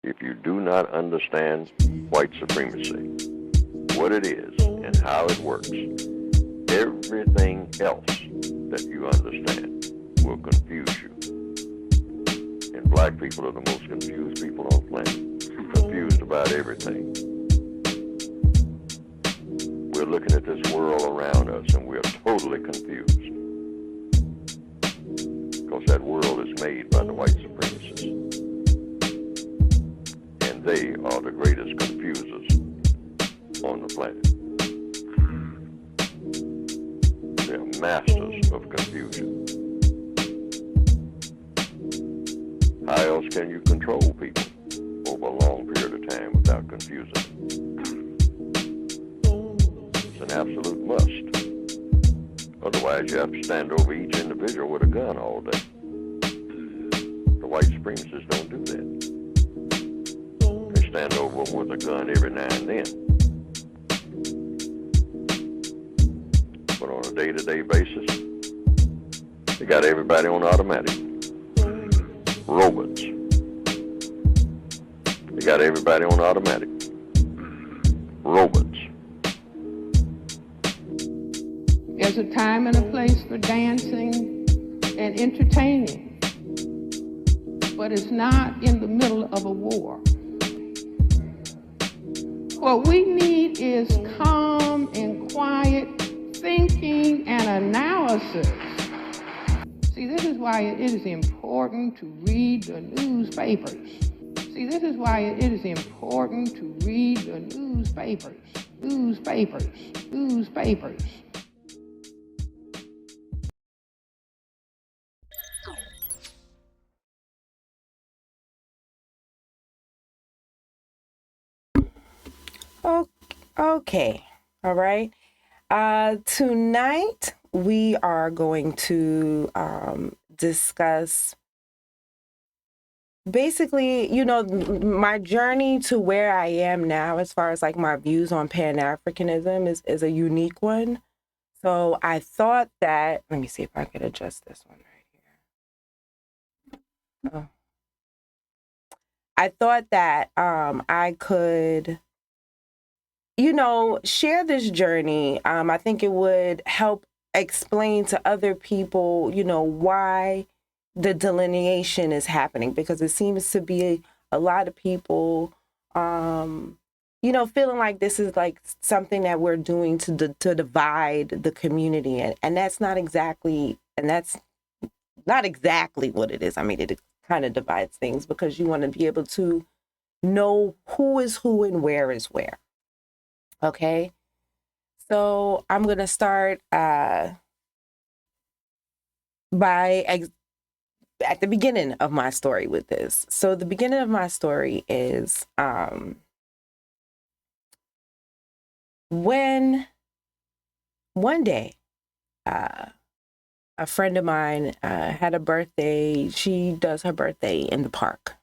If you do not understand white supremacy, what it is and how it works, everything else that you understand will confuse you. And black people are the most confused people on the planet, confused about everything. We're looking at this world around us and we're totally confused. Because that world is made by the white supremacists. And they are the greatest confusers on the planet. They're masters of confusion. How else can you control people over a long period of time without confusing them? It's an absolute must. Otherwise, you have to stand over each individual with a gun all day. The white supremacists don't do that. They stand over them with a gun every now and then. But on a day-to-day basis, they got everybody on automatic. Robots. They got everybody on automatic. Robots. There's a time and a place for dancing and entertaining, but it's not in the middle of a war. What we need is calm and quiet thinking and analysis. See, this is why it is important to read the newspapers. See, this is why it is important to read the newspapers. Newspapers. Newspapers. Okay. All right. Tonight we are going to discuss basically, my journey to where I am now as far as like my views on Pan-Africanism is a unique one. So I thought that, let me see if I could adjust this one right here. Oh. I thought that I could, share this journey. I think it would help explain to other people, why the delineation is happening, because it seems to be a lot of people, feeling like this is like something that we're doing to divide the community. And that's not exactly, what it is. I mean, it kind of divides things because you want to be able to know who is who and where is where. Okay. So I'm going to start at the beginning of my story with this. So the beginning of my story is when one day a friend of mine had a birthday. She does her birthday in the park.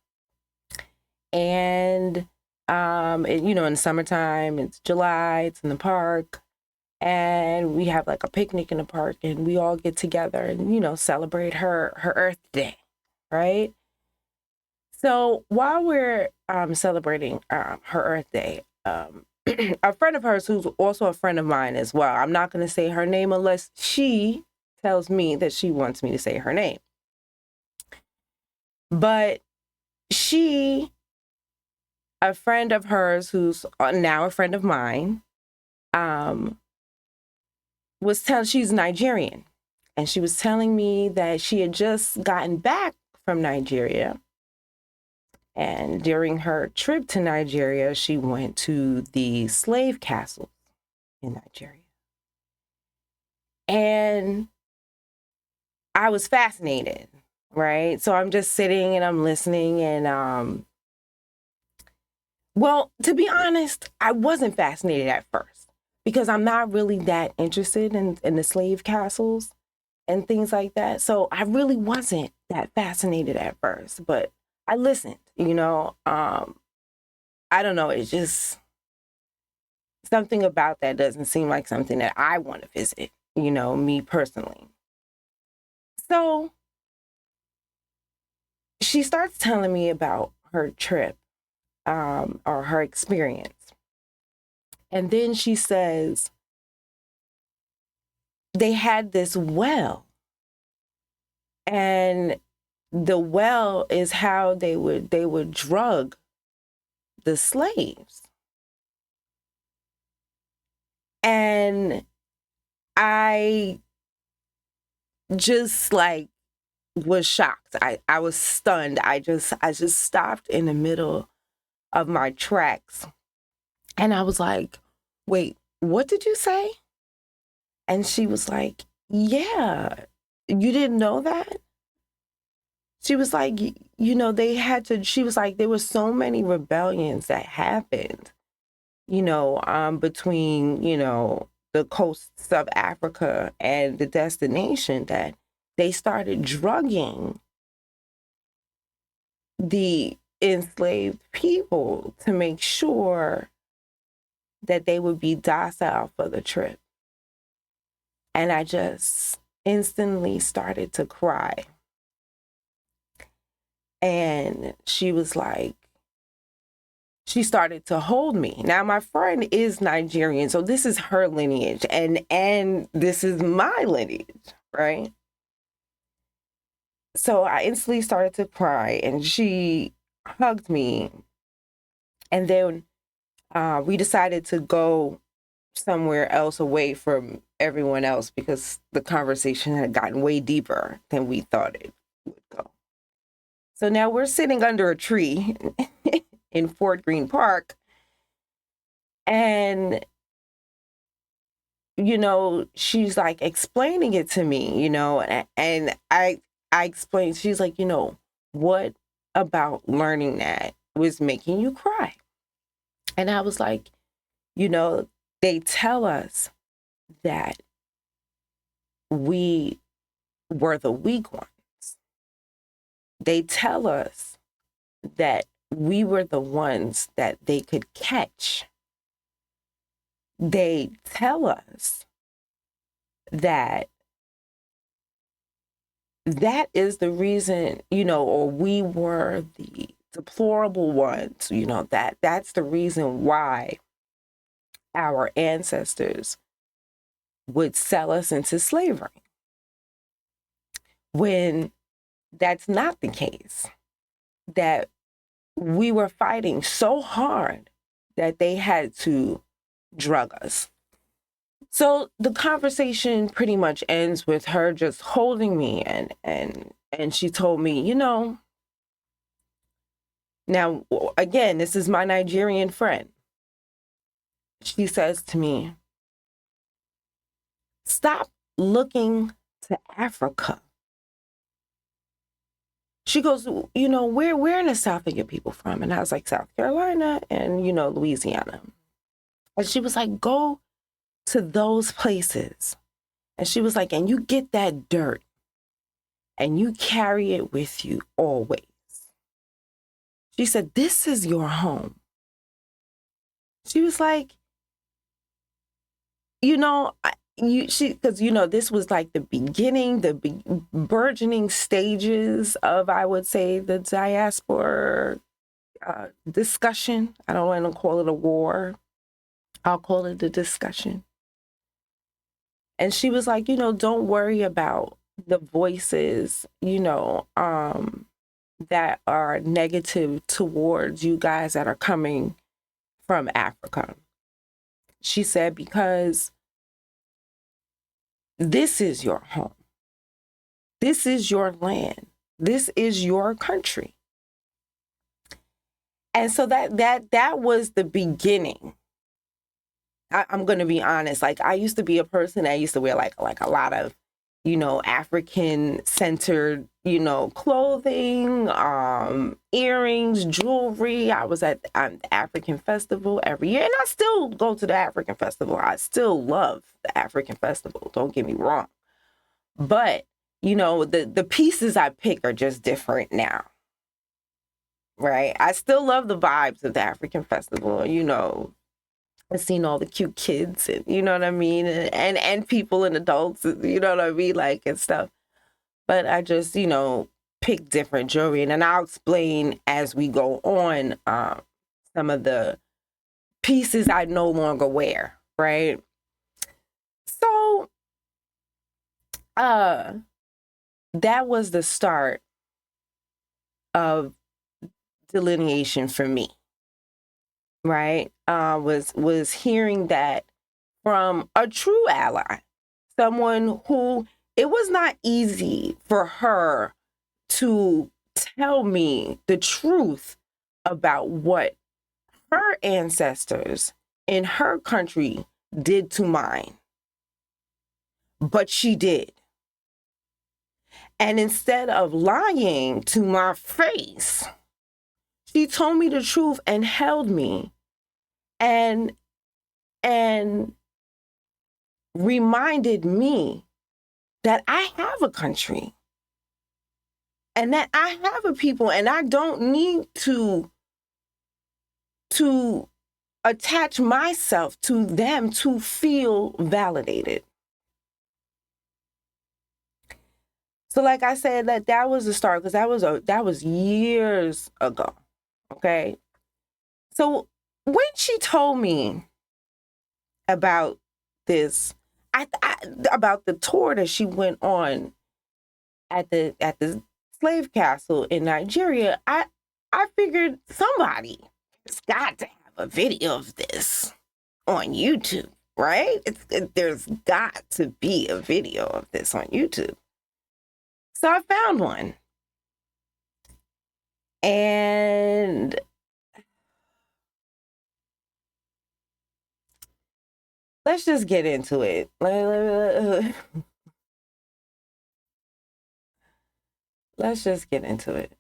And, in the summertime, it's July, it's in the park. And we have like a picnic in the park and we all get together and, celebrate her Earth Day, right? So while we're celebrating her Earth Day, a friend of hers who's also a friend of mine as well, I'm not going to say her name unless she tells me that she wants me to say her name. But a friend of hers who's now a friend of mine, she's Nigerian, and she was telling me that she had just gotten back from Nigeria. And during her trip to Nigeria, she went to the slave castles in Nigeria. And I was fascinated, right? So I'm just sitting and I'm listening and, well, to be honest, I wasn't fascinated at first because I'm not really that interested in the slave castles and things like that. So I really wasn't that fascinated at first, but I listened, I don't know. It's just something about that doesn't seem like something that I want to visit, me personally. So she starts telling me about her trip, or her experience. And then she says they had this well, and the well is how they would drug the slaves. And I just like was shocked. I was stunned. I just stopped in the middle of my tracks, and I was like, wait, what did you say? And she was like, yeah, you didn't know that? She was like, they had to, she was like, there were so many rebellions that happened, between, the coasts of Africa and the destination, that they started drugging the enslaved people to make sure that they would be docile for the trip. And I just instantly started to cry. And she was like, she started to hold me. Now, my friend is Nigerian, so this is her lineage, and this is my lineage, right? So I instantly started to cry, and she hugged me. And then we decided to go somewhere else away from everyone else because the conversation had gotten way deeper than we thought it would go. So now we're sitting under a tree in Fort Greene Park, and she's like explaining it to me, and I explained. She's like, what about learning that was making you cry? And I was like, they tell us that we were the weak ones. They tell us that we were the ones that they could catch. They tell us that is the reason, or we were the deplorable ones, that's the reason why our ancestors would sell us into slavery. When that's not the case, that we were fighting so hard that they had to drug us. So the conversation pretty much ends with her just holding me, and she told me, now, again, this is my Nigerian friend. She says to me, stop looking to Africa. She goes, where in the South are your people from? And I was like, South Carolina and, Louisiana. And she was like, go to those places. And she was like, and you get that dirt and you carry it with you always. She said, this is your home. She was like, because this was like the beginning, the burgeoning stages of, I would say, the diaspora discussion. I don't want to call it a war. I'll call it the discussion. And she was like, don't worry about the voices, that are negative towards you guys that are coming from Africa. She said, because this is your home. This is your land. This is your country. And so that was the beginning. I'm going to be honest. Like, I used to be a person that used to wear like a lot of, African centered, clothing, earrings, jewelry. I was at the African festival every year, and I still go to the African festival. I still love the African festival. Don't get me wrong. But, the pieces I pick are just different now. Right? I still love the vibes of the African festival, I've seen all the cute kids, and you know what I mean, and people and adults, you know what I mean, like, and stuff. But I just, pick different jewelry. And then I'll explain as we go on some of the pieces I no longer wear, right? So that was the start of delineation for me, right? Was hearing that from a true ally, someone who it was not easy for her to tell me the truth about what her ancestors in her country did to mine. But she did. And instead of lying to my face, she told me the truth and held me and reminded me that I have a country and that I have a people, and I don't need to attach myself to them to feel validated. So like I said, that was the start, because that was years ago. Okay. So when she told me about this, about the tour that she went on at the slave castle in Nigeria, I figured somebody has got to have a video of this on YouTube, right? There's got to be a video of this on YouTube. So I found one. And let's just get into it. Let's just get into it.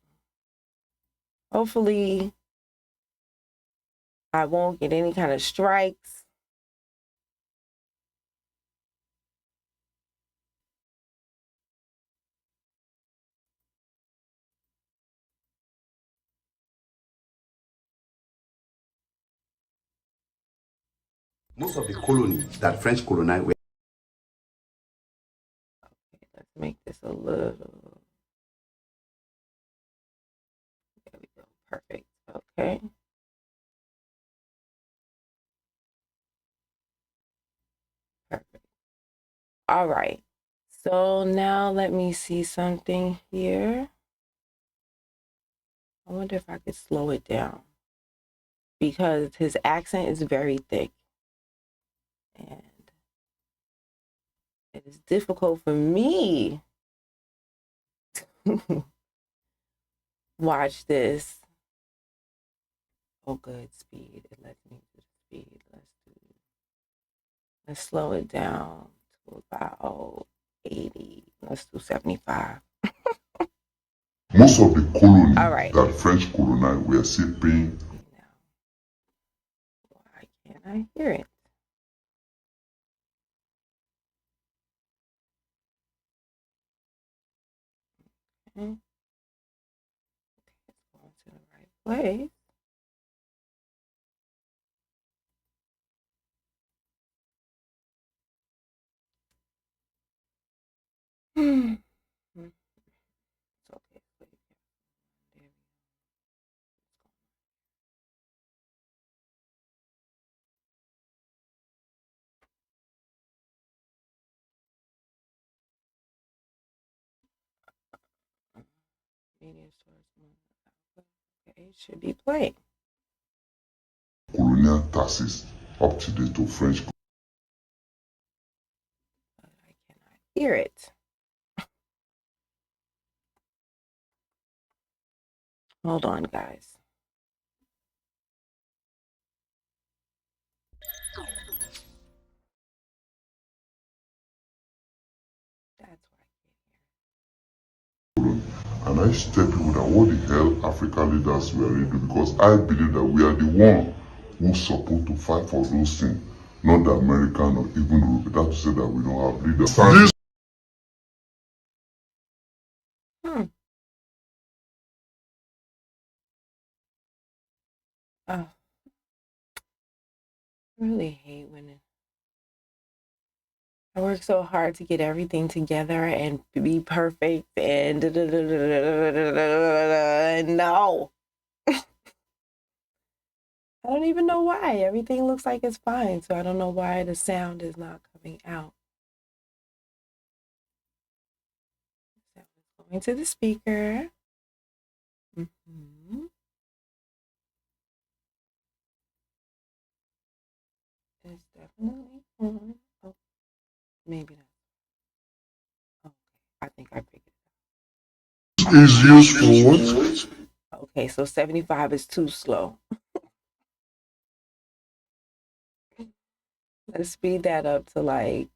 Hopefully, I won't get any kind of strikes. Most of the colonies that French colonized were. Okay, let's make this a little. There we go. Perfect. Okay. Perfect. All right. So now let me see something here. I wonder if I could slow it down, because his accent is very thick and it is difficult for me to watch this. Oh, good speed. It lets me do the speed. Let's slow it down to about 80. Let's do 75. Most of the colonies All right. that French colonized were still paying. Why can't I hear it? Okay. It's going to the right place. It's okay. Media source. Okay, it should be playing. Colonial taxes up to date to French. But I cannot hear it. Hold on, guys. That's why. And I used to tell people that what the hell African leaders were really doing, because I believe that we are the one who's supposed to fight for those things, not the American or even Europe. That to say that we don't have leaders. This Oh, I really hate when I work so hard to get everything together and be perfect and no. I don't even know why. Everything looks like it's fine, so I don't know why the sound is not coming out. Sound is going to the speaker. Mm-hmm. It's definitely on. Oh, maybe not. Okay, I think I figured it Is used for what? out. Okay, so 75 is too slow. Let's speed that up to like,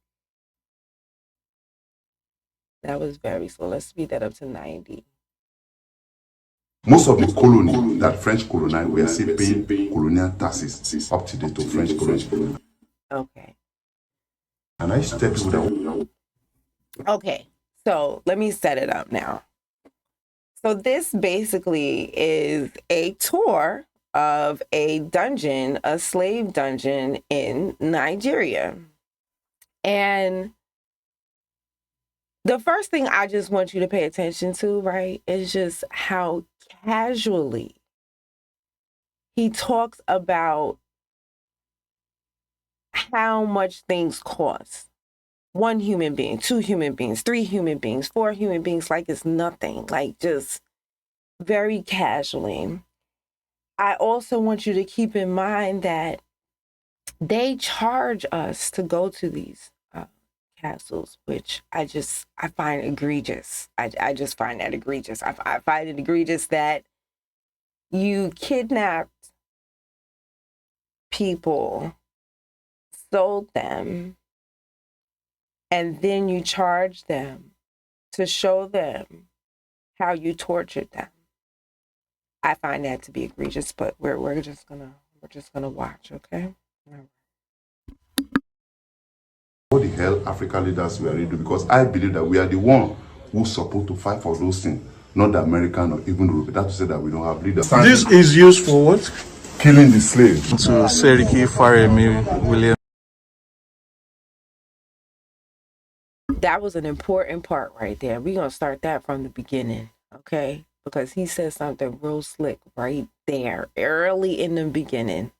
that was very slow. Let's speed that up to 90. Most of the colony that French colonized were still paying colonial taxes up to date to French colony. Okay. And I used to tell people that. Okay, so let me set it up now. So this basically is a tour of a dungeon, a slave dungeon in Nigeria. And the first thing I just want you to pay attention to, right, is just how casually he talks about how much things cost. 1 human being, 2 human beings, 3 human beings, 4 human beings, like it's nothing, like just very casually. I also want you to keep in mind that they charge us to go to these castles, which I find egregious. I just find that egregious. I find it egregious that you kidnapped people, sold them, and then you charge them to show them how you tortured them. I find that to be egregious, but we're just gonna watch, okay? What the hell African leaders were really doing, because I believe that we are the one who's supposed to fight for those things, not the American or even Europe. That's to say that we don't have leaders. This is used for what? Killing the slaves. To C.F.R. William. That was an important part right there. We're going to start that from the beginning, okay? Because he said something real slick right there, early in the beginning.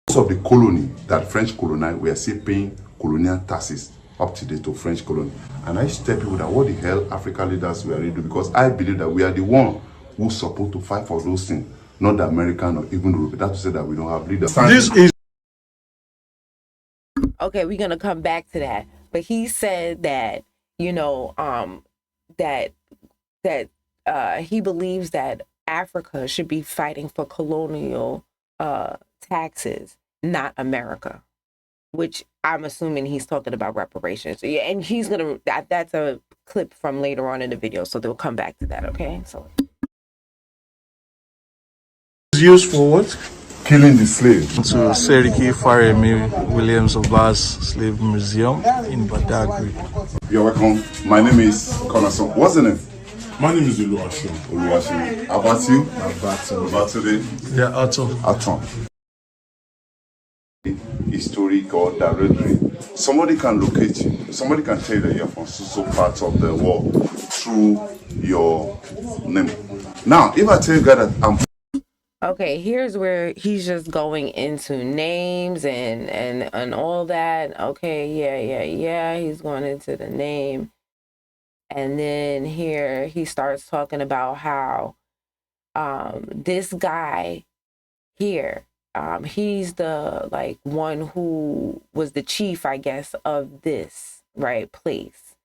Most of the colony that French colonized were still paying colonial taxes up to date to French colony. And I used to tell people that what the hell African leaders were really doing, because I believe that we are the one who's supposed to fight for those things, not the American or even Europe. That's to say that we don't have leaders. This is Okay, we're going to come back to that. But he said that, you know, that he believes that Africa should be fighting for colonial taxes, not America, which I'm assuming he's talking about reparations. Yeah, and he's going to, that's a clip from later on in the video, so they'll come back to that, okay? So used for what? Killing the slaves. To C.F.R. Williams of Bas Slave Museum in Badagry. You're welcome. My name is Konason. What's the name? My name is Oluwaseun. Oluwaseun. How about you? About today? Yeah, Aton. Historic or directory. Somebody can locate you. Somebody can tell you that you're from so parts of the world through your name. Now, if I tell you guys that I'm okay, here's where he's just going into names and all that. Okay, yeah. He's going into the name. And then here he starts talking about how this guy here, he's the like one who was the chief, I guess, of this right place.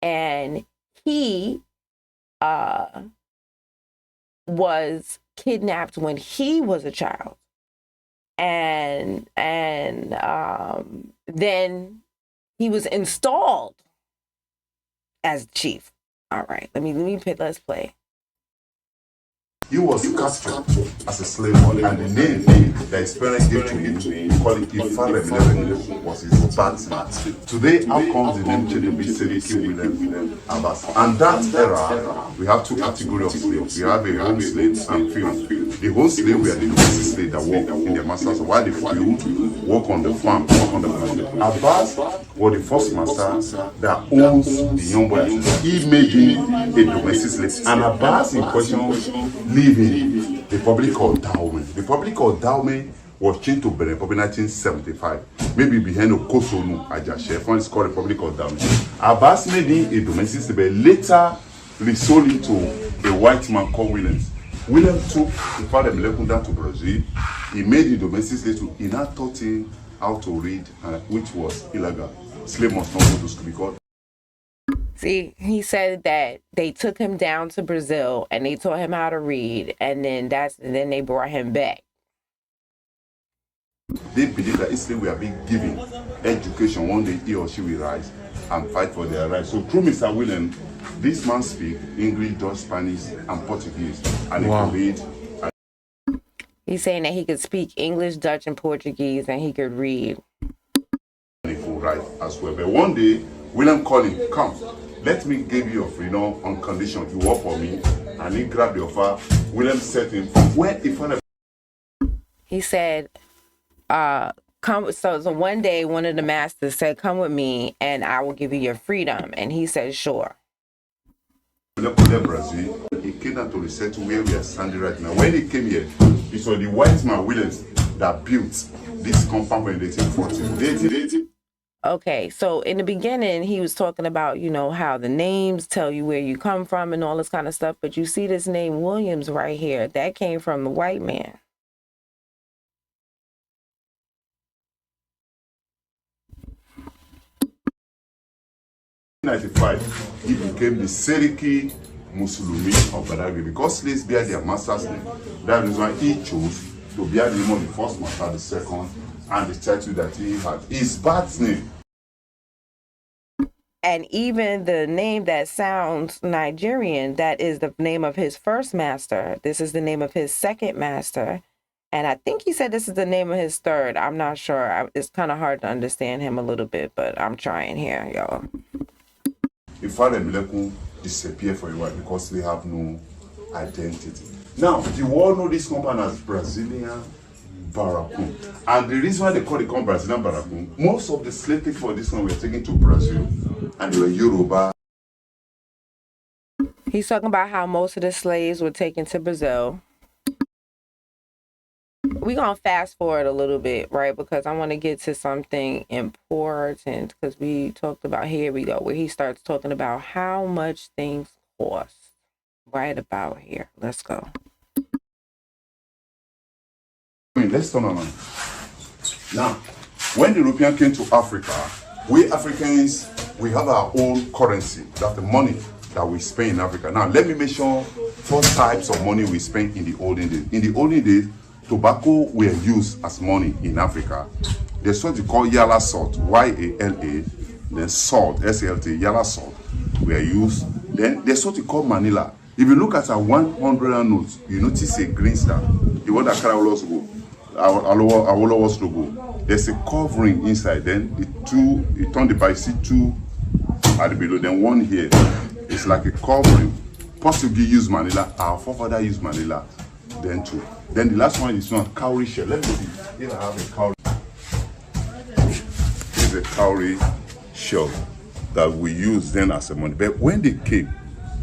And he was kidnapped when he was a child, and then he was installed as chief. All right, let's play. He was captured as a slave boy, and the name that his parents gave to him, we call it Ifare was his birth name. Today, how comes the name changed to be Seriki William Abbas? And that era, we have two categories of slaves. We have a home slave and field. The home slave were the domestic slaves that work in their masters, while the field work on the farm, work on the land. Abbas was the first master that owns the young boy. He made him a domestic slave. And Abbas in question lived in the Republic of Dahomey. The Republic of Dahomey was changed to Benin Republic in 1975. Maybe behind Okosonu, Ajashe, one is called Republic of Dahomey. Abbas made him a domestic slave, but later resold him to a white man called Williams. William took the father down to Brazil. He made the domestic slave to, he now taught him how to read, which was illegal. Slave must not go to school because. See, he said that they took him down to Brazil and they taught him how to read, and then they brought him back. They believe that Islam we are being given education. One day he or she will rise and fight for their rights. So through Mr. William, this man speaks English, Dutch, Spanish, and Portuguese, and he can read. He's saying that he could speak English, Dutch, and Portuguese, and he could read. And he could write as well. But one day, William called him, come, let me give you a freedom on condition you work for me. And he grabbed the offer. William said to him, from where he found a... He said, come. So one day, one of the masters said, come with me and I will give you your freedom. And he said, sure. Brazil, he came down to resettle where we are standing right now. When he came here, it was the white man Williams that built this compound in 1840. Okay, so in the beginning, he was talking about, how the names tell you where you come from and all this kind of stuff. But you see this name Williams right here. That came from the white man. In 1995, he became the Seriki Musulumi of Badagry because slaves bear their master's name. That is why he chose to bear the name of the first master, the second, and the title that he had. His birth name. And even the name that sounds Nigerian, that is the name of his first master. This is the name of his second master. And I think he said this is the name of his third. I'm not sure. It's kind of hard to understand him a little bit, but I'm trying here, y'all. Ifare Milekun disappear for a while because they have no identity. Now, you all know this company as Brazilian Barracoon. And the reason why they call it Brazilian Barracoon, most of the slave people for this one were taken to Brazil and they were Yoruba. He's talking about how most of the slaves were taken to Brazil. We're going to fast forward a little bit, right? Because I want to get to something important because we talked about, here we go, where he starts talking about how much things cost. Right about here. Let's go. Let's turn around. Now, when the European came to Africa, we Africans, we have our own currency. That's the money that we spend in Africa. Now, let me mention 4 types of money we spend in the olden days. In the olden days, tobacco were used as money in Africa. There's what you call yala salt, Y-A-L-A, then salt, S-A-L-T, yala salt were used. Then there's what you call Manila. If you look at a 100 notes, you notice a green star. The one that Awolowo's logo. There's a covering inside. Then you turn the back, see 2 at the below. Then 1 here. It's like a covering. Portuguese use Manila. Our forefather used Manila. Then 2. Then the last one is not cowrie shell. Let me see. Here I have a cowrie. Here's a cowrie shell that we use then as a money. But when they came,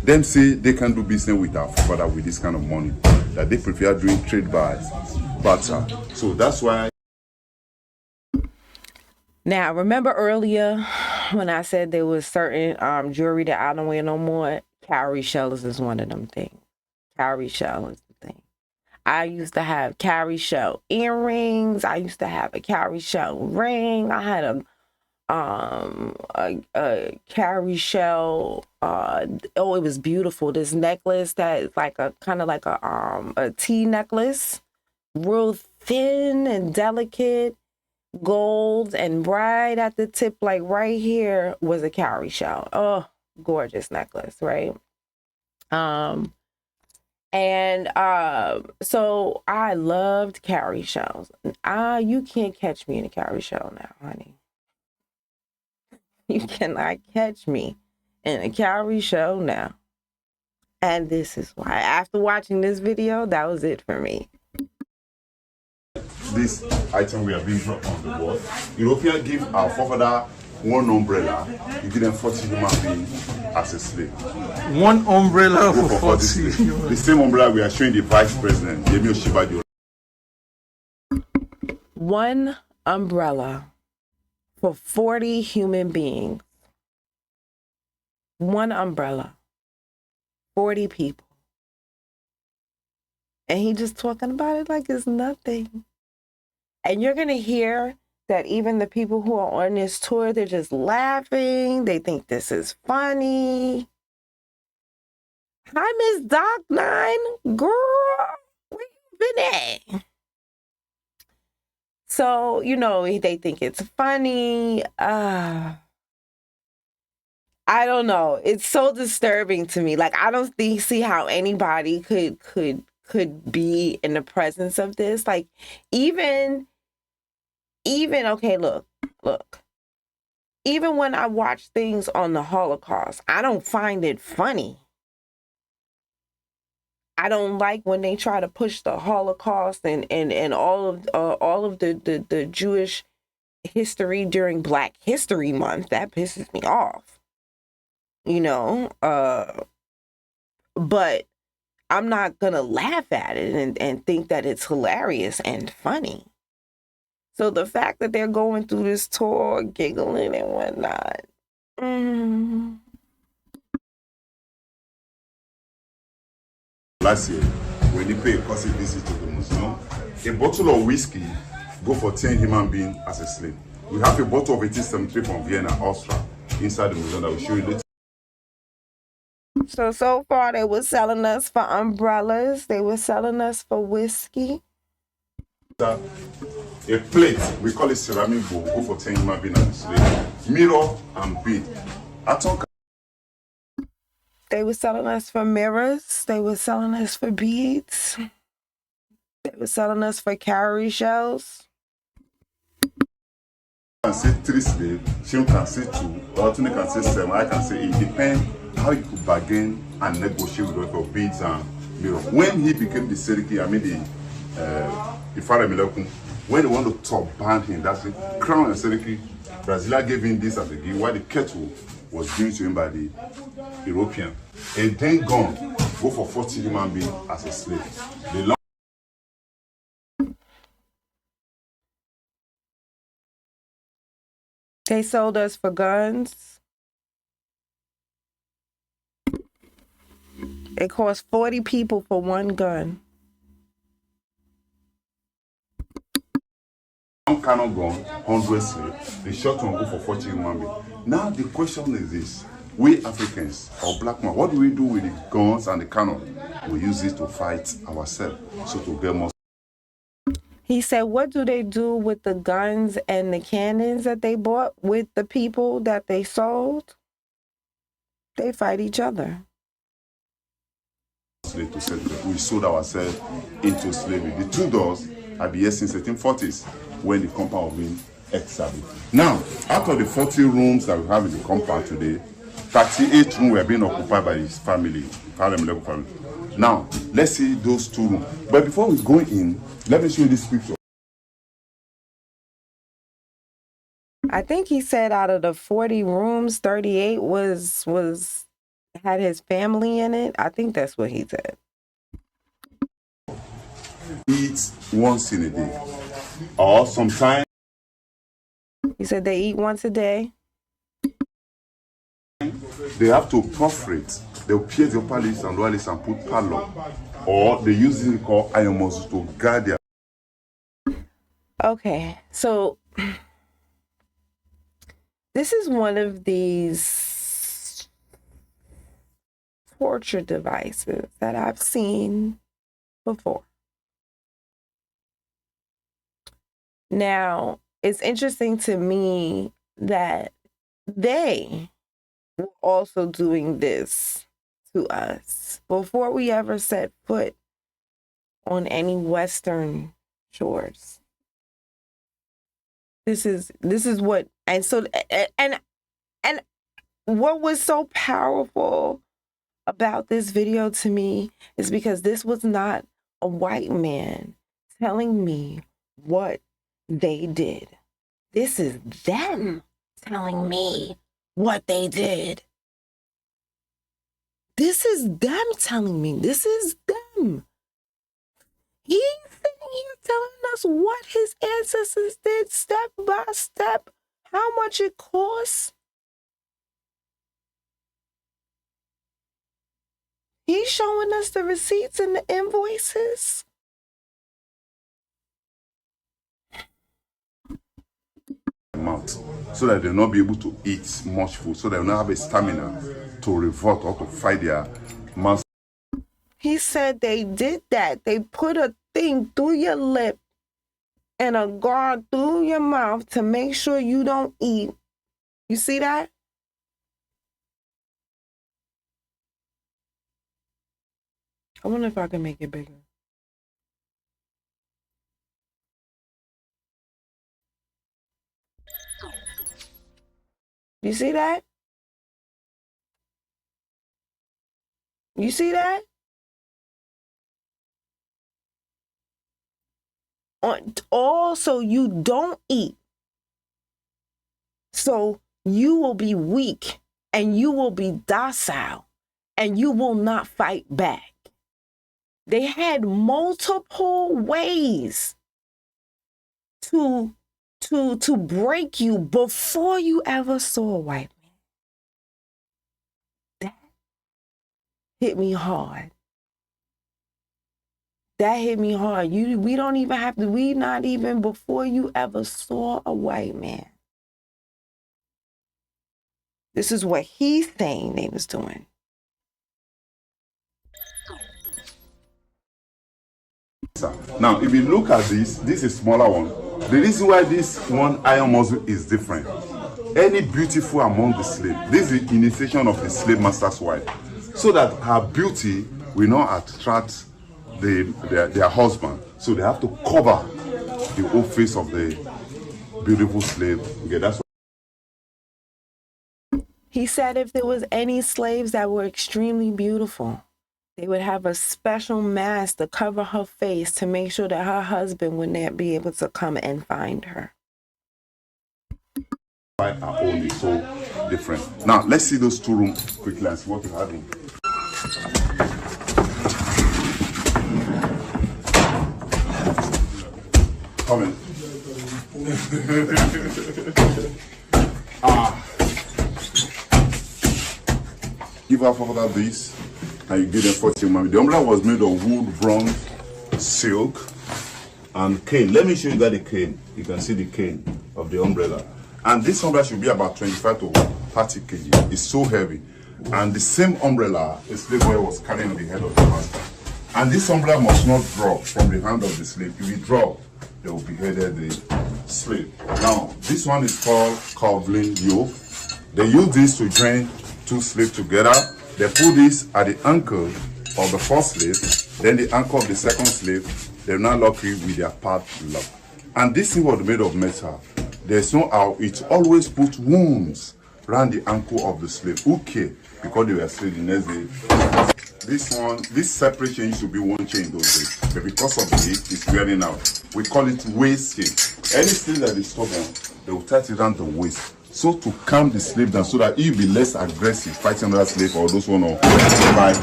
them say they can do business with our father with this kind of money, that they prefer doing trade by barter. So that's why. Now, remember earlier when I said there was certain jewelry that I don't wear no more? Cowrie shells is one of them things. Cowrie shell is the thing. I used to have cowrie shell earrings. I used to have a cowrie shell ring. I had a cowrie shell. It was beautiful. This necklace that is like a kind of like a T necklace, real thin and delicate, gold and bright at the tip. Like right here was a cowrie shell. Oh, gorgeous necklace, right? And so I loved cowrie shells. You can't catch me in a cowrie shell now, honey. You cannot catch me in a cowrie shell now. And this is why, after watching this video, that was it for me. This item we are being brought on the board. Europeans give our forefather one umbrella, you give them 40 human beings as a slave. One umbrella for 40. The same umbrella we are showing the vice president, Yemi Osinbajo. One umbrella for 40 human beings. One umbrella. 40 people. And he just talking about it like it's nothing. And you're going to hear that even the people who are on this tour, they're just laughing. They think this is funny. Hi, Miss Doc 9. Girl, where you been at? So, you know, they think it's funny. I don't know. It's so disturbing to me. Like, I don't see how anybody could be in the presence of this. Like, even, okay, look. Even when I watch things on the Holocaust, I don't find it funny. I don't like when they try to push the Holocaust and all of the Jewish history during Black History Month. That pisses me off. You know, but I'm not gonna laugh at it and think that it's hilarious and funny. So the fact that they're going through this tour, giggling and whatnot. Last year, when you pay a costly visit to the museum, a bottle of whiskey go for 10 human beings as a slave. We have a bottle of 1873 from Vienna, Austria, inside the museum that will show you later. So far, they were selling us for umbrellas. They were selling us for whiskey. A plate, we call it ceramic bowl, go for 10 human beings as a slave. Mirror and bead. They were selling us for mirrors. They were selling us for beads. They were selling us for cowrie shells. I can say 3 slaves, Shim can say 2, Atoning can say 7, I can say 8. Depends how you could bargain and negotiate with for beads and mirror. When he became the Seriki, I mean the Father Milokun, when they want to top ban him, that's it. Crown and Seriki, Brasilia gave him this as a gift, while the kettle was given to him by the European. And then gone, go for 40 human beings as a slave. They sold us for guns. It cost 40 people for one gun. One cannon gun, 100 slaves. The shot one go for 40 human beings. Now the question is this: we Africans or black men, what do we do with the guns and the cannon? We use it to fight ourselves, so to get more. He said, what do they do with the guns and the cannons that they bought with the people that they sold? They fight each other. We sold ourselves into slavery. The Tudors are the year since 1840s when the compound was being established. Now, out of the 40 rooms that we have in the compound today, 38 rooms were being occupied by his family, family. Now, let's see those 2 rooms. But before we go in, let me show you this picture. I think he said out of the 40 rooms, 38 had his family in it. I think that's what he said. Eat once in a day, or sometimes. He said they eat once a day. They have to perforate. They'll pierce the upper lips and lower lips and put padlock, or they use this called iron muscles to guard their. Okay, so this is one of these torture devices that I've seen before. Now, it's interesting to me that they were also doing this to us before we ever set foot on any Western shores. This is what, and so, and what was so powerful about this video to me is because this was not a white man telling me what they did. This is them telling me what they did. This is them telling me. This is them. He's sitting here telling us what his ancestors did step by step, how much it costs. He's showing us the receipts and the invoices. Mouth, so that they'll not be able to eat much food, so they'll not have a stamina to revolt or to fight their master. He said they did that. They put a thing through your lip and a guard through your mouth to make sure you don't eat. You see that? I wonder if I can make it bigger. You see that? You see that? Also, you don't eat. So you will be weak and you will be docile and you will not fight back. They had multiple ways to break you before you ever saw a white man. That hit me hard. That hit me hard. We don't even have to, we not even before you ever saw a white man. This is what he's saying they was doing. Now, if you look at this is a smaller one. The reason why this one iron muzzle is different. Any beautiful among the slaves, this is the initiation of the slave master's wife, so that her beauty will not attract their husband. So they have to cover the whole face of the beautiful slave. Okay, that's what He said if there was any slaves that were extremely beautiful, they would have a special mask to cover her face to make sure that her husband would not be able to come and find her. why our own is so different. Now, let's see those two rooms quickly and see what we have in. Come in. Give our father this, and you give them 40 money. The umbrella was made of wood, bronze, silk, and cane. Let me show you that the cane. You can see the cane of the umbrella. And this umbrella should be about 25 to 30 kg. It's so heavy. And the same umbrella a slave boy was carrying on the head of the master. And this umbrella must not drop from the hand of the slave. If it drop, they will beheaded the slave. Now, this one is called covling yoke. They use this to join two slaves together. They put this at the ankle of the first slave, then the ankle of the second slave. They're now lucky with their part lock. And this thing was made of metal. There's no how it always put wounds around the ankle of the slave. Okay, because they were slaves the next day. This separate chain used to be one chain those days. But because of the heat, it's wearing out. We call it waist chain. Anything that is stubborn, they will tie it around the waist. So to calm the slave down, so that he'll be less aggressive fighting another slave or those one or fight.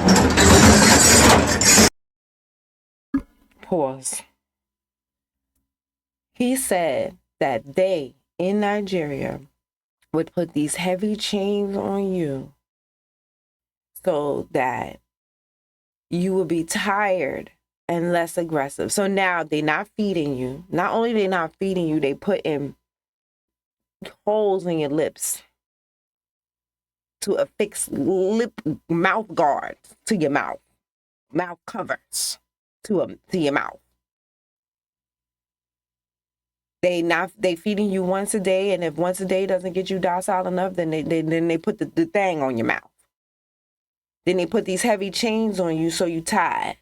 Pause. He said that they in Nigeria would put these heavy chains on you so that you will be tired and less aggressive. So now they're not feeding you. Not only they not feeding you, they put in holes in your lips to affix mouth guards to your mouth covers to your mouth. They feeding you once a day, and if once a day doesn't get you docile enough, then they put the thing on your mouth. Then they put these heavy chains on you so you tied.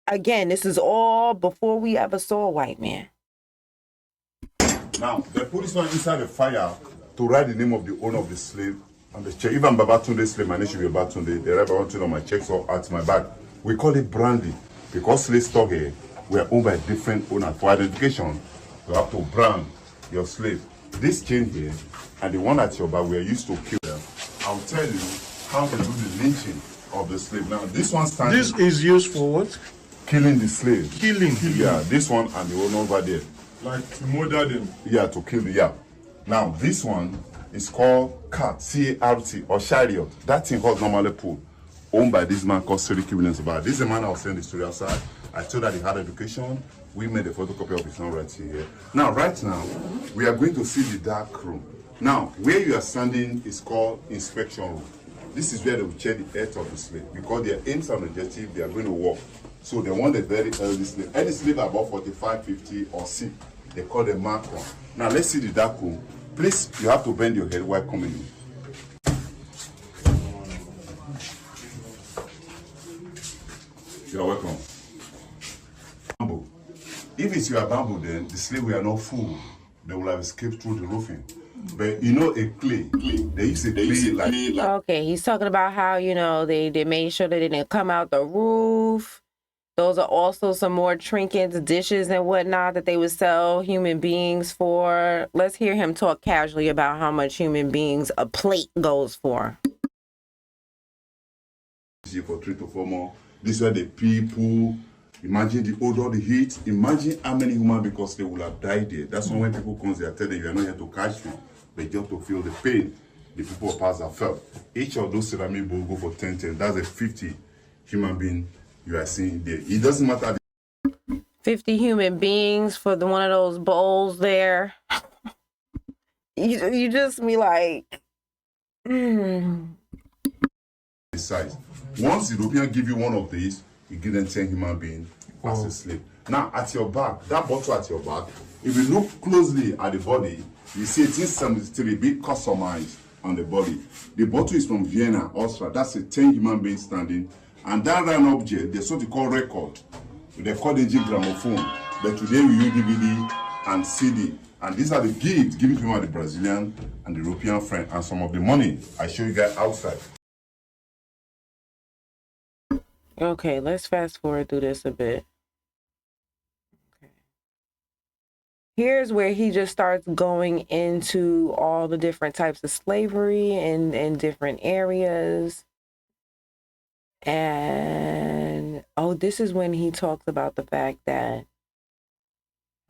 Again, this is all before we ever saw a white man. Now, they put this one inside the fire to write the name of the owner of the slave on the check. Even Babatunde's slave, my name should be Babatunde. They write Babatunde on my checks or at my back. We call it brandy because slave stock here, we are owned by different owners. For identification, you have to brand your slave. This chain here and the one at your back, we are used to kill them. I'll tell you how to do the lynching of the slave. Now, this one stands. This is used for what? Killing the slave. Killing. Yeah, this one and the one over there. Like to murder them. Yeah, to kill the, yeah. Now, this one is called cart, C.A.R.T, or chariot. That thing was normally pulled, owned by this man called C.F.R. This is the man I was saying the story outside. I told that he had education. We made a photocopy of his own right here. Now, right now, we are going to see the dark room. Now, where you are standing is called inspection room. This is where they will check the health of the slave. Because their aims and objectives, they are going to work. So they want a very early slave. Any slave above 45, 50, or sick, they call them mark one. Now let's see the dark room. Please, you have to bend your head while coming in. You're welcome. Bamboo. If it's your bamboo, then the slave will not full. They will have escaped through the roofing. But you know, a clay. They use a clay like. Okay, he's talking about how, you know, they made sure that they didn't come out the roof. Those are also some more trinkets, dishes, and whatnot that they would sell human beings for. Let's hear him talk casually about how much human beings a plate goes for. For 3 to 4 more. These are the people. Imagine the odor, the heat. Imagine how many human because they will have died there. That's why when people come, they are telling you are not here to catch me, but just to feel the pain the people past have felt. Each of those ceramic bowls go for 10. That's a 50 human being you are seeing there. It doesn't matter. 50 human beings for one of those bowls there. you just be like, Size. Once the European give you one of these, you give them 10 human beings as a slave. Now, at your back, that bottle at your back, if you look closely at the body, you see 1873 big customized on the body. The bottle is from Vienna, Austria. That's a 10 human beings standing. And that round object, there's what they call record. They call it gramophone. But today we use DVD and CD. And these are the gifts given to the Brazilian and the European friend. And some of the money I show you guys outside. okay, let's fast forward through this a bit. Okay. Here's where he just starts going into all the different types of slavery in different areas. And this is when he talks about the fact that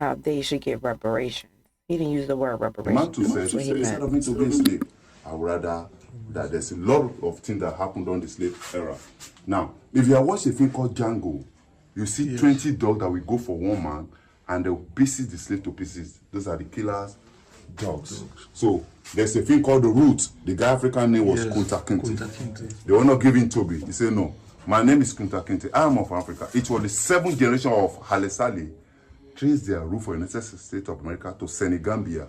how they should get reparations. He didn't use the word reparations. Instead of me to be a slave, I would rather that there's a lot of things that happened on the slave era. Now, if you are watching a thing called Django, you see 20 dogs that will go for one man and they'll pieces the slave to pieces. Those are the killers' dogs. So there's a thing called the Root. The guy African name was Kunta Kinte. They were not giving Toby. He said, no, my name is Kunta Kinte. I am of Africa. It was the 7th generation of Haile Saleh traced their route for the United States of America to Senegambia,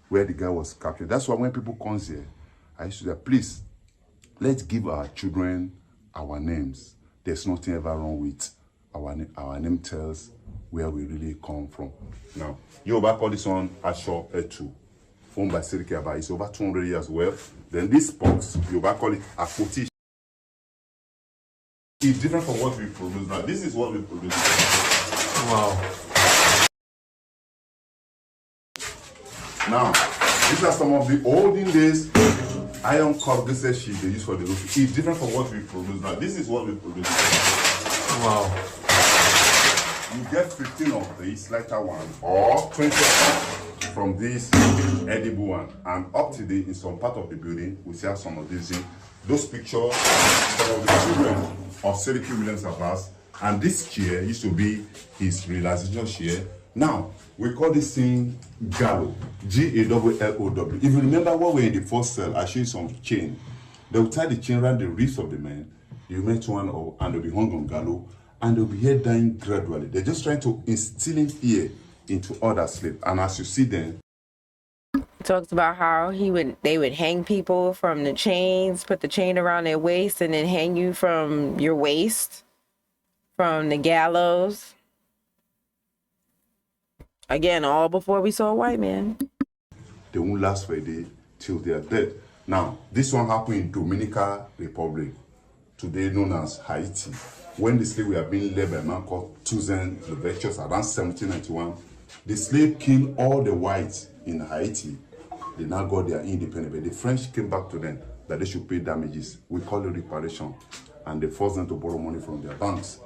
where the guy was captured. That's why when people come here, I used to say, please, let's give our children our names. There's nothing ever wrong with our name. Our name tells where we really come from. Now, Yoruba call this one Asho Etu, owned by Seriki Aba. It's over 200 years well. Then this box, Yoruba call it Akoti. It's different from what we produce now. This is what we produce. Wow. Now, these are some of the olden days iron corrugated sheet they use for the roof. It's different from what we produce now. This is what we produce. Wow. You get 15 of these lighter one or 20 from this edible one. And up to date in some part of the building, we see some of these. Those pictures of the children of Seriki Williams Abbas. And this chair used to be his realization chair. Now, we call this thing gallows, Gallow. If you remember what we're in the first cell, I showed you some chain. They will tie the chain around the wrist of the man. You met one and they'll be hung on gallows, and they'll be here dying gradually. They're just trying to instill fear into other slaves. And as you see them, talks about how they would hang people from the chains, put the chain around their waist, and then hang you from your waist from the gallows. Again, all before we saw a white man. They won't last for a day till they are dead. Now, this one happened in Dominican Republic, today known as Haiti. When the slaves were being led by a man called Toussaint Louverture around 1791, the slave killed all the whites in Haiti. They now got their independence, but the French came back to them that they should pay damages. We call it reparations, and they forced them to borrow money from their banks.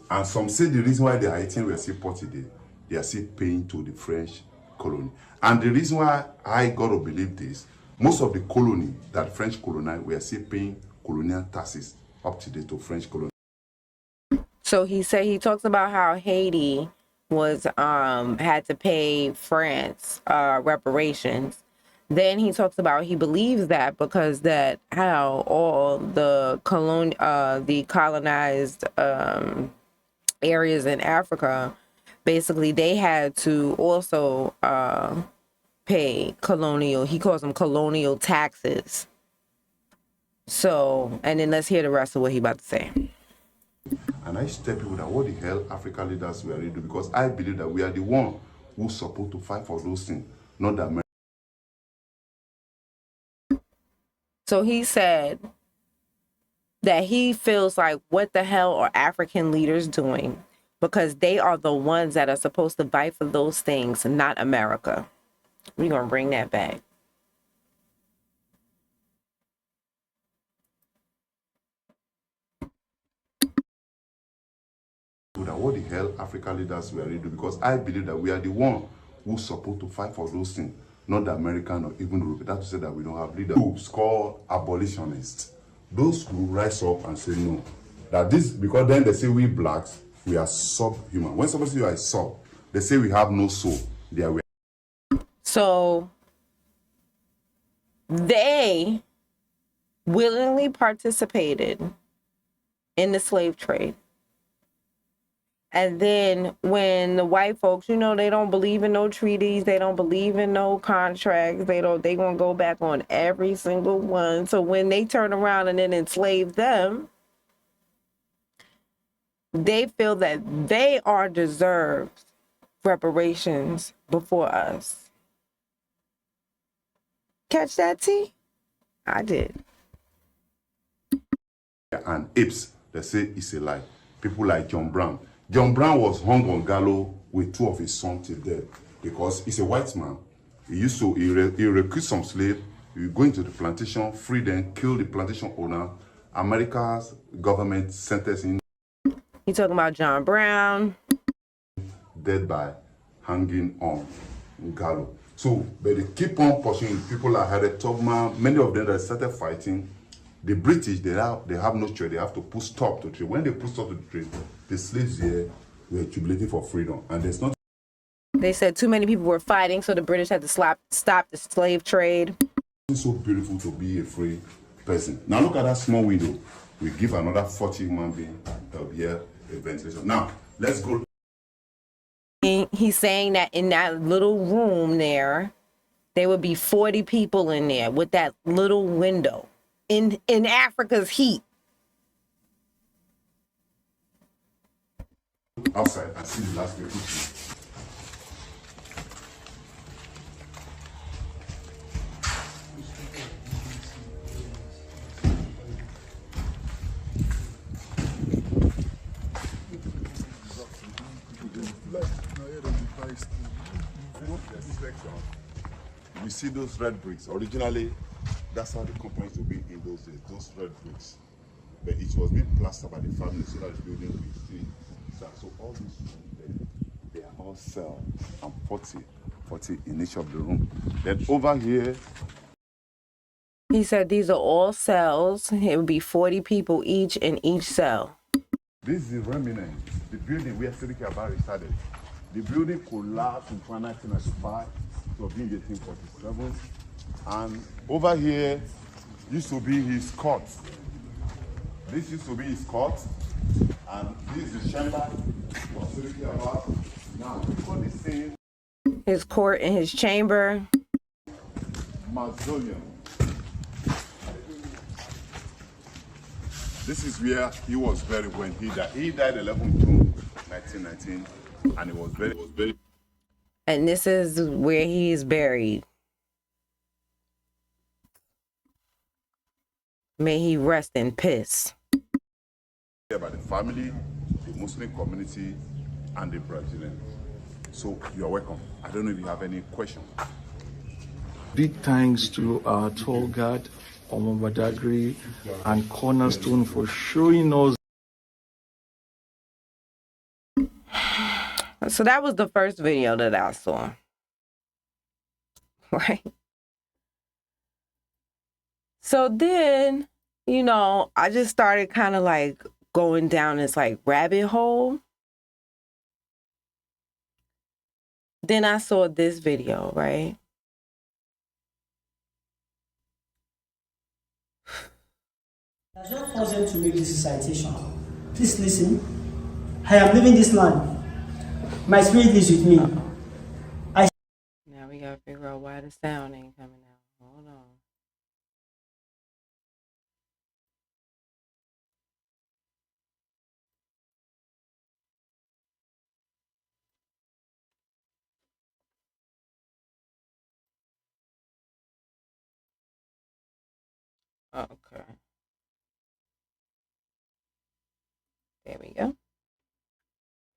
And some say the reason why the Haitians were still poor today, they are still paying to the French colony. And the reason why I got to believe this, most of the colony that French colonized were still paying colonial taxes up to date to French colony. So he talks about how Haiti was had to pay France reparations. Then he talks about he believes that because that how all the colonized areas in Africa, basically they had to also pay colonial, he calls them colonial taxes. So, and then let's hear the rest of what he about to say. And I tell people that what the hell African leaders were really doing, because I believe that we are the one who's supposed to fight for those things, not the Americans. So he said that he feels like, what the hell are African leaders doing? Because they are the ones that are supposed to fight for those things, not America. We're going to bring that back. That what the hell African leaders were really doing, because I believe that we are the one who's supposed to fight for those things, not the American or even Europe. That's to say that we don't have leaders. Groups called abolitionists. Those who rise up and say no. That this, because then they say we blacks, we are subhuman. When somebody says you are a sub, they say we have no soul. They are. So they willingly participated in the slave trade. And then when the white folks, you know, they don't believe in no treaties, they don't believe in no contracts, they gonna go back on every single one. So when they turn around and then enslave them, they feel that they are deserved reparations before us. Catch that, T? I did. And apes, they say it's a lie. People like John Brown. John Brown was hung on gallows with two of his sons till death because he's a white man. He used to recruit some slaves, he go into the plantation, free them, kill the plantation owner. America's government sentenced him. You talking about John Brown? Dead by hanging on gallows. So, but they keep on pushing. People like Harriet Tubman, many of them that started fighting. The British, they have no choice. They have to put stop to trade. When they put stop to the trade, the slaves here were jubilating for freedom. And there's not. They said too many people were fighting, so the British had to stop the slave trade. It's so beautiful to be a free person. Now look at that small window. We give another 40 human beings here a ventilation. Now, let's go. He's saying that in that little room there would be 40 people in there with that little window. In Africa's heat. Outside, I see the last people. You see those red bricks. Originally, that's how the company used to be in those days, those red bricks. But it was being plastered by the family so that the building will stay. So all these, they are all cells and 40 in each of the room. Then over here. He said these are all cells. It would be 40 people each in each cell. This is the remnant, the building where C.F.R. started. The building collapsed in 1995, so being 1847. And over here used to be his court. This used to be his court. And this is the chamber for C.F.R. Now, people are saying his court and his chamber. mausoleum. This is where he was buried when he died. He died 11 June 1919, and he was buried. And this is where he is buried. May he rest in peace. By the family, the Muslim community, and the Brazilians. So you're welcome. I don't know if you have any questions. Big thanks to our tour guide, Omo Badagry, and Cornerstone for showing us. So that was the first video that I saw. Right? So then, you know, I just started kind of like going down this like rabbit hole. Then I saw this video, right? Does not force them to make this recitation. Please listen. I am leaving this land. My spirit lives with me. Now we gotta figure out why the sound ain't coming out. Hold on. Okay. There we go.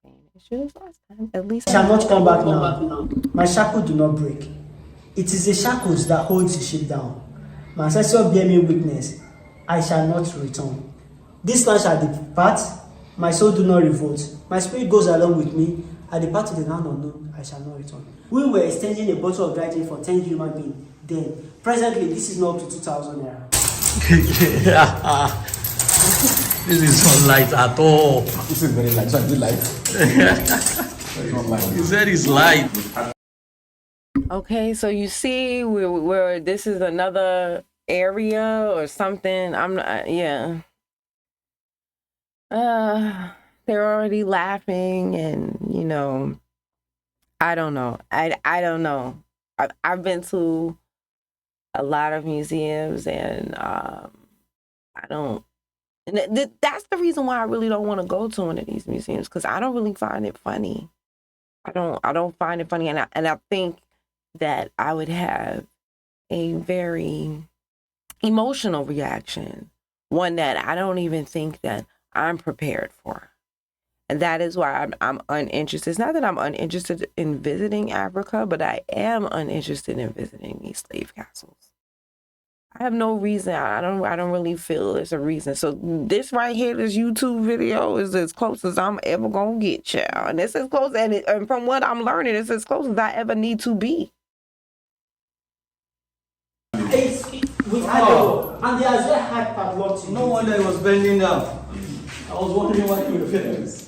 Same issue as last time. At least I shall not come back now. My shackles do not break. It is the shackles that holds the ship down. My ancestral bear me witness. I shall not return. This land shall depart. My soul do not revolt. My spirit goes along with me. I depart to the land unknown. I shall not return. We were exchanging a bottle of dry gin for 10 human beings. Then, presently, this is not up to 2,000 naira. This is not light at all. This is very light. So is it light? It's not light. He said it's light. Okay, so you see where this is another area or something. I'm not, yeah. They're already laughing, and you know, I don't know. I don't know. I've been to a lot of museums, and I don't. And that's the reason why I really don't want to go to one of these museums, because I don't really find it funny. I don't find it funny, and I think that I would have a very emotional reaction, one that I don't even think that I'm prepared for. And that is why I'm uninterested. It's not that I'm uninterested in visiting Africa, but I am uninterested in visiting these slave castles. I have no reason. I don't really feel there's a reason. So this right here, this YouTube video is as close as I'm ever gonna get, child. And it's as close, and from what I'm learning, it's as close as I ever need to be. It's with Adewo, and there is a hard padlock. No wonder he was bending down. I was wondering why he was doing this.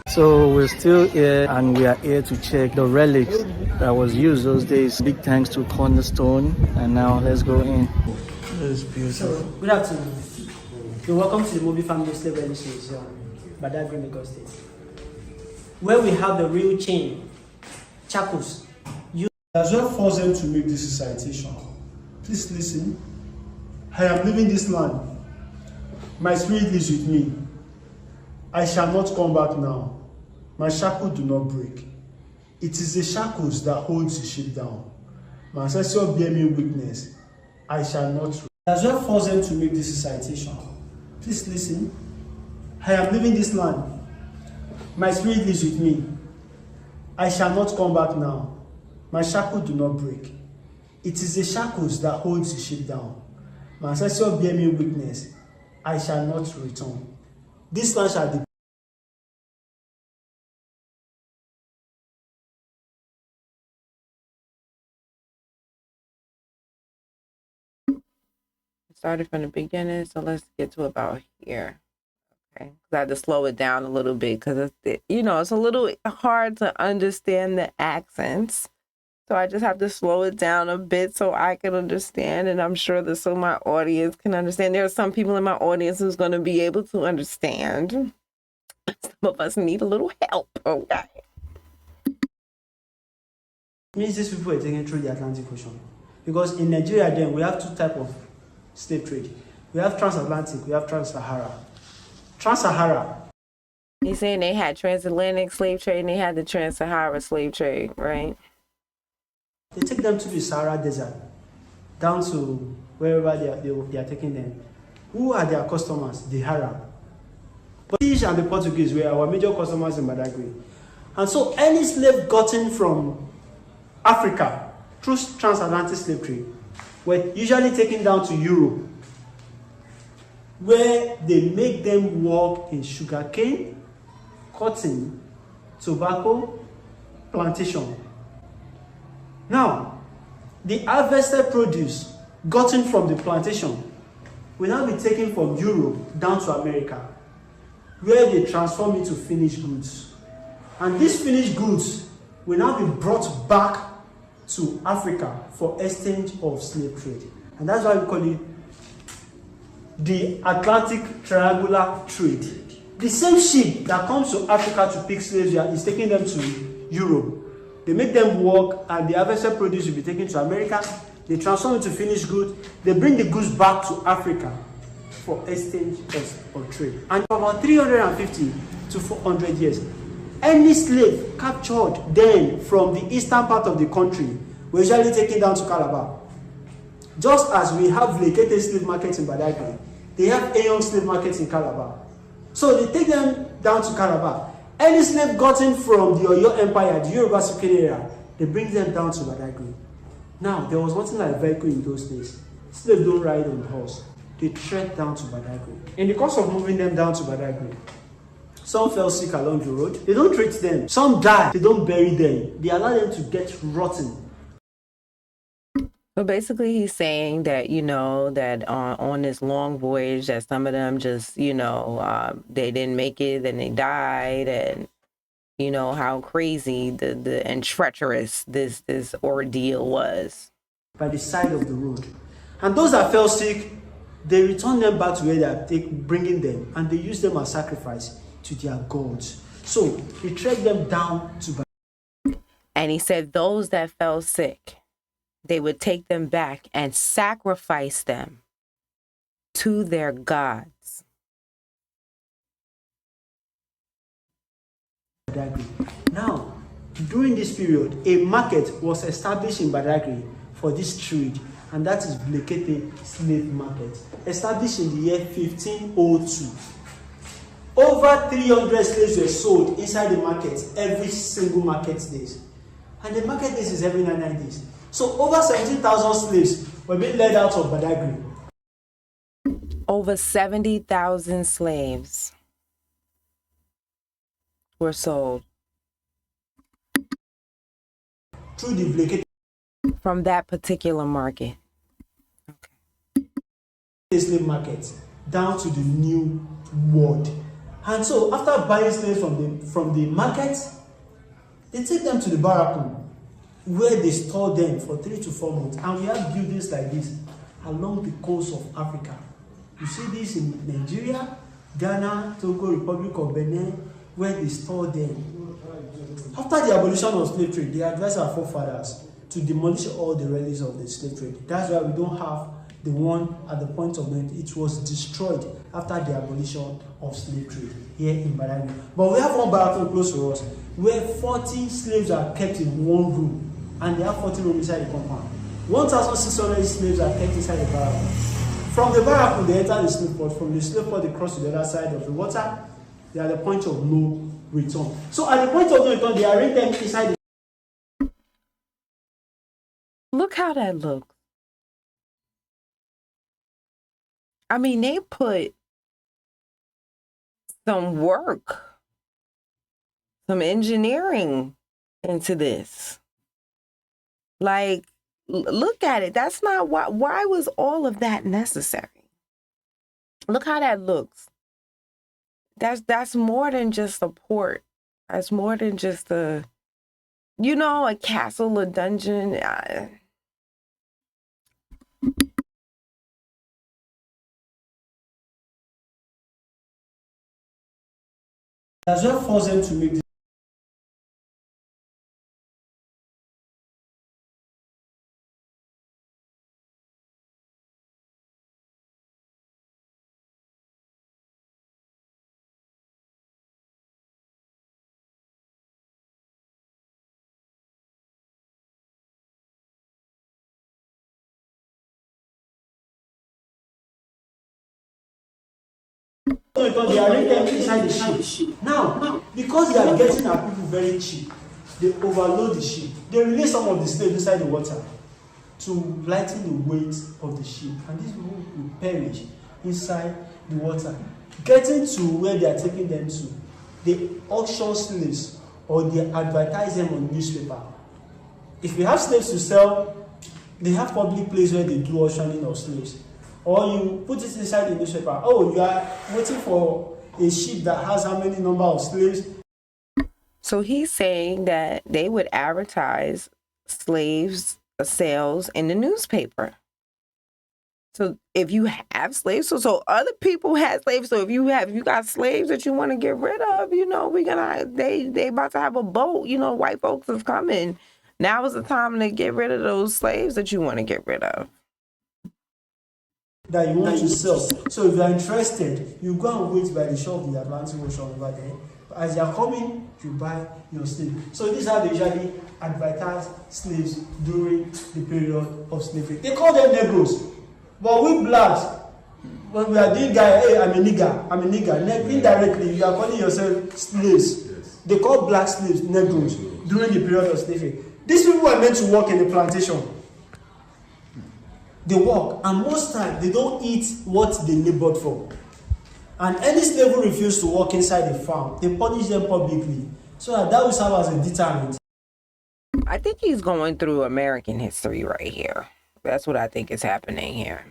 So we're still here, and we are here to check the relics that was used those days. Big thanks to Cornerstone, and now let's go in. It's beautiful. So, good afternoon. You're welcome to the Mobile Family Slave Relics Museum, Badagry, Lagos State, where we have the real chain, shackles. Does not force them to make this recitation. Please listen. I am leaving this land. My spirit lives with me. I shall not come back now. My shackles do not break. It is the shackles that holds the ship down. My ancestral bear me witness. I shall not. Does not force them to make this recitation. Please listen. I am leaving this land. My spirit lives with me. I shall not come back now. My shackles do not break. It is the shackles that holds the ship down. My ancestral bear me witness. I shall not return. This land shall be. Started from the beginning, so let's get to about here. Okay, because I had to slow it down a little bit because it's, you know, it's a little hard to understand the accents So I just have to slow it down a bit so I can understand, and I'm sure that so my audience can understand. There are some people in my audience who's going to be able to understand. Some of us need a little help, okay? It means these people were taken through the Atlantic Ocean. Because in Nigeria then, we have two types of slave trade. We have transatlantic, we have trans-Sahara. Trans-Sahara. He's saying they had transatlantic slave trade and they had the trans-Sahara slave trade, right? They take them to the Sahara Desert, down to wherever they are taking them. Who are their customers? The Arab. But the British and the Portuguese were our major customers in Badagry. And so any slave gotten from Africa through transatlantic slave trade were usually taken down to Europe, where they make them work in sugarcane, cotton, tobacco, plantation. Now, the harvested produce gotten from the plantation will now be taken from Europe down to America, where they transform into finished goods. And these finished goods will now be brought back to Africa for exchange of slave trade. And that's why we call it the Atlantic Triangular Trade. The same ship that comes to Africa to pick slaves is taking them to Europe. They make them work, and the harvested produce will be taken to America. They transform into finished goods. They bring the goods back to Africa for exchange or trade. And for about 350 to 400 years, any slave captured then from the eastern part of the country were usually taken down to Calabar. Just as we have vacated slave markets in Badagry, they have Aeon slave markets in Calabar. So they take them down to Calabar. Any slave gotten from the Oyo Empire, the Yoruba speaking area, they bring them down to Badagry. Now, there was nothing like a vehicle in those days. Slaves don't ride on horse. They trek down to Badagry. In the course of moving them down to Badagry, some fell sick along the road. They don't treat them. Some die. They don't bury them. They allow them to get rotten. So basically he's saying that, that on this long voyage that some of them just, they didn't make it, then they died, and, how crazy and treacherous this ordeal was. By the side of the road. And those that fell sick, they return them back to where they are bringing them, and they use them as sacrifice to their gods. So they trek them down to... And he said those that fell sick, they would take them back and sacrifice them to their gods. Now, during this period, a market was established in Badagry for this trade, and that is Blekete Slave Market, established in the year 1502. Over 300 slaves were sold inside the market every single market days. And the market days is every 9 days. So over 17,000 slaves were being led out of Badagry. Over 70,000 slaves were sold through the Blekete from that particular market. Okay. Slave market down to the New World. And so after buying slaves from the market, they take them to the barracoon, where they store them for 3 to 4 months. And we have buildings like this along the coast of Africa. You see this in Nigeria, Ghana, Togo, Republic of Benin, where they store them. After the abolition of slave trade, they advised our forefathers to demolish all the relics of the slave trade. That's why we don't have the one at the point of no. It was destroyed after the abolition of slave trade here in Badagry. But we have one barracoon close to us where 40 slaves are kept in one room, and they have 40 rooms inside the compound. 1,600 slaves are kept inside the barracoon. From the barracoon, they enter the slave port. From the slave port, they cross to the other side of the water. They are at the point of no return. So at the point of no return, they arrange them inside the... Look how that looks. I mean, they put some work, some engineering into this. Like, look at it. That's not why was all of that necessary? Look how that looks. That's more than just a port. That's more than just a you know, a castle, a dungeon. That's what forced them to make this. Because they arrange them inside the ship. Now, because they are getting our people very cheap, they overload the ship. They release some of the slaves inside the water to lighten the weight of the ship. And these people will perish inside the water. Getting to where they are taking them to, they auction slaves or they advertise them on newspaper. If you have slaves to sell, they have public place where they do auctioning of slaves. Or you put it inside the newspaper. Oh, you are waiting for a ship that has how many number of slaves? So he's saying that they would advertise slaves sales in the newspaper. So if you have slaves, so other people had slaves. So if you got slaves that you want to get rid of, you know, they about to have a boat, you know, white folks is coming. Now is the time to get rid of those slaves that you want to get rid of. That you want to sell. So if you are interested, you go and wait by the shore of the Atlantic Ocean over there. As you are coming, you buy your slave. So this is how they usually advertise slaves during the period of slavery. They call them Negroes. But we blacks, when we are doing guy, hey, I'm a nigger. Indirectly, you are calling yourself slaves. Yes. They call black slaves Negroes during the period of slavery. These people are meant to work in the plantation. They work, and most times they don't eat what they labored for. And any slave who refuses to work inside the farm, they punish them publicly. So that will serve as a deterrent. I think he's going through American history right here. That's what I think is happening here.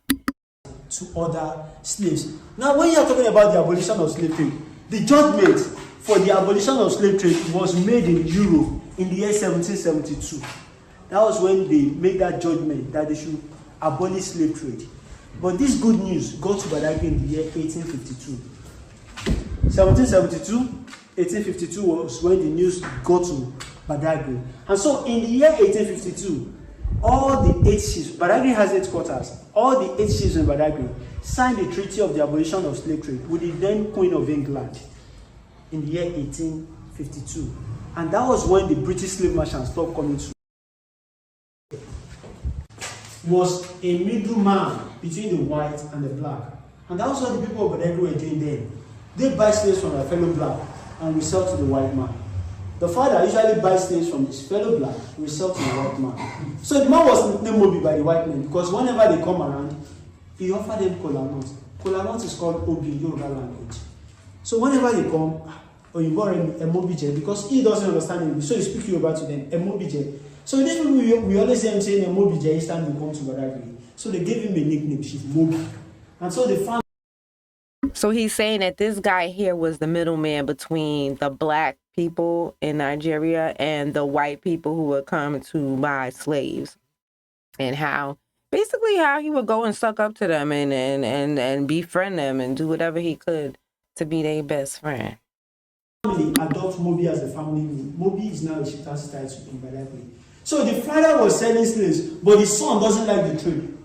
To other slaves. Now, when you're talking about the abolition of slave trade, the judgment for the abolition of slave trade was made in Europe in the year 1772. That was when they made that judgment that they should abolish slave trade. But this good news got to Badagry in the year 1852. 1772, 1852 was when the news got to Badagry. And so in the year 1852, all the 8 chiefs, Badagry has headquarters, all the 8 chiefs in Badagry signed the Treaty of the Abolition of Slave Trade with the then Queen of England in the year 1852. And that was when the British slave merchants stopped coming to. Was a middleman between the white and the black. And that was what the people of Badagry were doing then. They buy slaves from their fellow black and resell to the white man. The father usually buys slaves from his fellow black and resell to the white man. So the man was named Moby by the white men because whenever they come around, he offered them kola nut. Kola nut is called obi in Yoruba language. So whenever they come, or you borrow a mobije, because he doesn't understand English, so you speak Yoruba to them, a mobije. So these people, we always hear him saying a mobije each time they come to Badagry. So they gave him a nickname, Chief Moby. And so they found. So he's saying that this guy here was the middleman between the black people in Nigeria and the white people who would come to buy slaves, and how he would go and suck up to them and befriend them and do whatever he could to be their best friend. Family adopt Moby as a family name. Moby is now a chieftaincy title in Badagry. So the father was selling slaves, but the son doesn't like the trade.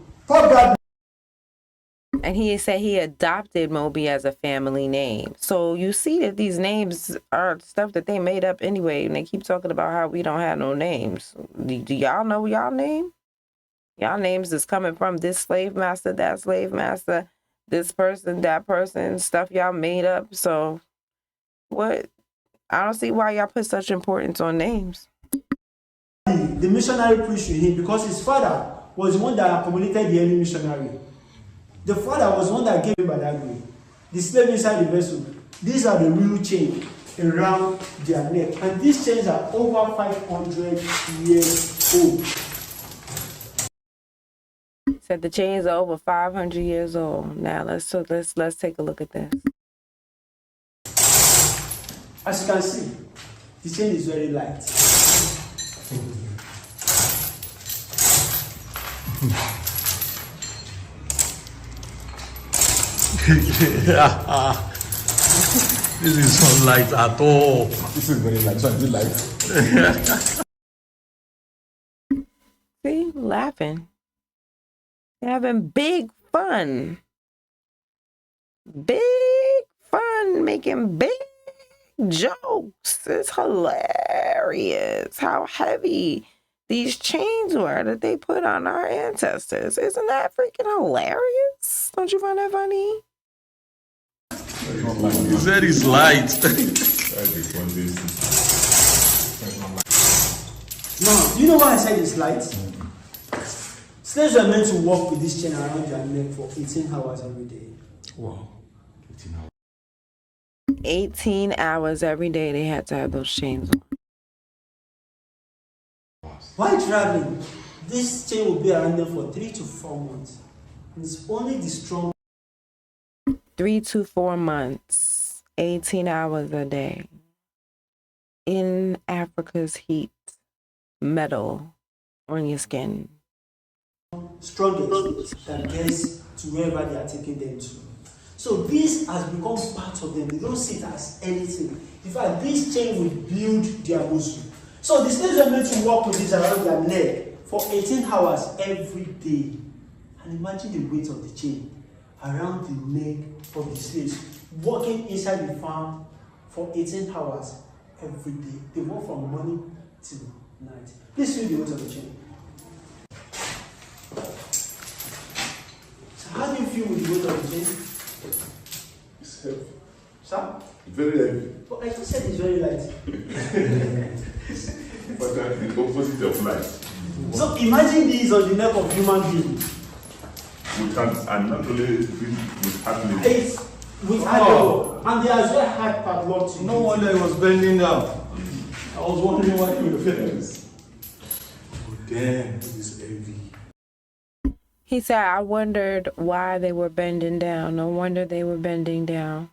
And he said he adopted Moby as a family name. So you see that these names are stuff that they made up anyway, and they keep talking about how we don't have no names. Do y'all know y'all name? Y'all names is coming from this slave master, that slave master, this person, that person, stuff y'all made up. So what? I don't see why y'all put such importance on names. The missionary preached to him because his father was the one that accommodated the early missionary. The father was the one that gave him Badagry. The slave inside the vessel. These are the real chains around their neck. And these chains are over 500 years old. Said the chains are over 500 years old. Now let's take a look at this. As you can see, the chain is very light. This is not light at all. This is very light. So is it light? See, laughing. They're having big fun. Big fun, making big jokes. It's hilarious how heavy these chains were that they put on our ancestors. Isn't that freaking hilarious? Don't you find that funny? He said it's light. Now, do you know why I said it's light? Slaves were meant to walk with this chain around their neck for 18 hours every day. Wow. 18 hours. 18 hours every day they had to have those chains on. While traveling, this chain will be around them for 3 to 4 months. And it's only the strong 3 to 4 months, 18 hours a day. In Africa's heat, metal on your skin. strongest that gets to wherever they are taking them to. So this has become part of them. They don't see it as anything. In fact, this chain will build their muscle. So the slaves are meant to walk with this around their neck for 18 hours every day. And imagine the weight of the chain around the neck of the slaves, walking inside the farm for 18 hours every day. They walk from morning till night. Please feel the weight of the chain. So how do you feel with the weight of the chain? It's heavy. Sir? Very heavy. But I just said it's very light. But that's the opposite of light. So imagine this on the neck of human being. We can't, and not only with happening. It's with alcohol. And they are very hard padlock to No wonder he was bending down. I was wondering why you were feeling this. Oh, damn, this is heavy. He said, I wondered why they were bending down. No wonder they were bending down.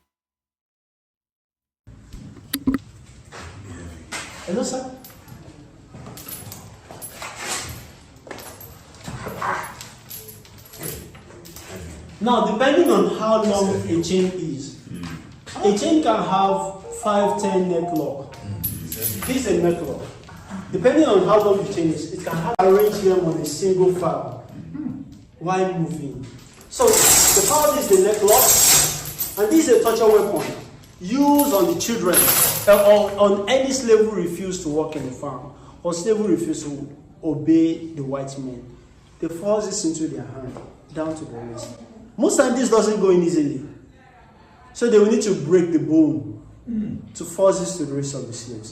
Hello, sir? Now, depending on how long a chain is, a chain can have 5-10 neck lock. This is a neck lock. Depending on how long the chain is, it can have arrange them on a single file while moving. So, the file is the neck lock, and this is a torture weapon used on the children or on any slave who refused to work in the farm or slave who refused to obey the white men. They force this into their hand, down to the wrist. Most times this doesn't go in easily. So they will need to break the bone to force this to the wrist of the slaves.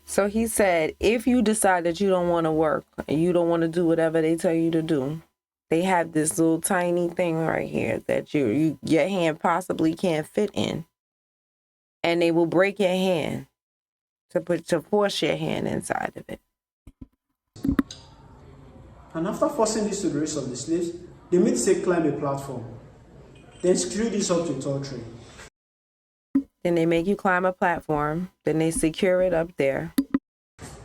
So he said, if you decide that you don't want to work and you don't want to do whatever they tell you to do, they have this little tiny thing right here that your hand possibly can't fit in. And they will break your hand to force your hand inside of it. And after forcing this to the wrist of the slaves, they may say climb a platform. Then screw this up to a tall tree. Then they make you climb a platform. Then they secure it up there.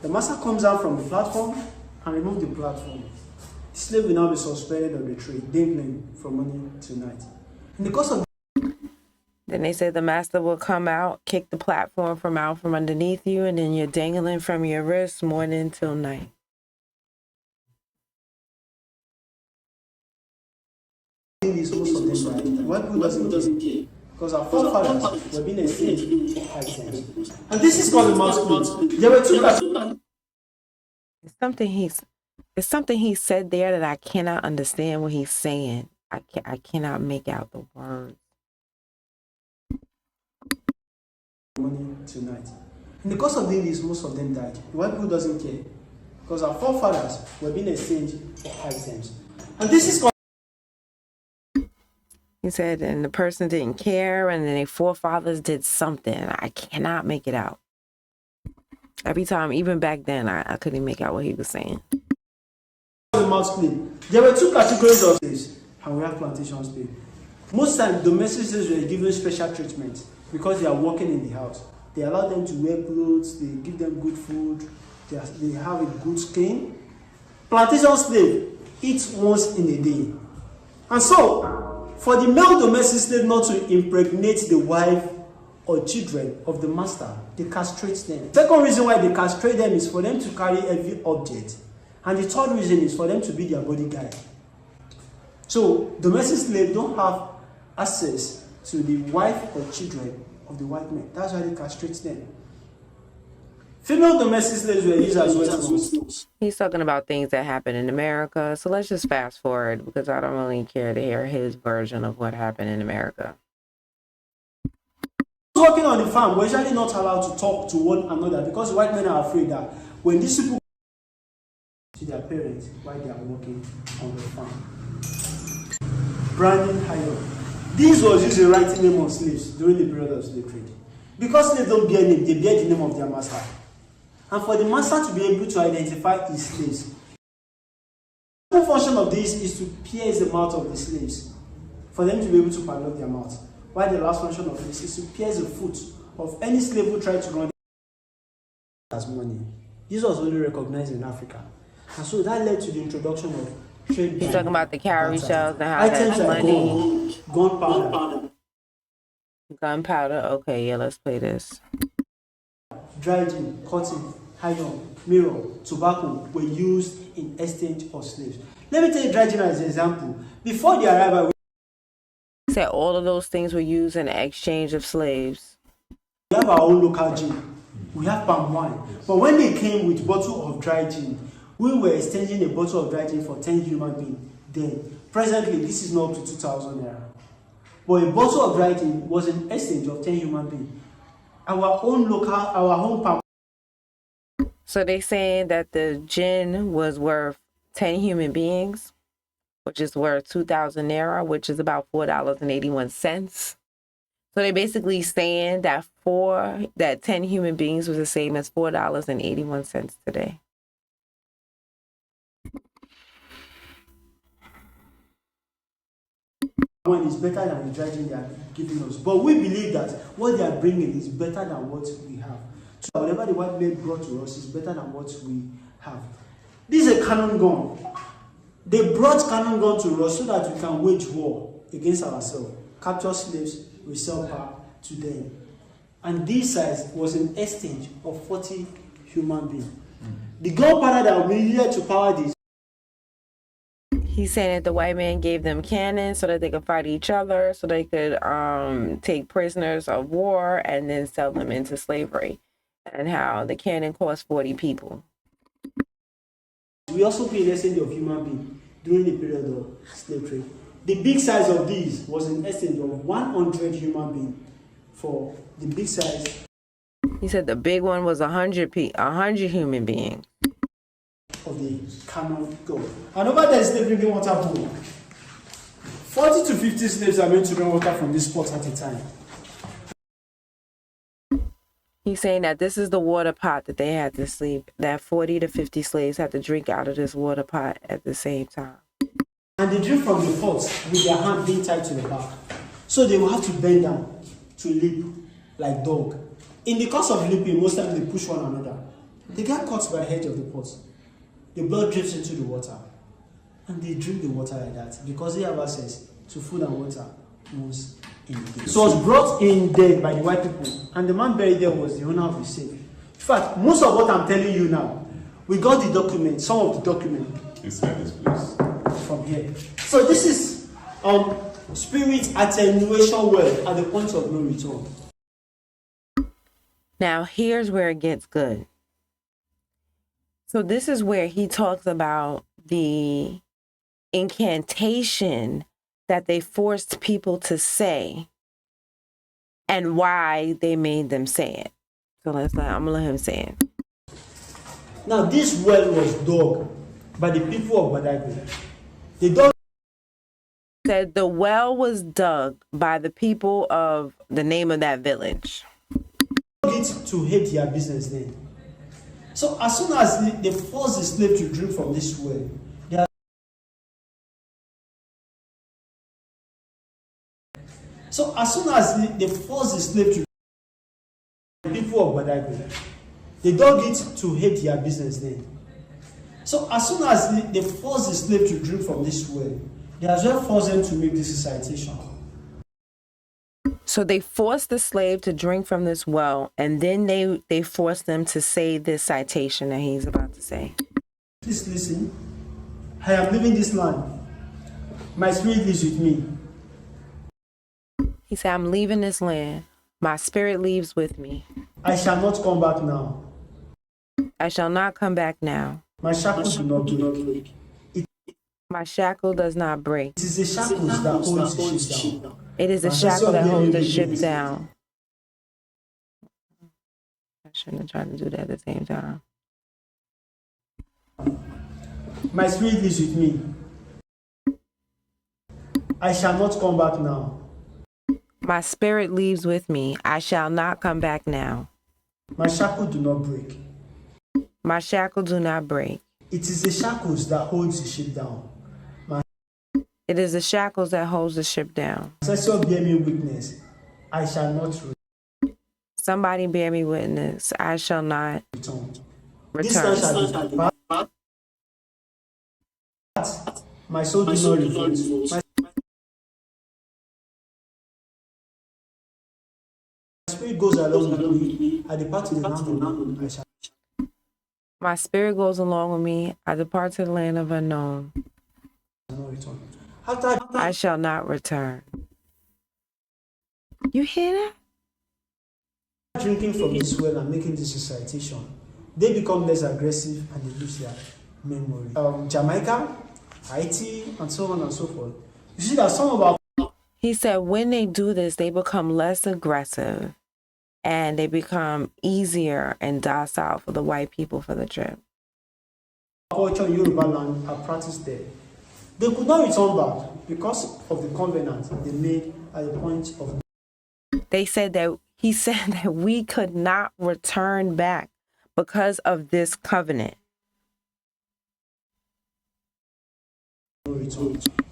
The master comes out from the platform and removes the platform. The slave will now be suspended on the tree, dangling from morning to night. In the course of Then they say the master will come out, kick the platform from underneath you, and then you're dangling from your wrist morning till night. this, most of them died. White people doesn't care. Because our forefathers were being enslaved for high times. And this is called the masculine. There were two classes. It's something he said there that I cannot understand what he's saying. I cannot make out the words. Morning to night. In the course of this, most of them died. The white people doesn't care. Because our forefathers were being enslaved for high times. And this is called. He said, and the person didn't care, and then their forefathers did something. I cannot make it out. Every time, even back then, I couldn't make out what he was saying. The masculine. There were two categories of slaves, and we have plantation slaves. Most times, domestic slaves were given special treatment because they are working in the house. They allow them to wear clothes, they give them good food, they have a good skin. Plantation slave eats once in a day. And so, for the male domestic slave not to impregnate the wife or children of the master, they castrate them. Second reason why they castrate them is for them to carry heavy object. And the third reason is for them to be their bodyguard. So, domestic slaves don't have access to the wife or children of the white men. That's why they castrate them. Female domestic slaves were used as weapons. He's talking about things that happen in America. So let's just fast forward because I don't really care to hear his version of what happened in America. Working on the farm, we're usually not allowed to talk to one another because white men are afraid that when these people to their parents while they are working on the farm. Branding iron. This was used in writing name on slaves during the period of slave trade. Because slaves don't bear name, they bear the name of their master. And for the master to be able to identify his slaves, the function of this is to pierce the mouth of the slaves, for them to be able to padlock their mouth. While the last function of this is to pierce the foot of any slave who tried to run as money. This was only recognized in Africa. And so that led to the introduction of trade. He's talking about the cowrie shells and how that's money. Gunpowder. Gunpowder. Okay, yeah, let's play this. Dry gin, cotton, iron, mirror, tobacco were used in exchange of slaves. Let me take dry gin as an example. Before the arrival, He said all of those things were used in the exchange of slaves. we have our own local gin. We have palm wine. But when they came with bottle of dry gin, we were exchanging a bottle of dry gin for 10 human beings. Then, presently, this is not up to 2,000 naira. But a bottle of dry gin was an exchange of 10 human beings. Our own local, our own palm. So they saying that the gin was worth 10 human beings, which is worth 2,000 naira, which is about $4.81. So they basically saying that 10 human beings was the same as $4.81 today. One is better than the dry gin they are giving us, but we believe that what they are bringing is better than what we have. So whatever the white men brought to us is better than what we have. This is a cannon gun. They brought cannon gun to us so that we can wage war against ourselves, capture slaves, resell power to them. And this size was an exchange of 40 human beings. The gunpowder that we needed to power this. He's saying that the white man gave them cannons so that they could fight each other, so they could take prisoners of war and then sell them into slavery, and how the cannon cost 40 people. We also paid exchange of human beings during the period of slave trade. The big size of these was an exchange of 100 human beings for the big size. He said the big one was 100 human beings. Of the cannon gun. And over there is the drinking water pool. 40 to 50 slaves are meant to bring water from this pot at a time. He's saying that this is the water pot that they had to sleep, that 40 to 50 slaves had to drink out of this water pot at the same time. And they drink from the pot with their hand being tied to the back. So they will have to bend down to leap like dog. In the course of leaping, most times they push one another. They get caught by the edge of the pot. The blood drips into the water. And they drink the water like that because they have access to food and water once in a day. So it was brought in dead by the white people. And the man buried there was the owner of the safe. In fact, most of what I'm telling you now, we got the document, some of the document. Inside this place. From here. So this is spirit attenuation word at the point of no return. Now here's where it gets good. So this is where he talks about the incantation that they forced people to say and why they made them say it. So I'm gonna let him say it. Now this well was dug by the people of Badagry. The dog said the well was dug by the people of the name of that village. It to hate their business then. So as soon as they force the slave to drink from this well, they force the slave to The people of Badagry, they dug it to hate their business then. So as soon as they forced the slave to drink from this well, they as well forced them to make this recitation. So they forced the slave to drink from this well, and then they forced them to say this citation that he's about to say. Please listen. I am leaving this land. My spirit lives with me. He said, I'm leaving this land. My spirit leaves with me. I shall not come back now. I shall not come back now. My shackles do not break. My shackle does not break. It is the shackles that holds the ship down. It is the shackle that holds the ship down. I shouldn't have tried to do that at the same time. My spirit lives with me. I shall not come back now. My spirit leaves with me. I shall not come back now. My shackle do not break. My shackle do not break. It is the shackles that holds the ship down. It is the shackles that holds the ship down. Ancestral bear me witness. I shall not return. Somebody bear me witness. I shall not return. This land shall depart. My soul do not revolt. My spirit goes along with me. I depart to the land unknown. I shall. My spirit goes along with me. I depart to the land of unknown. Not return. I shall not return. You hear that? Drinking from this well and making this recitation, they become less aggressive and they lose their memory. Jamaica, Haiti, and so on and so forth. You see that some of our... He said when they do this, they become less aggressive and they become easier and docile for the white people for the trip. Culture in Yoruba land are practiced there. They could not return back because of the covenant they made at the point of... They said that he said that we could not return back because of this covenant.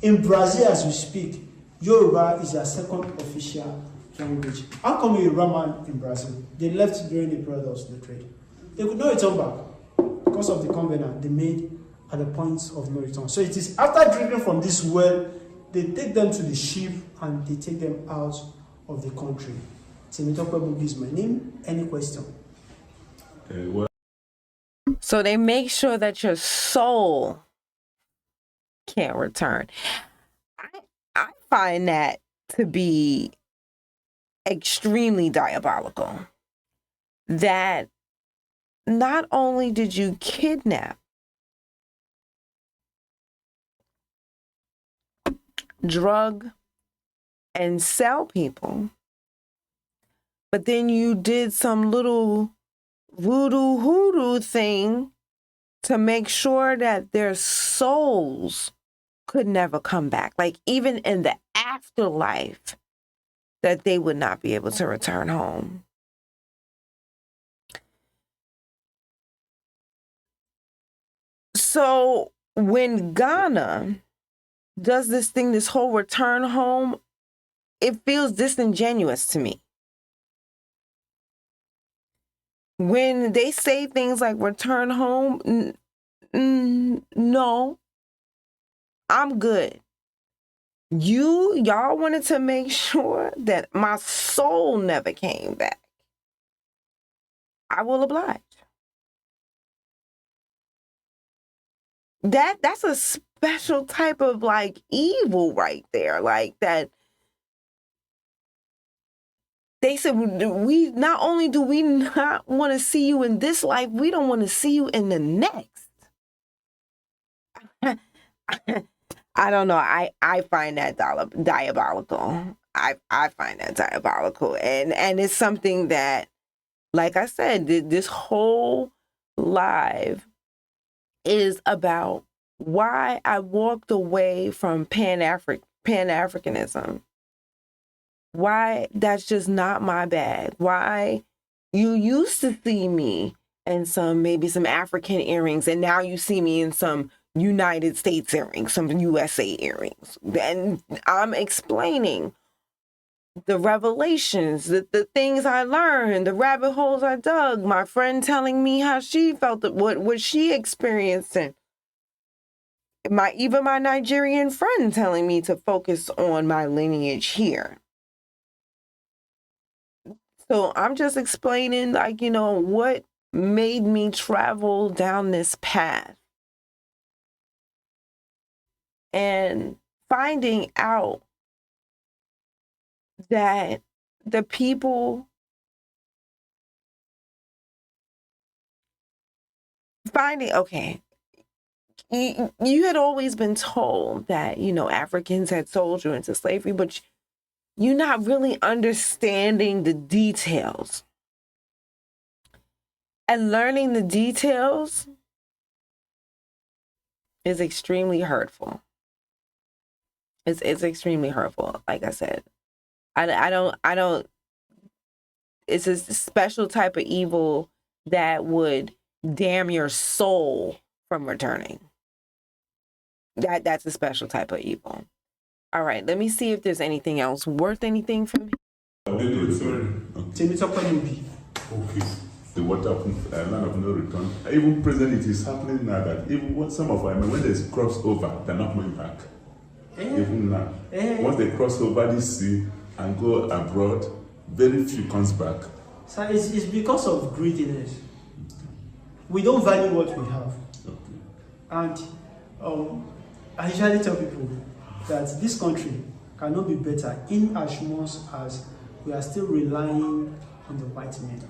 In Brazil, as we speak, Yoruba is their second official language. How come you're a man in Brazil? They left during the period of slave trade. They could not return back because of the covenant they made at the point of no return. So it is after drinking from this well, they take them to the ship and they take them out of the country. Timotokwe is my name. Any question? So they make sure that your soul can't return. I find that to be extremely diabolical. That not only did you kidnap, drug, and sell people, but then you did some little voodoo hoodoo thing to make sure that their souls could never come back. Like even in the afterlife, that they would not be able to return home. So when Ghana does this thing, this whole return home, it feels disingenuous to me. When they say things like return home, no, I'm good. Y'all wanted to make sure that my soul never came back. I will oblige. That's a special type of like evil right there. Like that. They said, we not only do we not want to see you in this life, we don't want to see you in the next. I don't know. I find that diabolical. I find that diabolical. And it's something that, like I said, this whole live is about why I walked away from Pan-Africanism. Why that's just not my bag. Why you used to see me in maybe some African earrings, and now you see me in some United States earrings, some USA earrings. And I'm explaining the revelations, the things I learned, the rabbit holes I dug, my friend telling me how she felt, what she experienced, and even my Nigerian friend telling me to focus on my lineage here. So I'm just explaining, like, what made me travel down this path and finding out that the people okay, you had always been told that, Africans had sold you into slavery, but you're not really understanding the details. And learning the details is extremely hurtful. It's extremely hurtful. Like I said, I don't, it's a special type of evil that would damn your soul from returning. That's a special type of evil. All right, let me see if there's anything else worth anything from Okay. The water of land of no return. Even presently, it is happening now that even when some of them, when they cross over, they're not going back. Even now, once they cross over this sea and go abroad, very few comes back. So it's because of greediness. We don't value what we have. Okay. And I usually tell people that this country cannot be better in as much as we are still relying on the white men.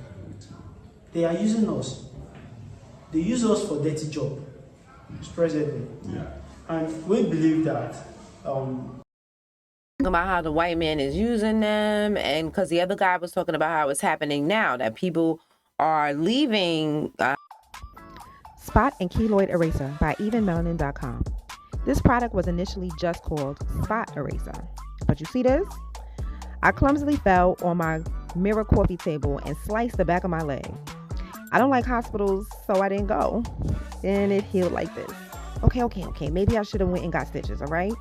They are using us. They use us for dirty job, presently. Yeah. And we believe that about how the white man is using them, and because the other guy was talking about how it's happening now, that people are leaving. Spot and Keloid Eraser by evenmelanin.com. This product was initially just called Spot Eraser, but you see this? I clumsily fell on my mirror coffee table and sliced the back of my leg. I don't like hospitals, so I didn't go. And it healed like this. Okay. Maybe I should have went and got stitches, all right?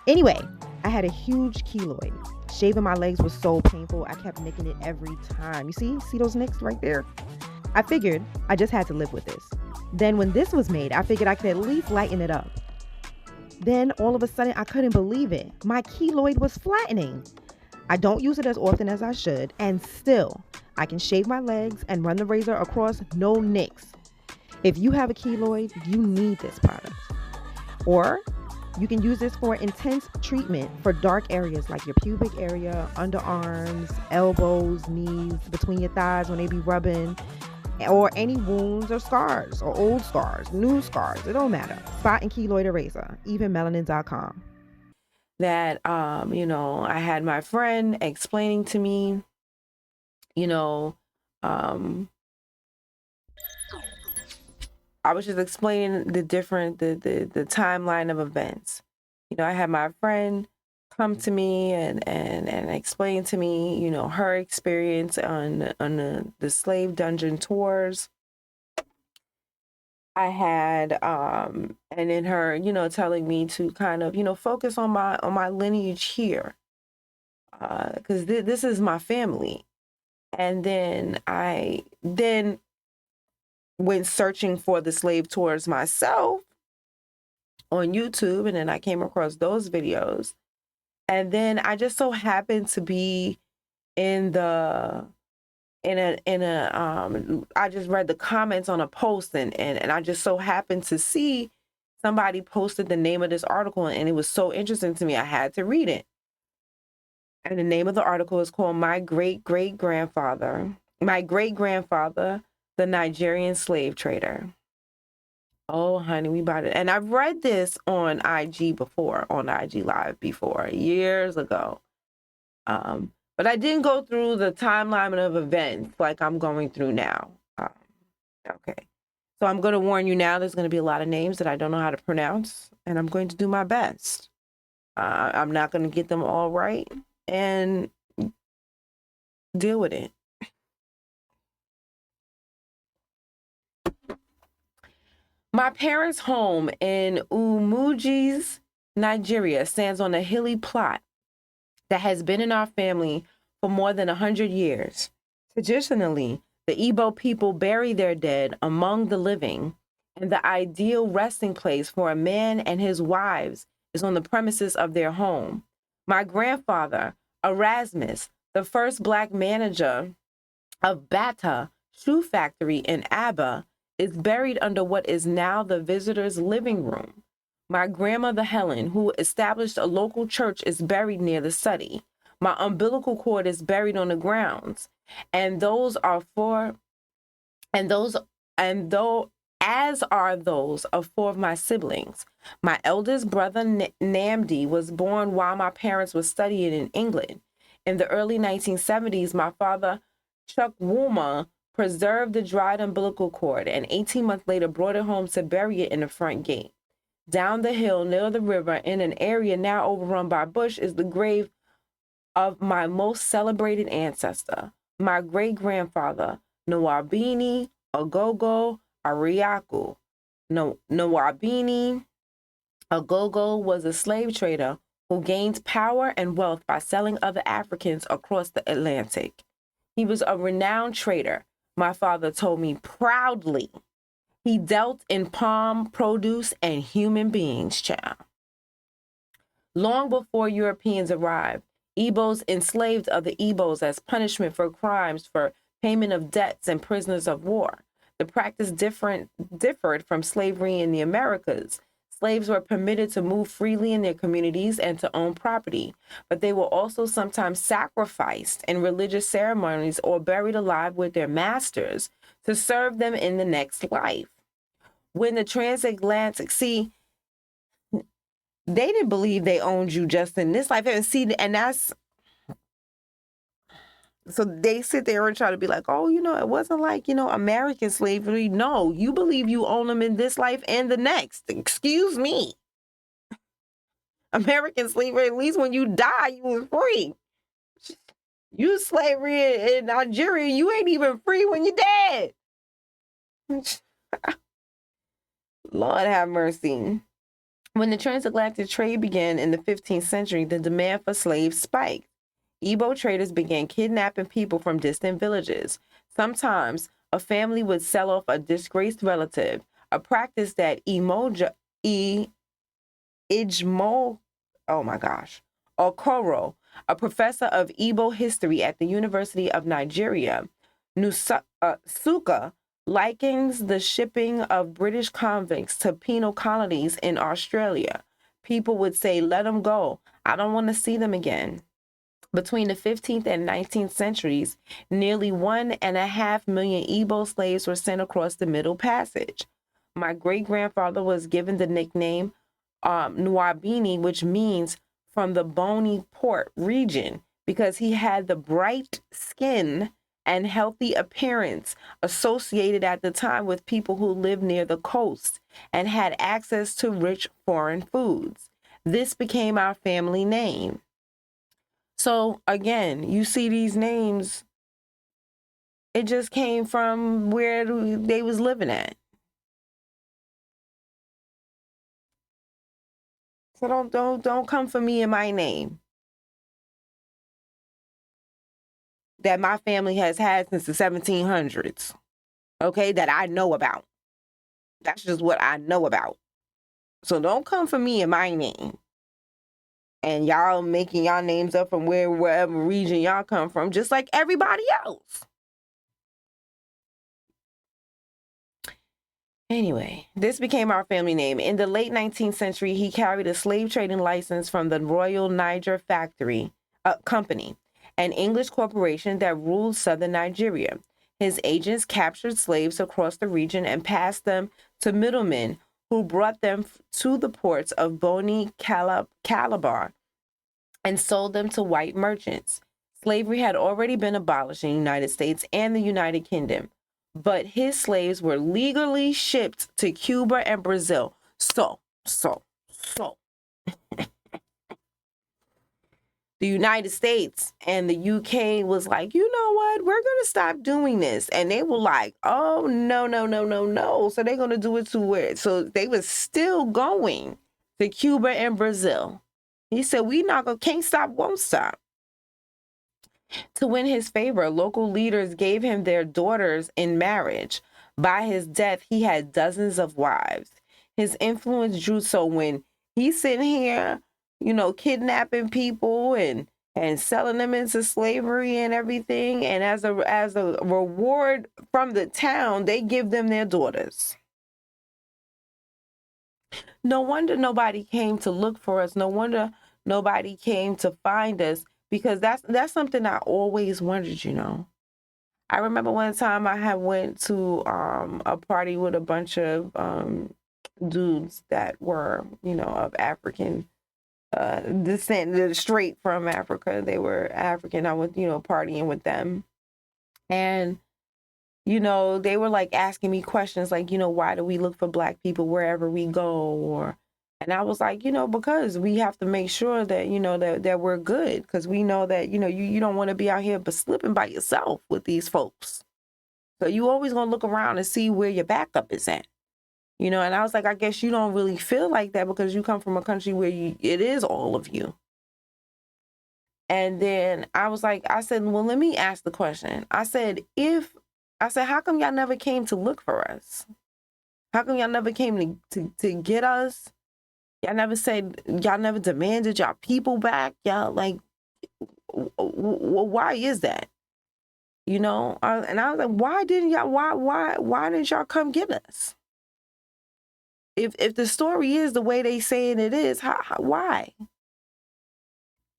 Anyway, I had a huge keloid. Shaving my legs was so painful, I kept nicking it every time. You see those nicks right there? I figured I just had to live with this. Then when this was made, I figured I could at least lighten it up. Then all of a sudden, I couldn't believe it. My keloid was flattening. I don't use it as often as I should, and still, I can shave my legs and run the razor across, no nicks. If you have a keloid, you need this product. Or you can use this for intense treatment for dark areas like your pubic area, underarms, elbows, knees, between your thighs when they be rubbing, or any wounds or scars, or old scars, new scars. It don't matter. Spot and Keloid Eraser, evenmelanin.com. That, I had my friend explaining to me, I was just explaining the timeline of events. I had my friend come to me and explain to me, her experience on the slave dungeon tours. I had, and in her, telling me to kind of, focus on my lineage here, because this is my family. And then I went searching for the slave tours myself on YouTube, and then I came across those videos. And then I just so happened to be I just read the comments on a post, and I just so happened to see somebody posted the name of this article, and it was so interesting to me. I had to read it. And the name of the article is called My Great-Grandfather, the Nigerian Slave Trader. Oh, honey, we bought it. And I've read this on IG before, on IG Live before, years ago. But I didn't go through the timeline of events like I'm going through now. Okay. So I'm going to warn you now, there's going to be a lot of names that I don't know how to pronounce, and I'm going to do my best. I'm not going to get them all right, and deal with it. My parents' home in Umuji's, Nigeria, stands on a hilly plot that has been in our family for more than 100 years. Traditionally, the Igbo people bury their dead among the living, and the ideal resting place for a man and his wives is on the premises of their home. My grandfather, Erasmus, the first Black manager of Bata Shoe Factory in Aba, is buried under what is now the visitors' living room. My grandmother Helen, who established a local church, is buried near the study. My umbilical cord is buried on the grounds, and those are four, and those, and though as are those of four of my siblings. My eldest brother Namdi was born while my parents were studying in England. In the early 1970s, my father Chuck Woolmer preserved the dried umbilical cord, and 18 months later brought it home to bury it in the front gate. Down the hill near the river, in an area now overrun by bush, is the grave of my most celebrated ancestor, my great-grandfather, Nwabini Ogogo Ariaku. Nwabini Ogogo was a slave trader who gained power and wealth by selling other Africans across the Atlantic. He was a renowned trader, my father told me proudly. He dealt in palm, produce, and human beings, child. Long before Europeans arrived, Igbos enslaved other Igbos as punishment for crimes for payment of debts and prisoners of war. The practice differed from slavery in the Americas. Slaves were permitted to move freely in their communities and to own property, but they were also sometimes sacrificed in religious ceremonies or buried alive with their masters to serve them in the next life. When the transatlantic, see, they didn't believe they owned you just in this life. And that's, so they sit there and try to be like, oh, it wasn't like, American slavery. No, you believe you own them in this life and the next. Excuse me. American slavery, at least when you die, you was free. You slavery in Nigeria, you ain't even free when you're dead. Lord have mercy. When the transatlantic trade began in the 15th century, the demand for slaves spiked. Igbo traders began kidnapping people from distant villages. Sometimes a family would sell off a disgraced relative, a practice that Okoro, a professor of Igbo history at the University of Nigeria, Suka, likens the shipping of British convicts to penal colonies in Australia. People would say, let them go. I don't want to see them again. Between the 15th and 19th centuries, nearly 1.5 million Igbo slaves were sent across the Middle Passage. My great-grandfather was given the nickname Nwabini, which means from the bony port region, because he had the bright skin and healthy appearance associated at the time with people who lived near the coast and had access to rich foreign foods. This became our family name. So again, you see these names, it just came from where they was living at. So don't come for me and my name that my family has had since the 1700s, okay, that I know about. That's just what I know about. So don't come for me and my name. And y'all making y'all names up from wherever region y'all come from, just like everybody else. Anyway, this became our family name. In the late 19th century, he carried a slave trading license from the Royal Niger Company, an English corporation that ruled southern Nigeria. His agents captured slaves across the region and passed them to middlemen who brought them to the ports of Boni Calabar and sold them to white merchants. Slavery had already been abolished in the United States and the United Kingdom, but his slaves were legally shipped to Cuba and Brazil. So. The United States and the UK was like, you know what? We're going to stop doing this. And they were like, oh, no. So they're going to do it to where? So they were still going to Cuba and Brazil. He said, can't stop, won't stop. To win his favor, local leaders gave him their daughters in marriage. By his death, he had dozens of wives. His influence drew, so when he's sitting here, kidnapping people and selling them into slavery and everything, and as a reward from the town, they give them their daughters. No wonder nobody came to look for us. No wonder nobody came to find us, because that's something I always wondered, I remember one time I had went to a party with a bunch of dudes that were, of African descent, straight from Africa. They were African. I was, partying with them. And, they were like asking me questions like, why do we look for Black people wherever we go? And I was like, because we have to make sure that, that we're good. Because we know that, you don't want to be out here but slipping by yourself with these folks. So you always going to look around and see where your backup is at. And I was like, I guess you don't really feel like that because you come from a country where it is all of you. And then I said, well, let me ask the question. I said, how come y'all never came to look for us? How come y'all never came to get us? Y'all never demanded y'all people back. Y'all why is that? And I was like, why didn't y'all come get us? If the story is the way they saying it is, why?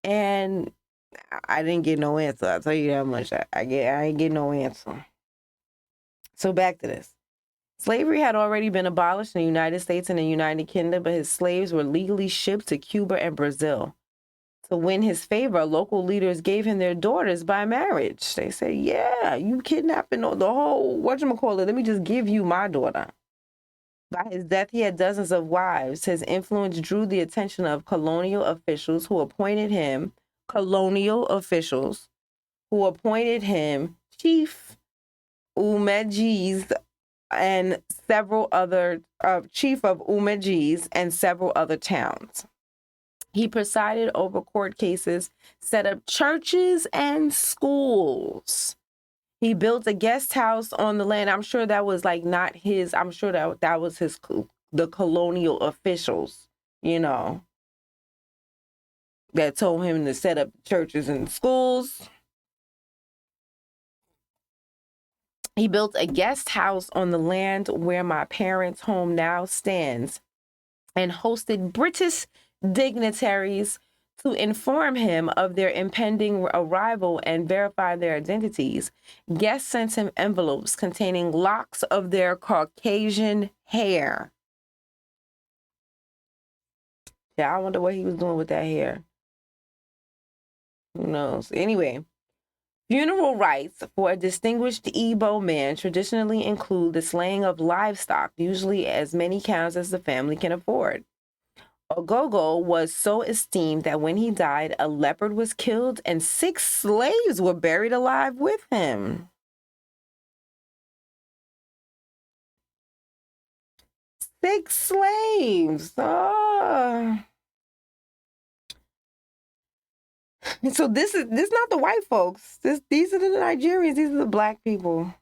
And I didn't get no answer. I'll tell you that much. I ain't get no answer. So back to this. Slavery had already been abolished in the United States and the United Kingdom, but his slaves were legally shipped to Cuba and Brazil. To win his favor, local leaders gave him their daughters by marriage. They said, yeah, you kidnapping the whole, whatchamacallit, let me just give you my daughter. By his death, he had dozens of wives. His influence drew the attention of colonial officials who appointed him Chief Remedies and several other chief of Remedies and several other towns. He presided over court cases, set up churches and schools. He built a guest house on the land. I'm sure that was not his. I'm sure that was the colonial officials, that told him to set up churches and schools. He built a guest house on the land where my parents' home now stands and hosted British dignitaries to inform him of their impending arrival and verify their identities. Guests sent him envelopes containing locks of their Caucasian hair. Yeah, I wonder what he was doing with that hair. Who knows? Anyway. Funeral rites for a distinguished Igbo man traditionally include the slaying of livestock, usually as many cows as the family can afford. Ogogo was so esteemed that when he died, a leopard was killed and 6 slaves were buried alive with him. 6 slaves. Oh. So this not the white folks. These are the Nigerians. These are the Black people.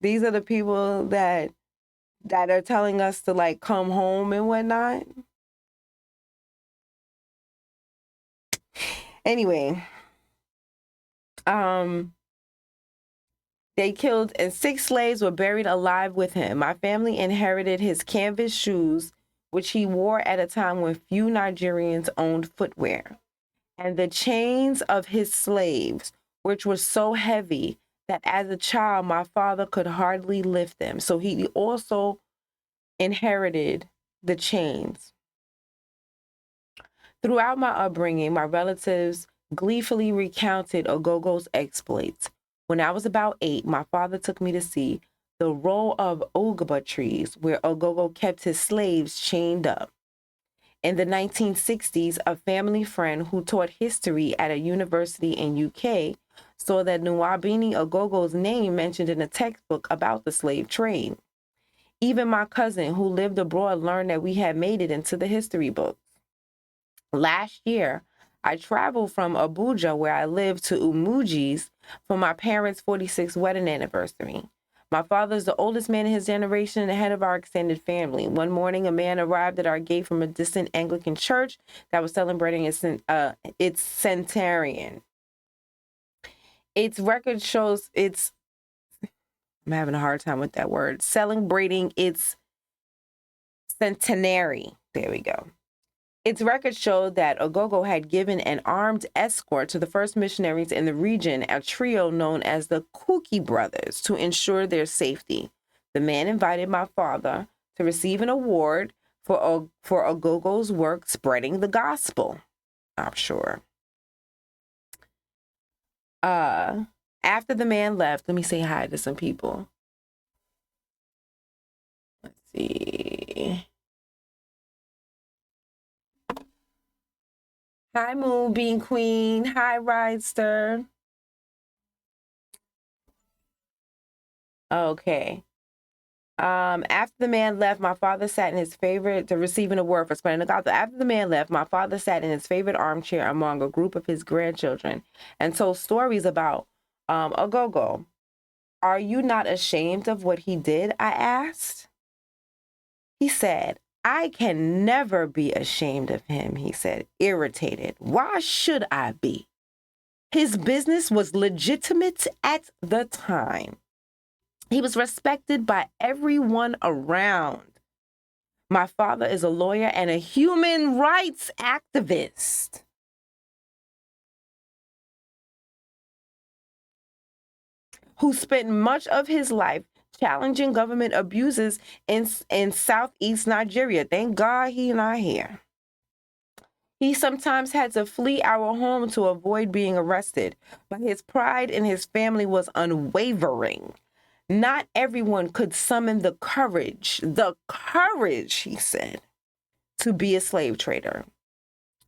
These are the people that are telling us to come home and whatnot. Anyway, they killed and 6 slaves were buried alive with him. My family inherited his canvas shoes, which he wore at a time when few Nigerians owned footwear, and the chains of his slaves, which were so heavy that as a child, my father could hardly lift them. So he also inherited the chains. Throughout my upbringing, my relatives gleefully recounted Ogogo's exploits. When I was about 8, my father took me to see the row of ugaba trees where Ogogo kept his slaves chained up. In the 1960s, a family friend who taught history at a university in UK saw that Nwabini Ogogo's name mentioned in a textbook about the slave trade. Even my cousin who lived abroad learned that we had made it into the history books. Last year, I traveled from Abuja, where I live, to Umuji's for my parents' 46th wedding anniversary. My father is the oldest man in his generation and the head of our extended family. One morning, a man arrived at our gate from a distant Anglican church that was celebrating its centenarian. Its record shows I'm having a hard time with that word. Celebrating its centenary. There we go. Its records showed that Ogogo had given an armed escort to the first missionaries in the region, a trio known as the Kuki brothers, to ensure their safety. The man invited my father to receive an award for Ogogo's work spreading the gospel. I'm sure. After the man left, let me say hi to some people. Let's see. Hi, Moonbeam Queen. Hi, Ridester. Okay. After the man left, my father sat in his favorite to receive an award for spreading the gospel. After the man left, my father sat in his favorite armchair among a group of his grandchildren and told stories about Ogogo. Are you not ashamed of what he did? I asked. He said, I can never be ashamed of him, he said, irritated. Why should I be? His business was legitimate at the time. He was respected by everyone around. My father is a lawyer and a human rights activist. Who spent much of his life challenging government abuses in Southeast Nigeria. Thank God he's not here. He sometimes had to flee our home to avoid being arrested, but his pride in his family was unwavering. Not everyone could summon the courage, he said, to be a slave trader.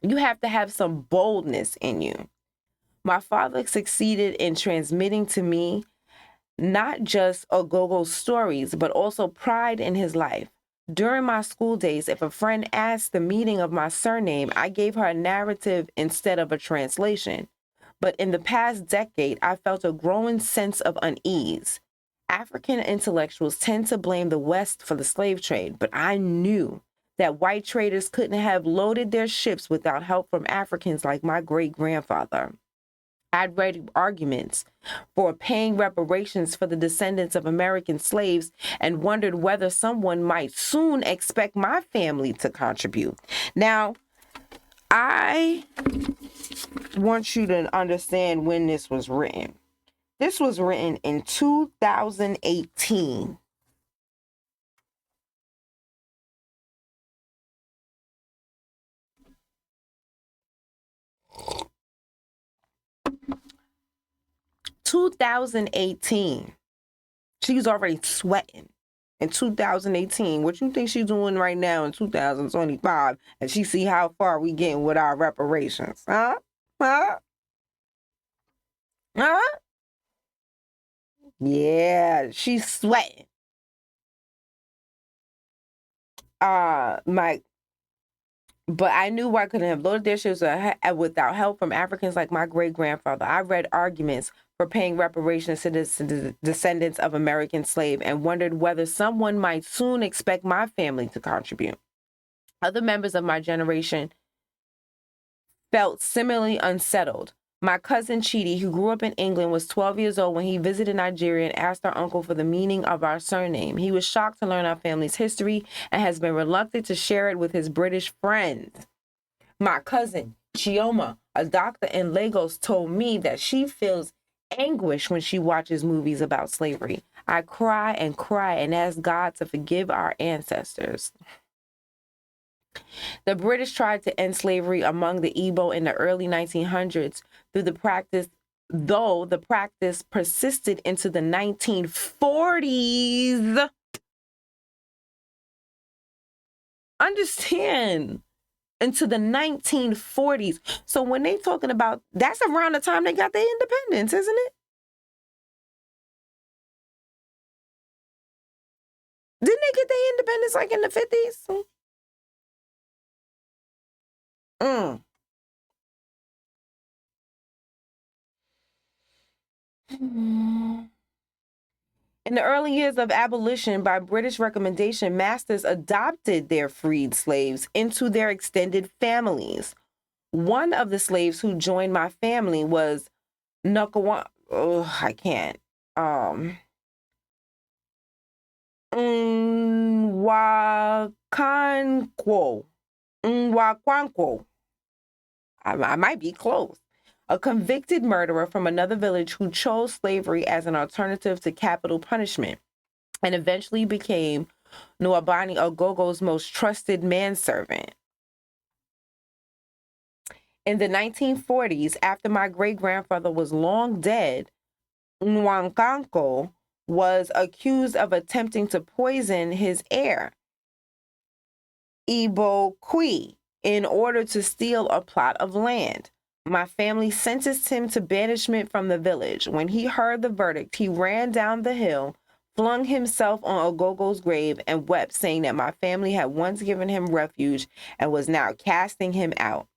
You have to have some boldness in you. My father succeeded in transmitting to me not just Ogogo's stories, but also pride in his life. During my school days, if a friend asked the meaning of my surname, I gave her a narrative instead of a translation. But in the past decade, I felt a growing sense of unease. African intellectuals tend to blame the West for the slave trade, but I knew that white traders couldn't have loaded their ships without help from Africans like my great-grandfather. I'd read arguments for paying reparations for the descendants of American slaves and wondered whether someone might soon expect my family to contribute. Now, I want you to understand when this was written. This was written in 2018. She's already sweating in 2018. What you think she's doing right now in 2025? And she see how far we getting with our reparations, huh? Yeah, she's sweating. But I knew I couldn't have loaded their ships without help from Africans like my great-grandfather. I read arguments for paying reparations to the descendants of American slaves and wondered whether someone might soon expect my family to contribute. Other members of my generation felt similarly unsettled. My cousin Chidi, who grew up in England, was 12 years old when he visited Nigeria and asked our uncle for the meaning of our surname. He was shocked to learn our family's history and has been reluctant to share it with his British friends. My cousin Chioma, a doctor in Lagos, told me that she feels anguish when she watches movies about slavery. I cry and ask God to forgive our ancestors. The British tried to end slavery among the Igbo in the early 1900s though the practice persisted into the 1940s. Understand, into the 1940s. So when they talking about, that's around the time they got their independence, isn't it? Didn't they get their independence like in the 50s? In the early years of abolition, by British recommendation, masters adopted their freed slaves into their extended families. One of the slaves who joined my family was Nakawa. Oh, I can't. Nwakankwo. Nwakwankwo. I might be close. A convicted murderer from another village who chose slavery as an alternative to capital punishment and eventually became Nwabani Ogogo's most trusted manservant. In the 1940s, after my great-grandfather was long dead, Nwankanko was accused of attempting to poison his heir, Igbo Kui, in order to steal a plot of land. My family sentenced him to banishment from the village. When he heard the verdict, he ran down the hill, flung himself on Ogogo's grave, and wept, saying that my family had once given him refuge and was now casting him out.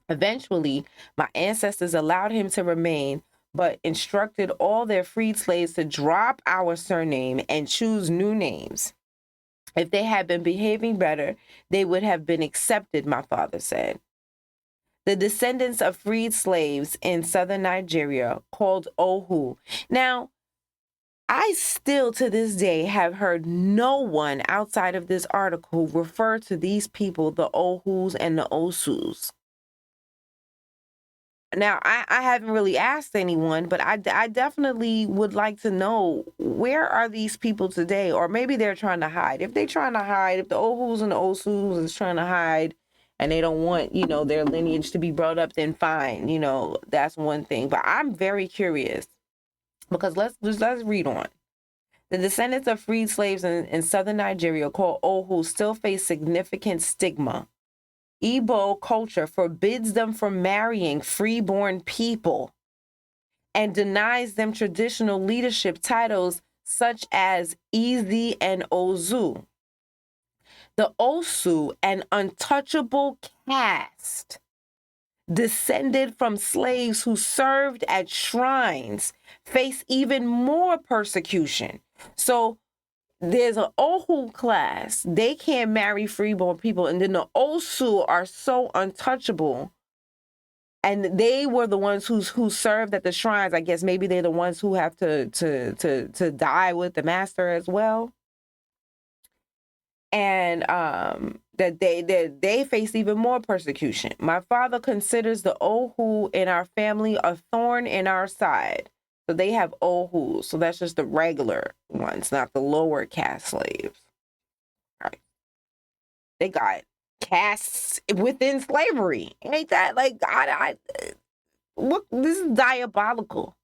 Eventually, my ancestors allowed him to remain, but instructed all their freed slaves to drop our surname and choose new names. If they had been behaving better, they would have been accepted, my father said. The descendants of freed slaves in southern Nigeria, called Ohu. Now, I still to this day have heard no one outside of this article refer to these people, the Ohus and the Osus. Now, I haven't really asked anyone, but I definitely would like to know, where are these people today? Or maybe they're trying to hide. If they're trying to hide, if the Ohus and the Osus is trying to hide and they don't want, their lineage to be brought up, then fine. That's one thing. But I'm very curious because let's read on. The descendants of freed slaves in southern Nigeria called Ohu still face significant stigma. Igbo culture forbids them from marrying freeborn people and denies them traditional leadership titles such as Eze and Ozu. The Osu, an untouchable caste, descended from slaves who served at shrines, face even more persecution. So there's an Ohu class. They can't marry freeborn people. And then the Osu are so untouchable. And they were the ones who served at the shrines. I guess maybe they're the ones who have to die with the master as well. And that they face even more persecution. My father considers the Ohu in our family a thorn in our side. So they have Ohus. So that's just the regular ones, not the lower caste slaves. All right. They got castes within slavery. Ain't that like, look, this is diabolical.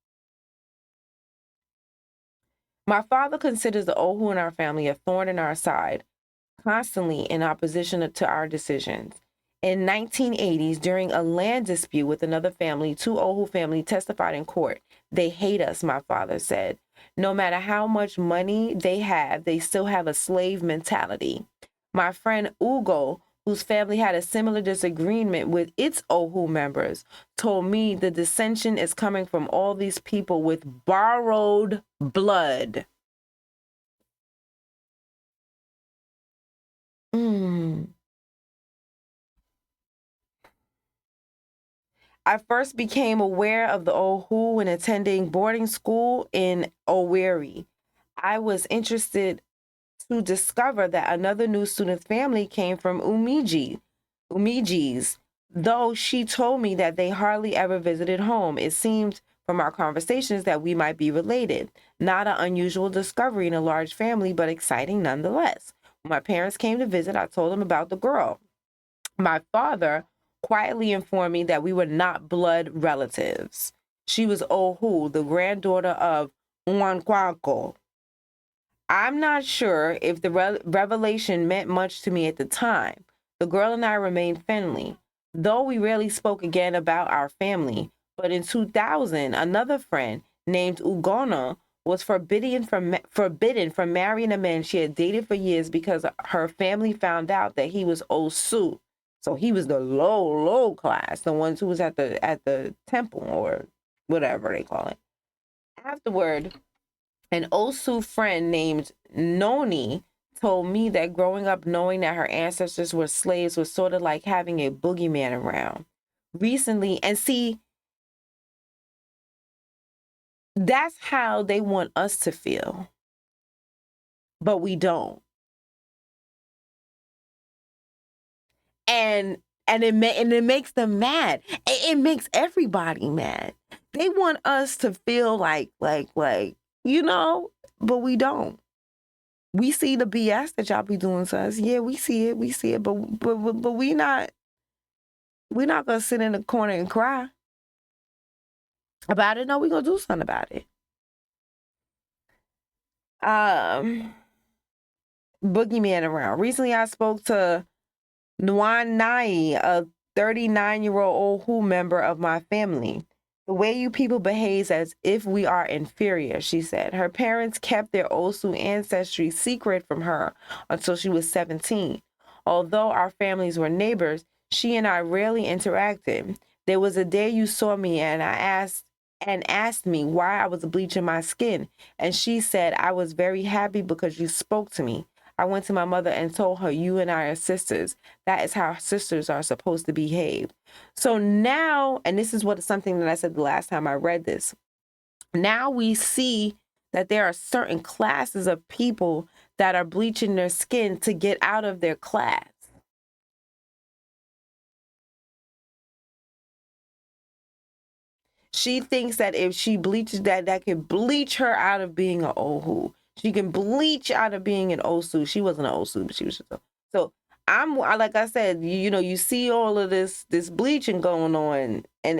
My father considers the Ohu in our family a thorn in our side, constantly in opposition to our decisions. In 1980s, during a land dispute with another family, two Ohu family testified in court. They hate us, my father said. No matter how much money they have, they still have a slave mentality. My friend Ugo, whose family had a similar disagreement with its Ohu members, told me the dissension is coming from all these people with borrowed blood. I first became aware of the Ohu when attending boarding school in Owerri. I was interested to discover that another new student's family came from Umijis, though she told me that they hardly ever visited home. It seemed from our conversations that we might be related. Not an unusual discovery in a large family, but exciting nonetheless. When my parents came to visit, I told them about the girl. My father quietly informed me that we were not blood relatives. She was Ohu, the granddaughter of Nwankwanko. I'm not sure if the revelation meant much to me at the time. The girl and I remained friendly, though we rarely spoke again about our family. But in 2000, another friend named Ugona was forbidden from marrying a man she had dated for years because her family found out that he was Osu. So he was the low class, the ones who was at the temple or whatever they call it. Afterward, an Osu friend named Noni told me that growing up knowing that her ancestors were slaves was sort of like having a boogeyman around. Recently, and see, that's how they want us to feel, but we don't. And it makes them mad. It makes everybody mad. They want us to feel like, you know, but we don't. We see the BS that y'all be doing to us. Yeah, we see it, but we're not gonna sit in the corner and cry about it. No, we're gonna do something about it. Boogeyman around. Recently, I spoke to Nwan Nai, a 39-year-old Ohu member of my family. The way you people behave as if we are inferior, she said. Her parents kept their Osu ancestry secret from her until she was 17. Although our families were neighbors, she and I rarely interacted. There was a day you saw me and asked me why I was bleaching my skin, and she said I was very happy because you spoke to me. I went to my mother and told her, you and I are sisters. That is how sisters are supposed to behave. So now, and this is something that I said the last time I read this, now we see that there are certain classes of people that are bleaching their skin to get out of their class. She thinks that if she bleaches that can bleach her out of being an Ohu. She can bleach out of being an Osu. She wasn't an Osu, but she was just so. I'm like I said, you see all of this bleaching going on, and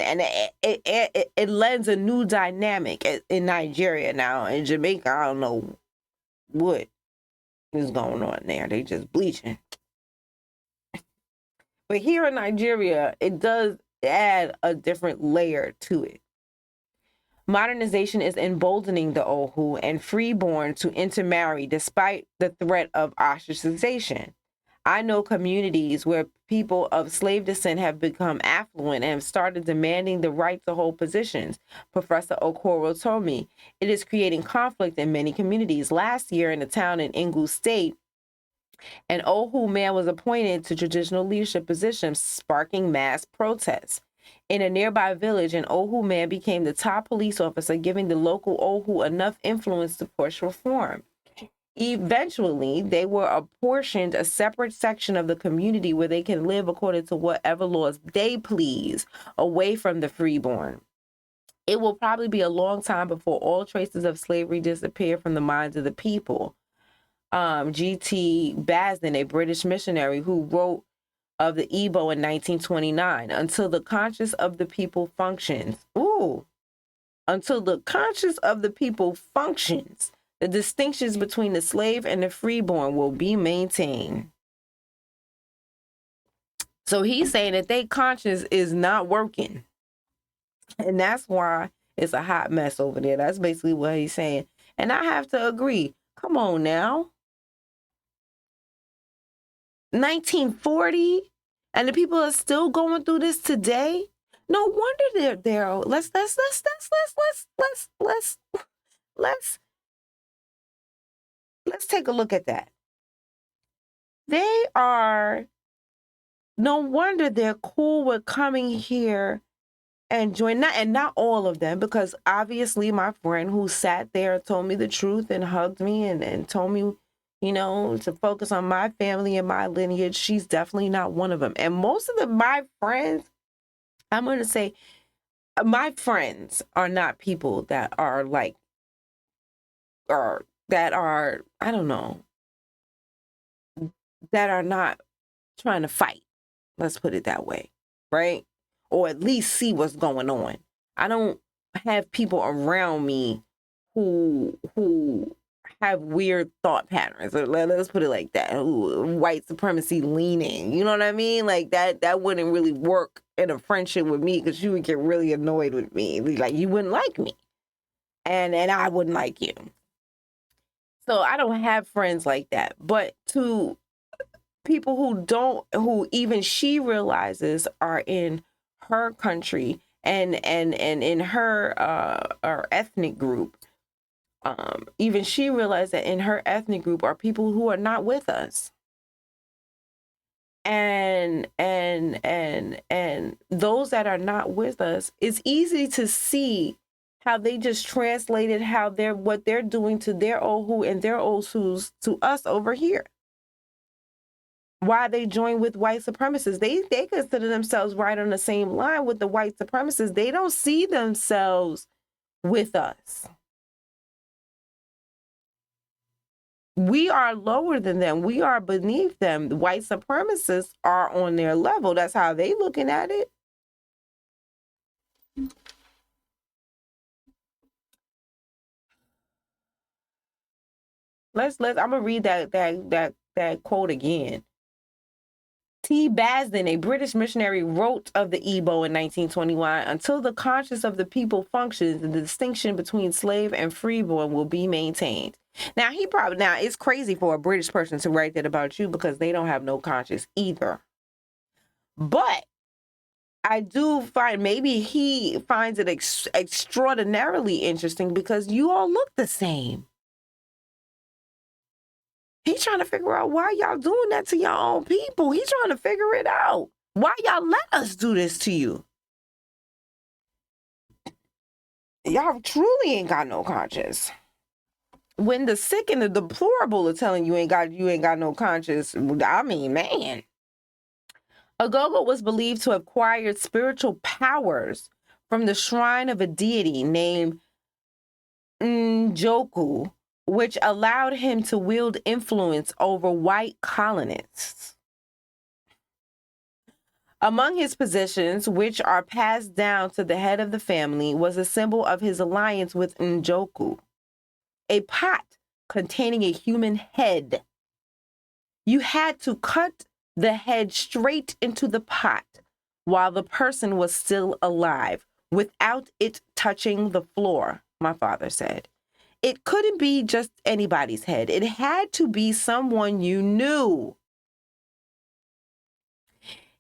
it lends a new dynamic in Nigeria now. In Jamaica, I don't know what is going on there. They just bleaching. But here in Nigeria, it does add a different layer to it. Modernization is emboldening the Ohu and freeborn to intermarry despite the threat of ostracization. I know communities where people of slave descent have become affluent and have started demanding the right to hold positions. Professor Okoro told me it is creating conflict in many communities. Last year in a town in Enugu State, an Ohu man was appointed to traditional leadership positions, sparking mass protests. In a nearby village, an Ohu man became the top police officer, giving the local Ohu enough influence to push reform. Eventually, they were apportioned a separate section of the community where they can live according to whatever laws they please, away from the freeborn. It will probably be a long time before all traces of slavery disappear from the minds of the people. G.T. Basden, a British missionary who wrote of the Igbo in 1929, until the conscience of the people functions. Until the conscience of the people functions, the distinctions between the slave and the freeborn will be maintained. So he's saying that their conscience is not working. And that's why it's a hot mess over there. That's basically what he's saying. And I have to agree. Come on now. 1940, and the people are still going through this today. No wonder they're let's take a look at that. They are, no wonder they're cool with coming here and join, not all of them, because obviously my friend who sat there told me the truth and hugged me and told me, to focus on my family and my lineage, she's definitely not one of them. And most of my friends, I'm going to say, my friends are not people that are like, or that are, I don't know, that are not trying to fight. Let's put it that way, right? Or at least see what's going on. I don't have people around me who have weird thought patterns. Let's put it like that. White supremacy leaning. You know what I mean? Like that wouldn't really work in a friendship with me, because you would get really annoyed with me. Like you wouldn't like me. And I wouldn't like you. So I don't have friends like that. But to people who even she realizes are in her country and in her ethnic group. Even she realized that in her ethnic group are people who are not with us. And those that are not with us, it's easy to see how they just translated what they're doing to their Ohu and their Osus to us over here. Why they join with white supremacists. They consider themselves right on the same line with the white supremacists. They don't see themselves with us. We are lower than them. We are beneath them. The white supremacists are on their level. That's how they looking at it. I'm gonna read that quote again. T. Basden, a British missionary, wrote of the Igbo in 1921, until the conscience of the people functions, the distinction between slave and freeborn will be maintained. Now, it's crazy for a British person to write that about you because they don't have no conscience either. But I do find maybe he finds it extraordinarily interesting because you all look the same. He's trying to figure out why y'all doing that to your own people. He's trying to figure it out. Why y'all let us do this to you? Y'all truly ain't got no conscience. When the sick and the deplorable are telling you ain't got no conscience, I mean, man. Ogogo was believed to have acquired spiritual powers from the shrine of a deity named Njoku, which allowed him to wield influence over white colonists. Among his possessions, which are passed down to the head of the family, was a symbol of his alliance with Njoku, a pot containing a human head. You had to cut the head straight into the pot while the person was still alive, without it touching the floor, my father said. It couldn't be just anybody's head. It had to be someone you knew.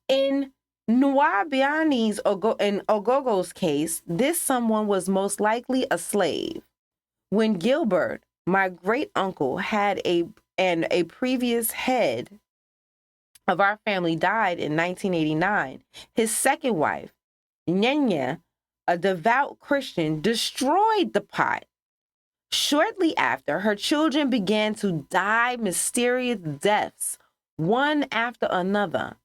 In Nwabiani's in Ogogo's case, this someone was most likely a slave. When Gilbert, my great uncle, had a previous head of our family died in 1989, his second wife, Nyenya, a devout Christian, destroyed the pot. Shortly after, her children began to die mysterious deaths, one after another,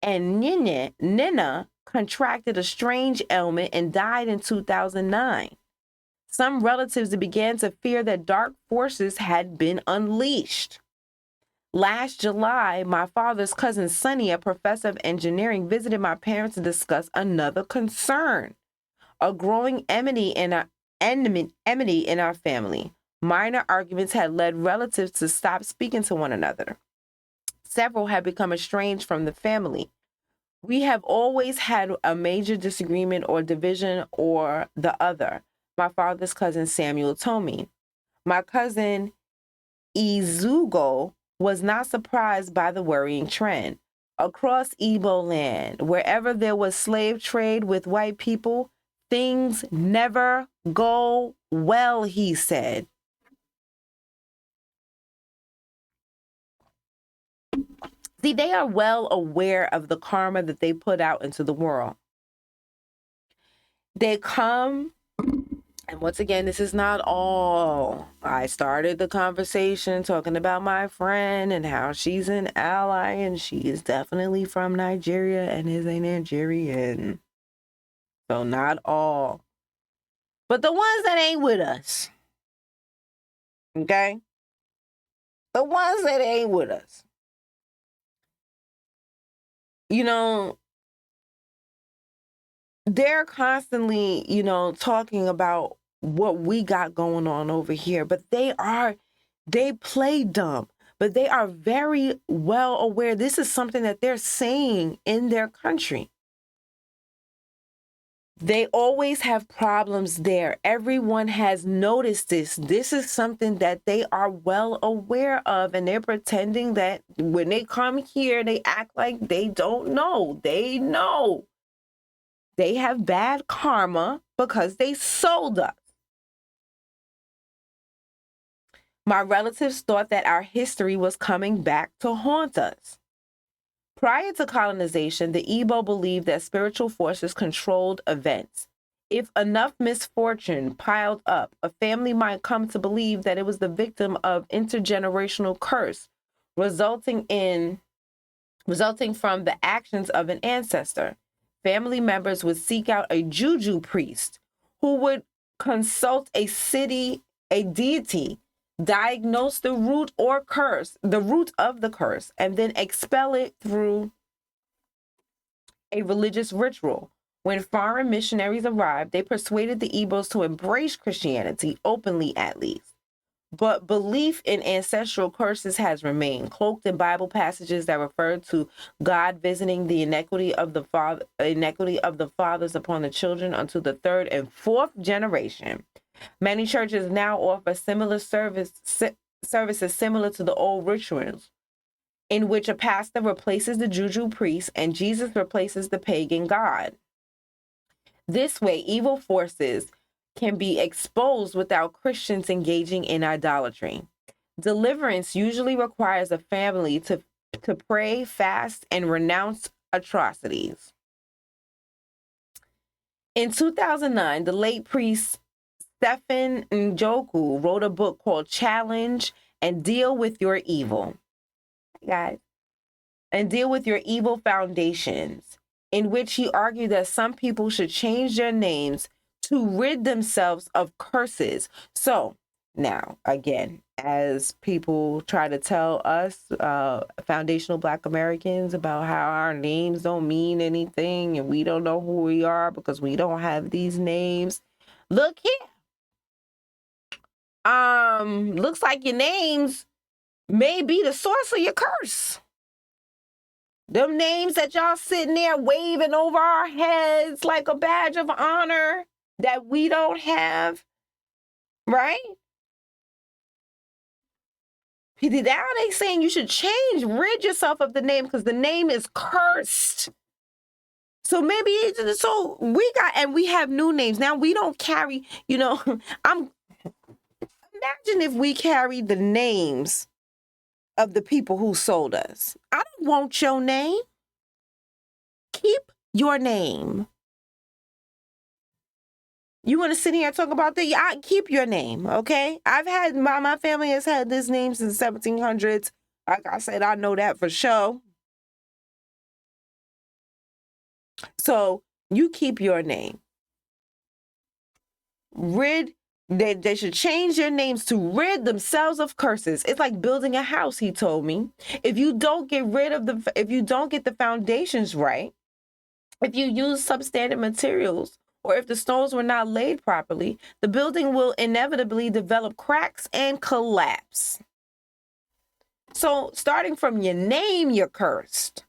and Nina contracted a strange ailment and died in 2009. Some relatives began to fear that dark forces had been unleashed. Last July, my father's cousin Sonny, a professor of engineering, visited my parents to discuss another concern, a growing enmity in our family. Minor arguments had led relatives to stop speaking to one another. Several had become estranged from the family. We have always had a major disagreement or division or the other. My father's cousin Samuel told me. My cousin Izugo was not surprised by the worrying trend. Across Igbo land, wherever there was slave trade with white people, things never go well, he said. See, they are well aware of the karma that they put out into the world. They come, and once again, this is not all. I started the conversation talking about my friend and how she's an ally, and she is definitely from Nigeria and is a Nigerian. So not all. But the ones that ain't with us. Okay? The ones that ain't with us. You know, they're constantly, talking about what we got going on over here, but they play dumb, but they are very well aware this is something that they're saying in their country. They always have problems there. Everyone has noticed this. This is something that they are well aware of, and they're pretending that when they come here, they act like they don't know. They know. They have bad karma because they sold us. My relatives thought that our history was coming back to haunt us. Prior to colonization, the Igbo believed that spiritual forces controlled events. If enough misfortune piled up, a family might come to believe that it was the victim of intergenerational curse, resulting from the actions of an ancestor. Family members would seek out a juju priest who would consult a deity, diagnose the root of the curse, and then expel it through a religious ritual. When foreign missionaries arrived, they persuaded the Igbos to embrace Christianity, openly at least. But belief in ancestral curses has remained, cloaked in Bible passages that refer to God visiting the iniquity of the fathers upon the children unto the third and fourth generation. Many churches now offer similar services similar to the old rituals, in which a pastor replaces the juju priest and Jesus replaces the pagan god. This way, evil forces can be exposed without Christians engaging in idolatry. Deliverance usually requires a family to pray, fast, and renounce atrocities. In 2009, the late priest Stephen Njoku wrote a book called Challenge and Deal with Your Evil. Guys, and Deal with Your Evil Foundations, in which he argued that some people should change their names to rid themselves of curses. So now, again, as people try to tell us, foundational Black Americans, about how our names don't mean anything and we don't know who we are because we don't have these names. Look here. Looks like your names may be the source of your curse. Them names that y'all sitting there waving over our heads like a badge of honor that we don't have, right? Now they saying you should rid yourself of the name because the name is cursed. So maybe we have new names. Now we don't carry, imagine if we carried the names of the people who sold us. I don't want your name. Keep your name. You want to sit here and talk about that? Keep your name, okay? I've had, my family has had this name since 1700s. Like I said, I know that for sure. So you keep your name. They should change their names to rid themselves of curses. It's like building a house, he told me. If you don't get the foundations right, if you use substandard materials, or if the stones were not laid properly, the building will inevitably develop cracks and collapse. So starting from your name, you're cursed.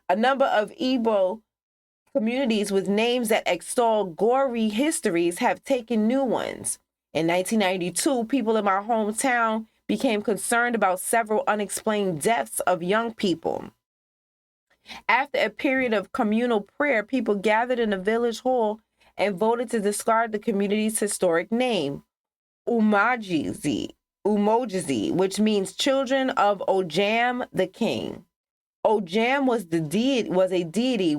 A number of Igbo communities with names that extol gory histories have taken new ones. In 1992, people in my hometown became concerned about several unexplained deaths of young people. After a period of communal prayer, people gathered in a village hall and voted to discard the community's historic name, Umojizi, which means children of Ojam the king. Ojam was a deity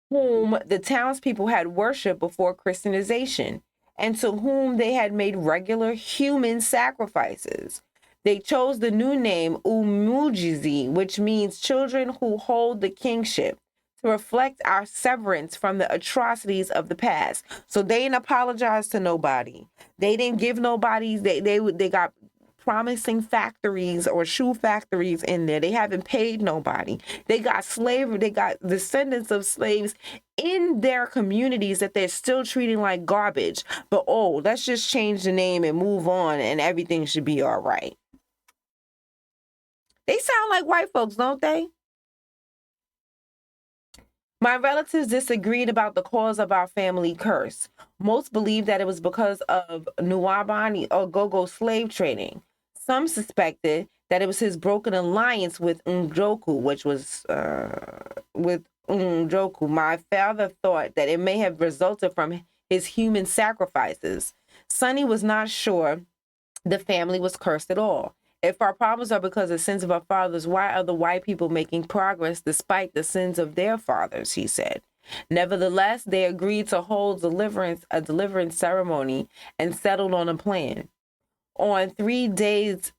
whom the townspeople had worshipped before Christianization, and to whom they had made regular human sacrifices. They chose the new name Umujizi, which means children who hold the kingship, to reflect our severance from the atrocities of the past. So they didn't apologize to nobody. They didn't give nobody, they got promising factories or shoe factories in there. They haven't paid nobody. They got slavery. They got descendants of slaves in their communities that they're still treating like garbage. But, let's just change the name and move on and everything should be all right. They sound like white folks, don't they? My relatives disagreed about the cause of our family curse. Most believed that it was because of Nuwabani or Gogo slave trading. Some suspected that it was his broken alliance with Njoku, which was with Njoku. My father thought that it may have resulted from his human sacrifices. Sonny was not sure the family was cursed at all. If our problems are because of sins of our fathers, why are the white people making progress despite the sins of their fathers, he said. Nevertheless, they agreed to hold a deliverance ceremony and settled on a plan. On 3 days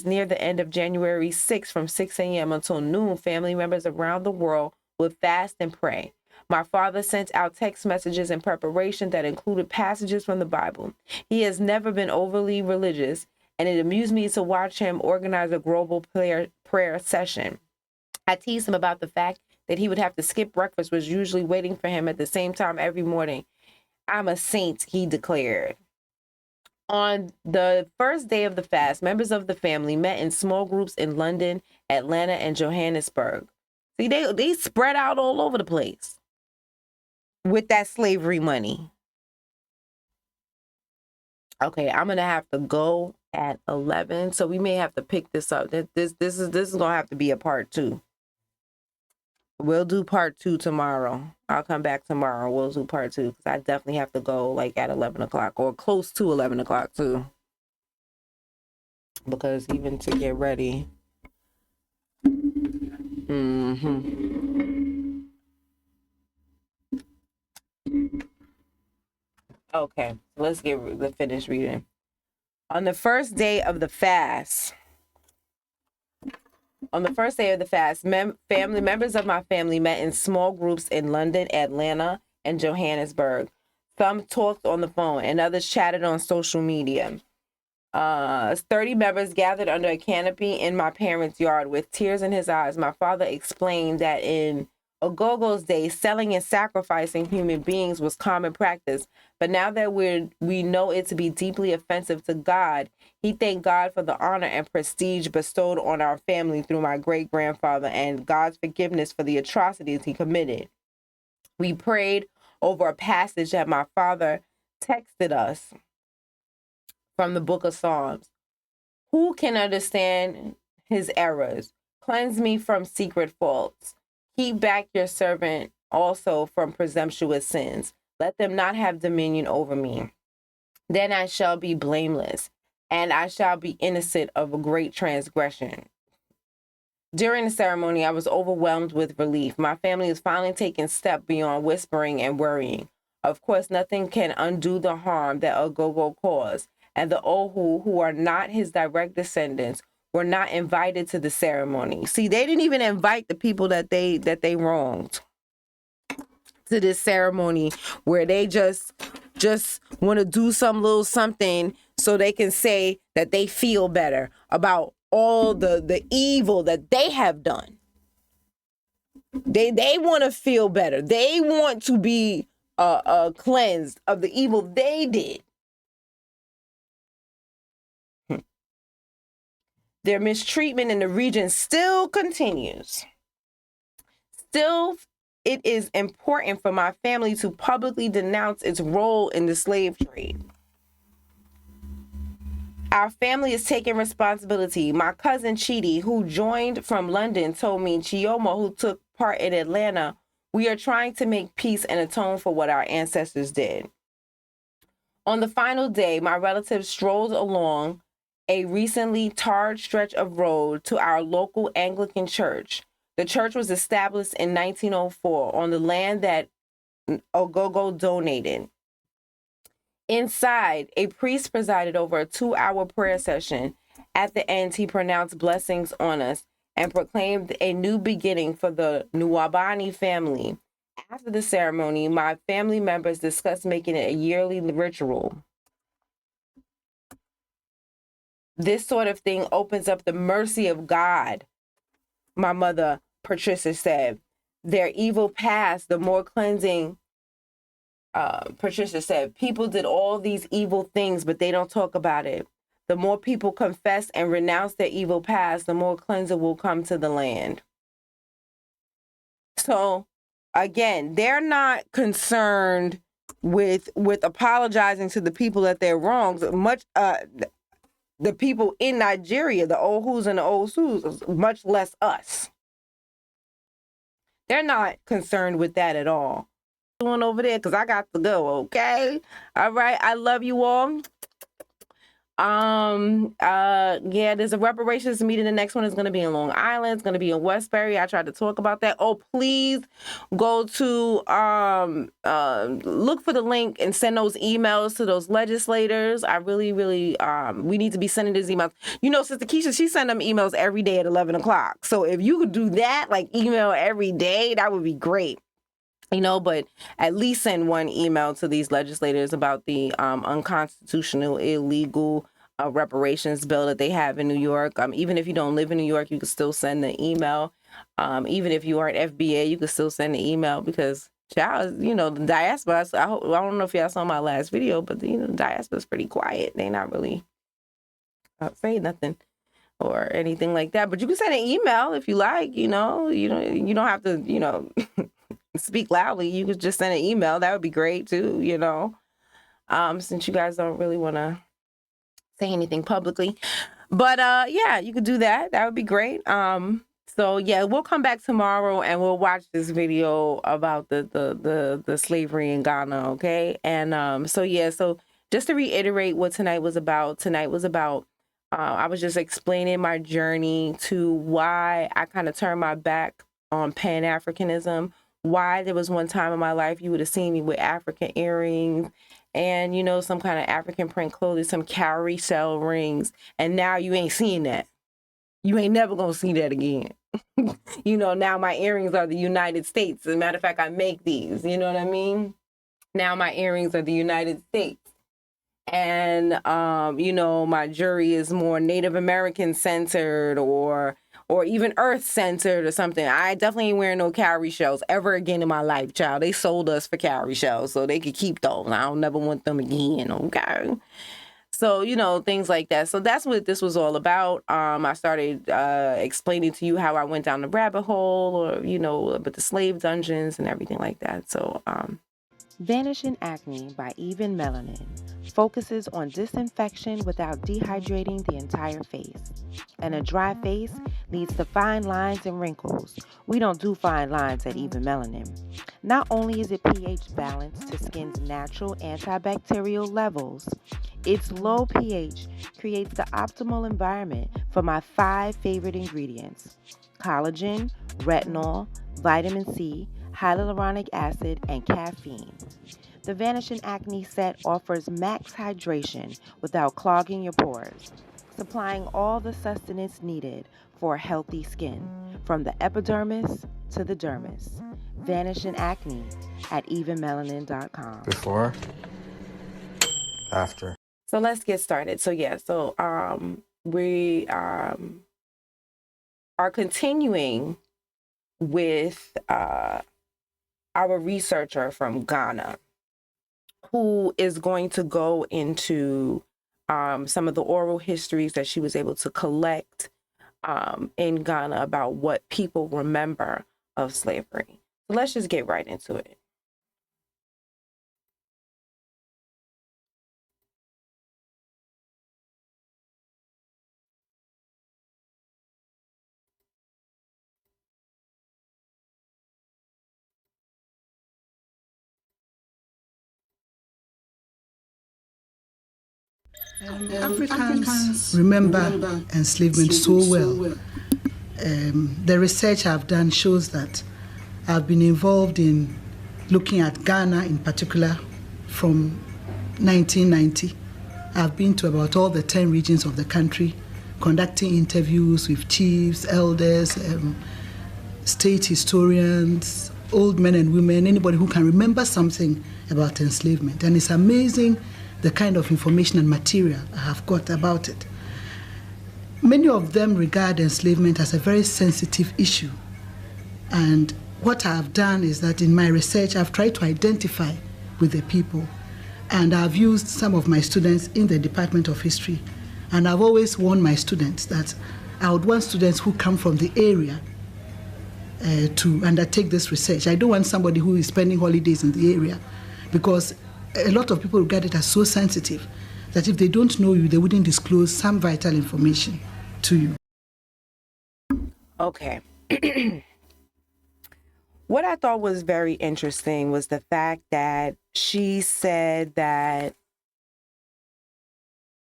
near the end of January 6th from 6 a.m. until noon, family members around the world would fast and pray. My father sent out text messages in preparation that included passages from the Bible. He has never been overly religious, and it amused me to watch him organize a global prayer session. I teased him about the fact that he would have to skip breakfast, was usually waiting for him at the same time every morning. I'm a saint, he declared. On the first day of the fast, members of the family met in small groups in London, Atlanta, and Johannesburg. See, they spread out all over the place with that slavery money. Okay, I'm gonna have to go at 11, so we may have to pick this up. This is gonna have to be a part 2. We'll do part 2 tomorrow. I'll come back tomorrow. We'll do part 2 because I definitely have to go like at 11 o'clock or close to 11 o'clock too. Because even to get ready. Okay, let's get the finished reading. On the first day of the fast, family members of my family met in small groups in London, Atlanta, and Johannesburg. Some talked on the phone and others chatted on social media. 30 members gathered under a canopy in my parents' yard with tears in his eyes. My father explained that in Ogogo's day, selling and sacrificing human beings was common practice. But now that we know it to be deeply offensive to God, he thanked God for the honor and prestige bestowed on our family through my great-grandfather and God's forgiveness for the atrocities he committed. We prayed over a passage that my father texted us from the book of Psalms. Who can understand his errors? Cleanse me from secret faults. Keep back your servant also from presumptuous sins. Let them not have dominion over me. Then I shall be blameless, and I shall be innocent of a great transgression. During the ceremony, I was overwhelmed with relief. My family is finally taking step beyond whispering and worrying. Of course, nothing can undo the harm that Ogogo caused, and the Ohu, who are not his direct descendants, were not invited to the ceremony. See, they didn't even invite the people that they wronged to this ceremony where they just want to do some little something so they can say that they feel better about all the evil that they have done. They want to feel better. They want to be cleansed of the evil they did. Their mistreatment in the region still continues. Still, it is important for my family to publicly denounce its role in the slave trade. Our family is taking responsibility. My cousin Chidi, who joined from London, told me Chioma, who took part in Atlanta, we are trying to make peace and atone for what our ancestors did. On the final day, my relatives strolled along a recently tarred stretch of road to our local Anglican church. The church was established in 1904 on the land that Ogogo donated. Inside, a priest presided over a 2-hour prayer session. At the end, he pronounced blessings on us and proclaimed a new beginning for the Nuwabani family. After the ceremony, my family members discussed making it a yearly ritual. This sort of thing opens up the mercy of God, my mother, Patricia, said. Their evil past, the more cleansing, Patricia said, people did all these evil things, but they don't talk about it. The more people confess and renounce their evil past, the more cleansing will come to the land. So again, they're not concerned with apologizing to the people that they're wronged. The people in Nigeria, the old who's and the old who's, much less us. They're not concerned with that at all. Doing over there because I got to go. Okay, all right. I love you all. Yeah, there's a reparations meeting. The next one is going to be in Long Island. It's going to be in Westbury. I tried to talk about that. Oh, please go to look for the link and send those emails to those legislators. I really we need to be sending these emails. You know, Sister Keisha, she sent them emails every day at 11 o'clock. So if you could do that, like email every day, that would be great. You know, but at least send one email to these legislators about the unconstitutional, illegal reparations bill that they have in New York. Even if you don't live in New York, you can still send the email. Even if you aren't FBA, you can still send the email because, child, you know, the diaspora, I don't know if y'all saw my last video, but, you know, the diaspora is pretty quiet. They're not really saying nothing or anything like that. But you can send an email if you like, you know, you don't have to, you know, speak loudly. You could just send an email. That would be great too, you know, since you guys don't really want to say anything publicly. But yeah, you could do that. That would be great. So yeah, we'll come back tomorrow and we'll watch this video about the slavery in Ghana, okay? And so yeah, so just to reiterate what tonight was about, I was just explaining my journey to why I kind of turned my back on Pan-Africanism, why there was one time in my life you would have seen me with African earrings and, you know, some kind of African print clothing, some cowrie shell rings. And now you ain't seeing that. You ain't never going to see that again. You know, now my earrings are the United States. As a matter of fact, I make these. You know what I mean? Now my earrings are the United States. And, you know, my jewelry is more Native American centered or even earth centered or something. I definitely ain't wearing no cowrie shells ever again in my life, child. They sold us for cowrie shells so they could keep those. I don't never want them again, okay? So, you know, things like that. So that's what this was all about. I started explaining to you how I went down the rabbit hole or, you know, but the slave dungeons and everything like that. So, Vanishing Acne by Even Melanin focuses on disinfection without dehydrating the entire face. And a dry face leads to fine lines and wrinkles. We don't do fine lines at Even Melanin. Not only is it pH balanced to skin's natural antibacterial levels, its low pH creates the optimal environment for my 5 favorite ingredients: collagen, retinol, vitamin C, hyaluronic acid, and caffeine. The Vanishing Acne set offers max hydration without clogging your pores, supplying all the sustenance needed for a healthy skin, from the epidermis to the dermis. Vanishing Acne at evenmelanin.com. Before, after. So let's get started. So yeah, so we are continuing with our researcher from Ghana, who is going to go into some of the oral histories that she was able to collect in Ghana about what people remember of slavery. So let's just get right into it. Africans remember enslavement so well. The research I've done shows that I've been involved in looking at Ghana in particular from 1990. I've been to about all the 10 regions of the country, conducting interviews with chiefs, elders, state historians, old men and women, anybody who can remember something about enslavement. And it's amazing the kind of information and material I have got about it. Many of them regard enslavement as a very sensitive issue. And what I've done is that in my research, I've tried to identify with the people. And I've used some of my students in the Department of History. And I've always warned my students that I would want students who come from the area to undertake this research. I don't want somebody who is spending holidays in the area, because a lot of people regard it as so sensitive that if they don't know you, they wouldn't disclose some vital information to you. Okay. What I thought was very interesting was the fact that she said that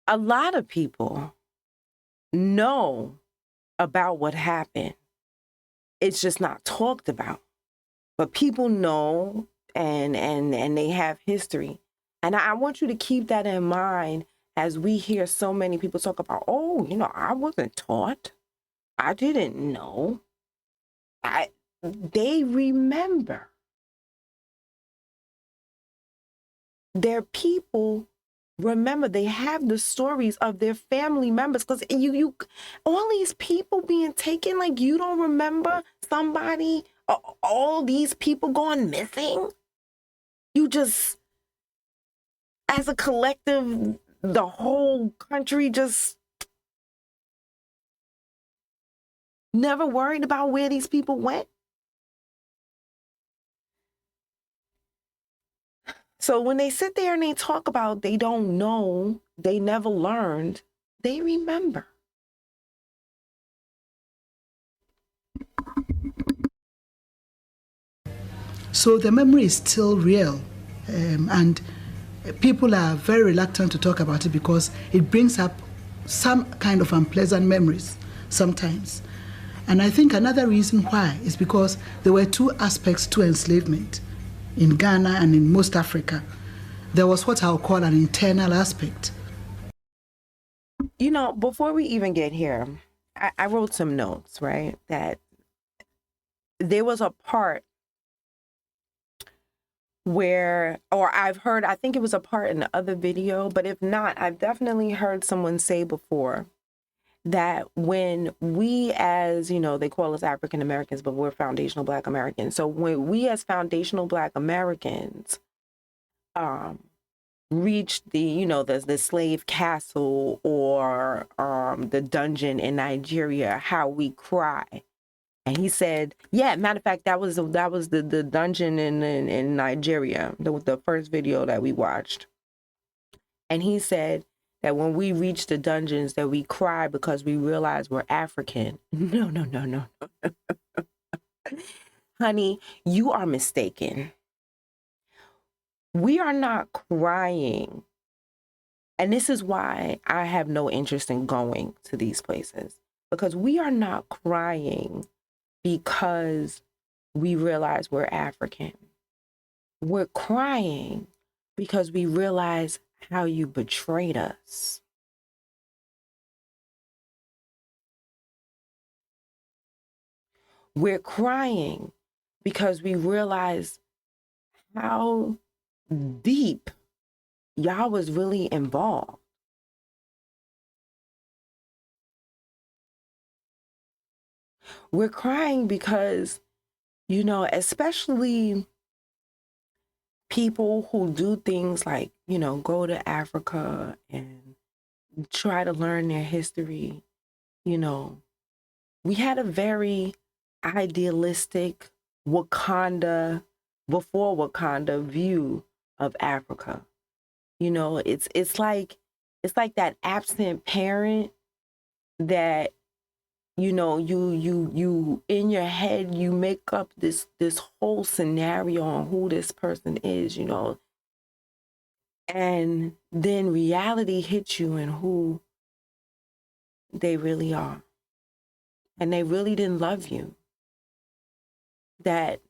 a lot of people know about what happened. It's just not talked about. But people know and they have history. And I want you to keep that in mind as we hear so many people talk about, oh, I wasn't taught. I didn't know. They remember. Their people remember. They have the stories of their family members, because you all these people being taken, like, you don't remember somebody, all these people going missing. You just, as a collective, the whole country just never worried about where these people went. So when they sit there and they talk about they don't know, they never learned, they remember. So the memory is still real, and people are very reluctant to talk about it because it brings up some kind of unpleasant memories sometimes. And I think another reason why is because there were two aspects to enslavement in Ghana and in most Africa. There was what I'll call an internal aspect. Before we even get here, I wrote some notes, right? That there was a part where, or I've heard, I think it was a part in the other video, but if not, I've definitely heard someone say before that when we, as, they call us African Americans, but we're foundational Black Americans. So when we as foundational Black Americans reach the slave castle or the dungeon in Nigeria, how we cry. And he said, yeah, matter of fact, that was the dungeon in Nigeria, the first video that we watched. And he said that when we reach the dungeons that we cry because we realize we're African. No. Honey, you are mistaken. We are not crying. And this is why I have no interest in going to these places, because we are not crying because we realize we're African. We're crying because we realize how you betrayed us. We're crying because we realize how deep y'all was really involved. We're crying because, especially people who do things like, go to Africa and try to learn their history. We had a very idealistic Wakanda, before Wakanda view of Africa. It's like that absent parent that, you in your head, you make up this whole scenario on who this person is, and then reality hits you and who they really are. And they really didn't love you. That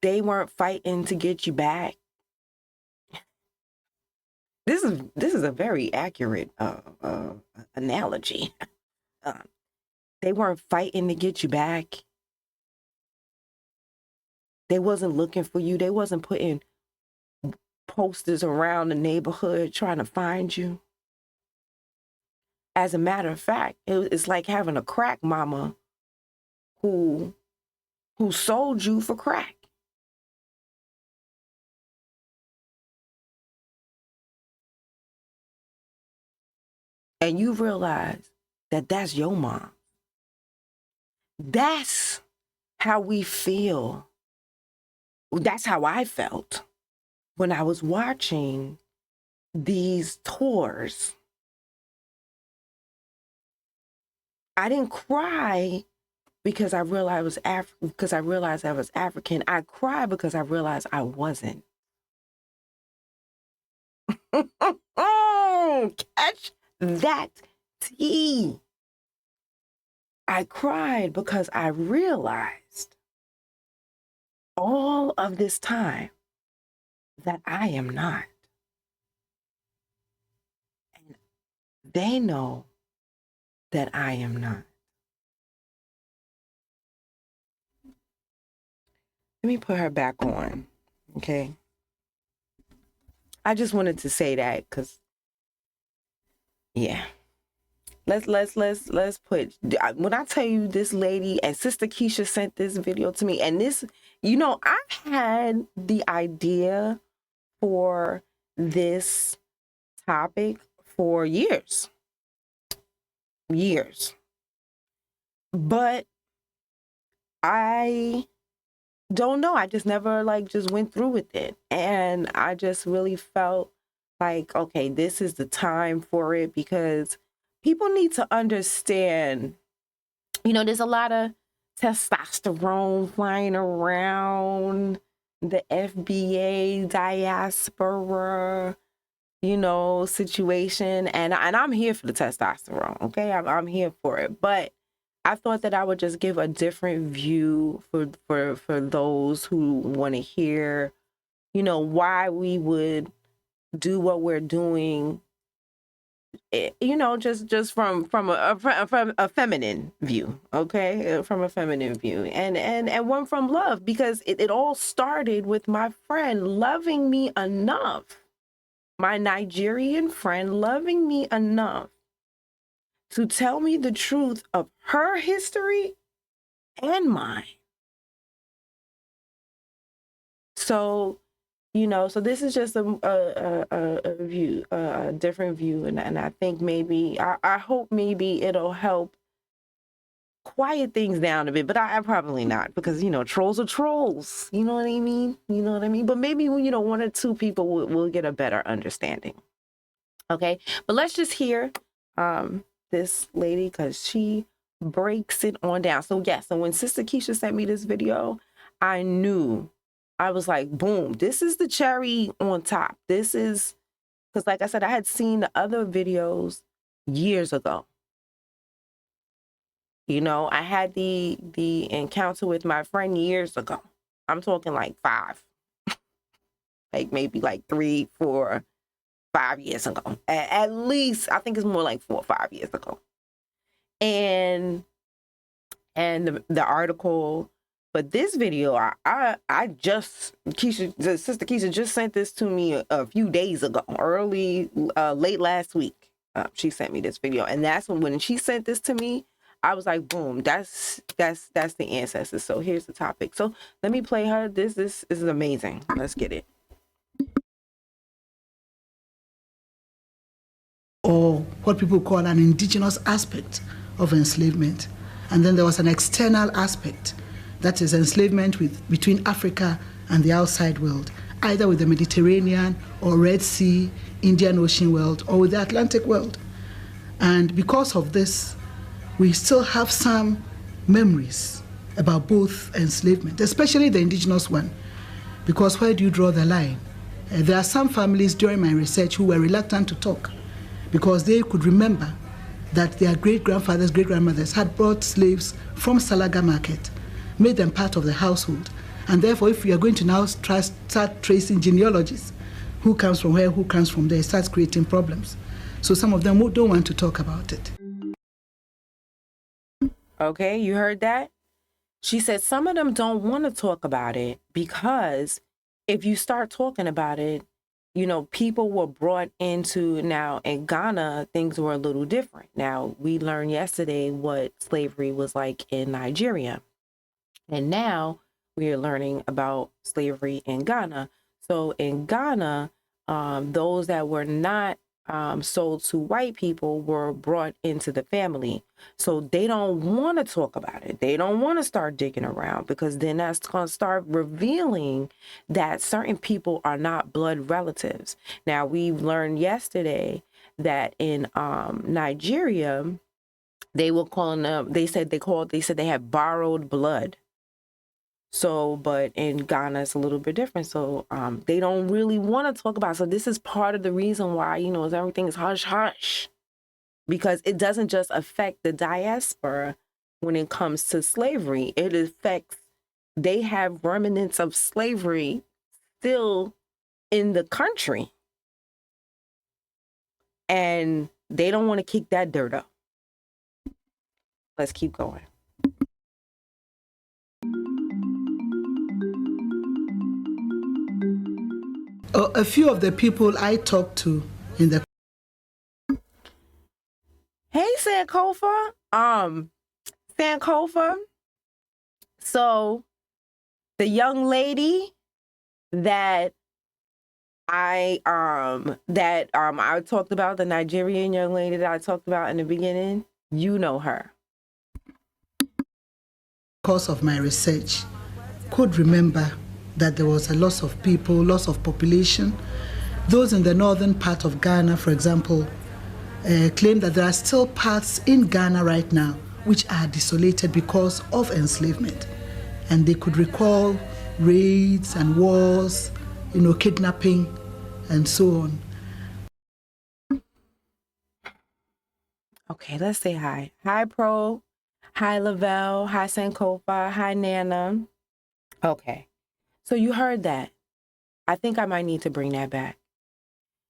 they weren't fighting to get you back. This is a very accurate analogy. They weren't fighting to get you back. They wasn't looking for you. They wasn't putting posters around the neighborhood trying to find you. As a matter of fact, it's like having a crack mama who sold you for crack. And you realize that that's your mom. That's how we feel. That's how I felt when I was watching these tours. I didn't cry because I realized I was African. I cried because I realized I wasn't. Catch that tea. I cried because I realized all of this time that I am not. And they know that I am not. Let me put her back on, okay? I just wanted to say that because, yeah. Let's put, when I tell you this lady, and Sister Keisha sent this video to me, and this, I had the idea for this topic for years. But I don't know. I just never just went through with it. And I just really felt like, okay, this is the time for it, because people need to understand, there's a lot of testosterone flying around, the FBA, diaspora, situation. And I'm here for the testosterone, okay? I'm here for it. But I thought that I would just give a different view for those who want to hear, why we would do what we're doing, just from a feminine view, okay? From a feminine view, and one from love, because it all started with my friend loving me enough, my Nigerian friend loving me enough to tell me the truth of her history and mine. So, so this is just a view, a different view. And I think maybe, I hope maybe it'll help quiet things down a bit, but I probably not, because, trolls are trolls. You know what I mean? But maybe, one or two people will get a better understanding. Okay. But let's just hear this lady, because she breaks it on down. So yes, so when Sister Keisha sent me this video, I knew, I was like, boom, this is the cherry on top. This is, because like I said, I had seen the other videos years ago. I had the encounter with my friend years ago. I'm talking like 5, maybe 3, 4, 5 years ago. At least, I think it's more like 4 or 5 years ago. And the article, but this video, I just, Sister Keisha just sent this to me a few days ago, late last week. She sent me this video, and that's when she sent this to me, I was like, boom, that's the ancestors. So here's the topic. So let me play her. This is amazing. Let's get it. Or what people call an indigenous aspect of enslavement. And then there was an external aspect, that is enslavement between Africa and the outside world, either with the Mediterranean or Red Sea, Indian Ocean world, or with the Atlantic world. And because of this, we still have some memories about both enslavement, especially the indigenous one, because where do you draw the line? There are some families during my research who were reluctant to talk because they could remember that their great-grandfathers, great-grandmothers had brought slaves from Salaga Market, made them part of the household. And therefore, if we are going to now start tracing genealogies, who comes from where, who comes from there, it starts creating problems. So some of them don't want to talk about it. Okay, you heard that? She said some of them don't want to talk about it because if you start talking about it, people were brought into, now in Ghana, things were a little different. Now, we learned yesterday what slavery was like in Nigeria. And now we are learning about slavery in Ghana. So in Ghana, those that were not sold to white people were brought into the family. So they don't want to talk about it. They don't want to start digging around, because then that's going to start revealing that certain people are not blood relatives. Now, we learned yesterday that in Nigeria, they were calling them, they said they had borrowed blood. So, but in Ghana, it's a little bit different. So they don't really want to talk about it. So this is part of the reason why, everything is hush, hush. Because it doesn't just affect the diaspora when it comes to slavery. It affects, they have remnants of slavery still in the country. And they don't want to kick that dirt up. Let's keep going. A few of the people I talked to in the... Hey, Sankofa. Sankofa. So the young lady that I talked about, the Nigerian young lady that I talked about in the beginning, you know her. Because of my research, could remember that there was a loss of people, loss of population. Those in the northern part of Ghana, for example, claim that there are still parts in Ghana right now which are desolated because of enslavement. And they could recall raids and wars, kidnapping, and so on. Okay, let's say hi. Hi, Pro. Hi, Lavelle. Hi, Sankofa. Hi, Nana. Okay. So you heard that. I think I might need to bring that back.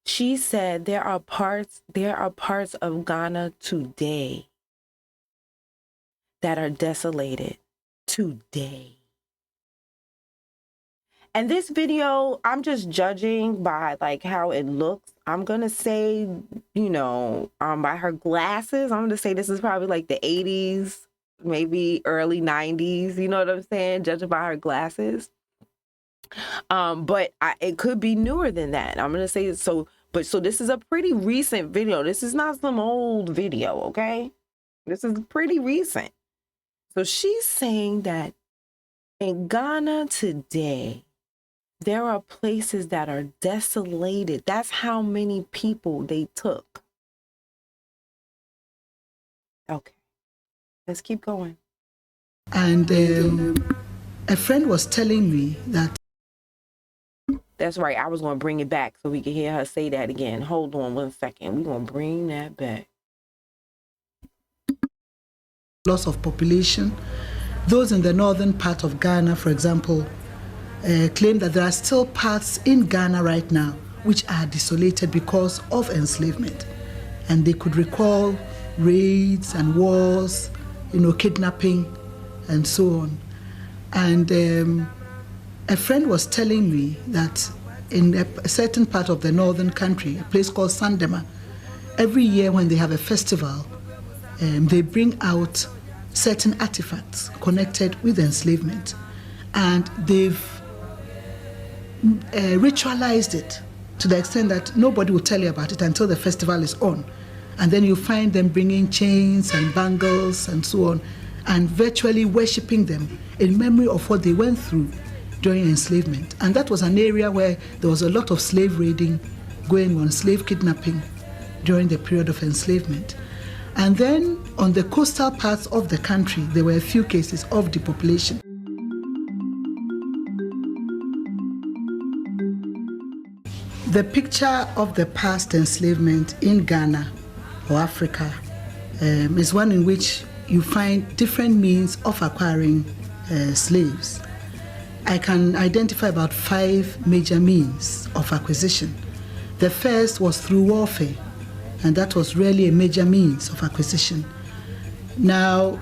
She said there are parts of Ghana today that are desolated today. And this video, I'm just judging by how it looks. I'm going to say, by her glasses, I'm going to say this is probably the 80s, maybe early 90s. You know what I'm saying? Judging by her glasses. But it could be newer than that. I'm going to say so. But so this is a pretty recent video. This is not some old video, okay? This is pretty recent. So she's saying that in Ghana today, there are places that are desolated. That's how many people they took. Okay, let's keep going. And a friend was telling me that... That's right. I was going to bring it back so we could hear her say that again. Hold on 1 second. We're going to bring that back. Loss of population. Those in the northern part of Ghana, for example, claim that there are still parts in Ghana right now which are desolated because of enslavement. And they could recall raids and wars, kidnapping, and so on. And a friend was telling me that in a certain part of the northern country, a place called Sandema, every year when they have a festival, they bring out certain artifacts connected with enslavement. And they've ritualized it to the extent that nobody will tell you about it until the festival is on. And then you find them bringing chains and bangles and so on, and virtually worshipping them in memory of what they went through during enslavement. And that was an area where there was a lot of slave raiding going on, slave kidnapping during the period of enslavement. And then on the coastal parts of the country, there were a few cases of depopulation. The picture of the past enslavement in Ghana or Africa is one in which you find different means of acquiring slaves. I can identify about 5 major means of acquisition. The first was through warfare, and that was really a major means of acquisition. Now,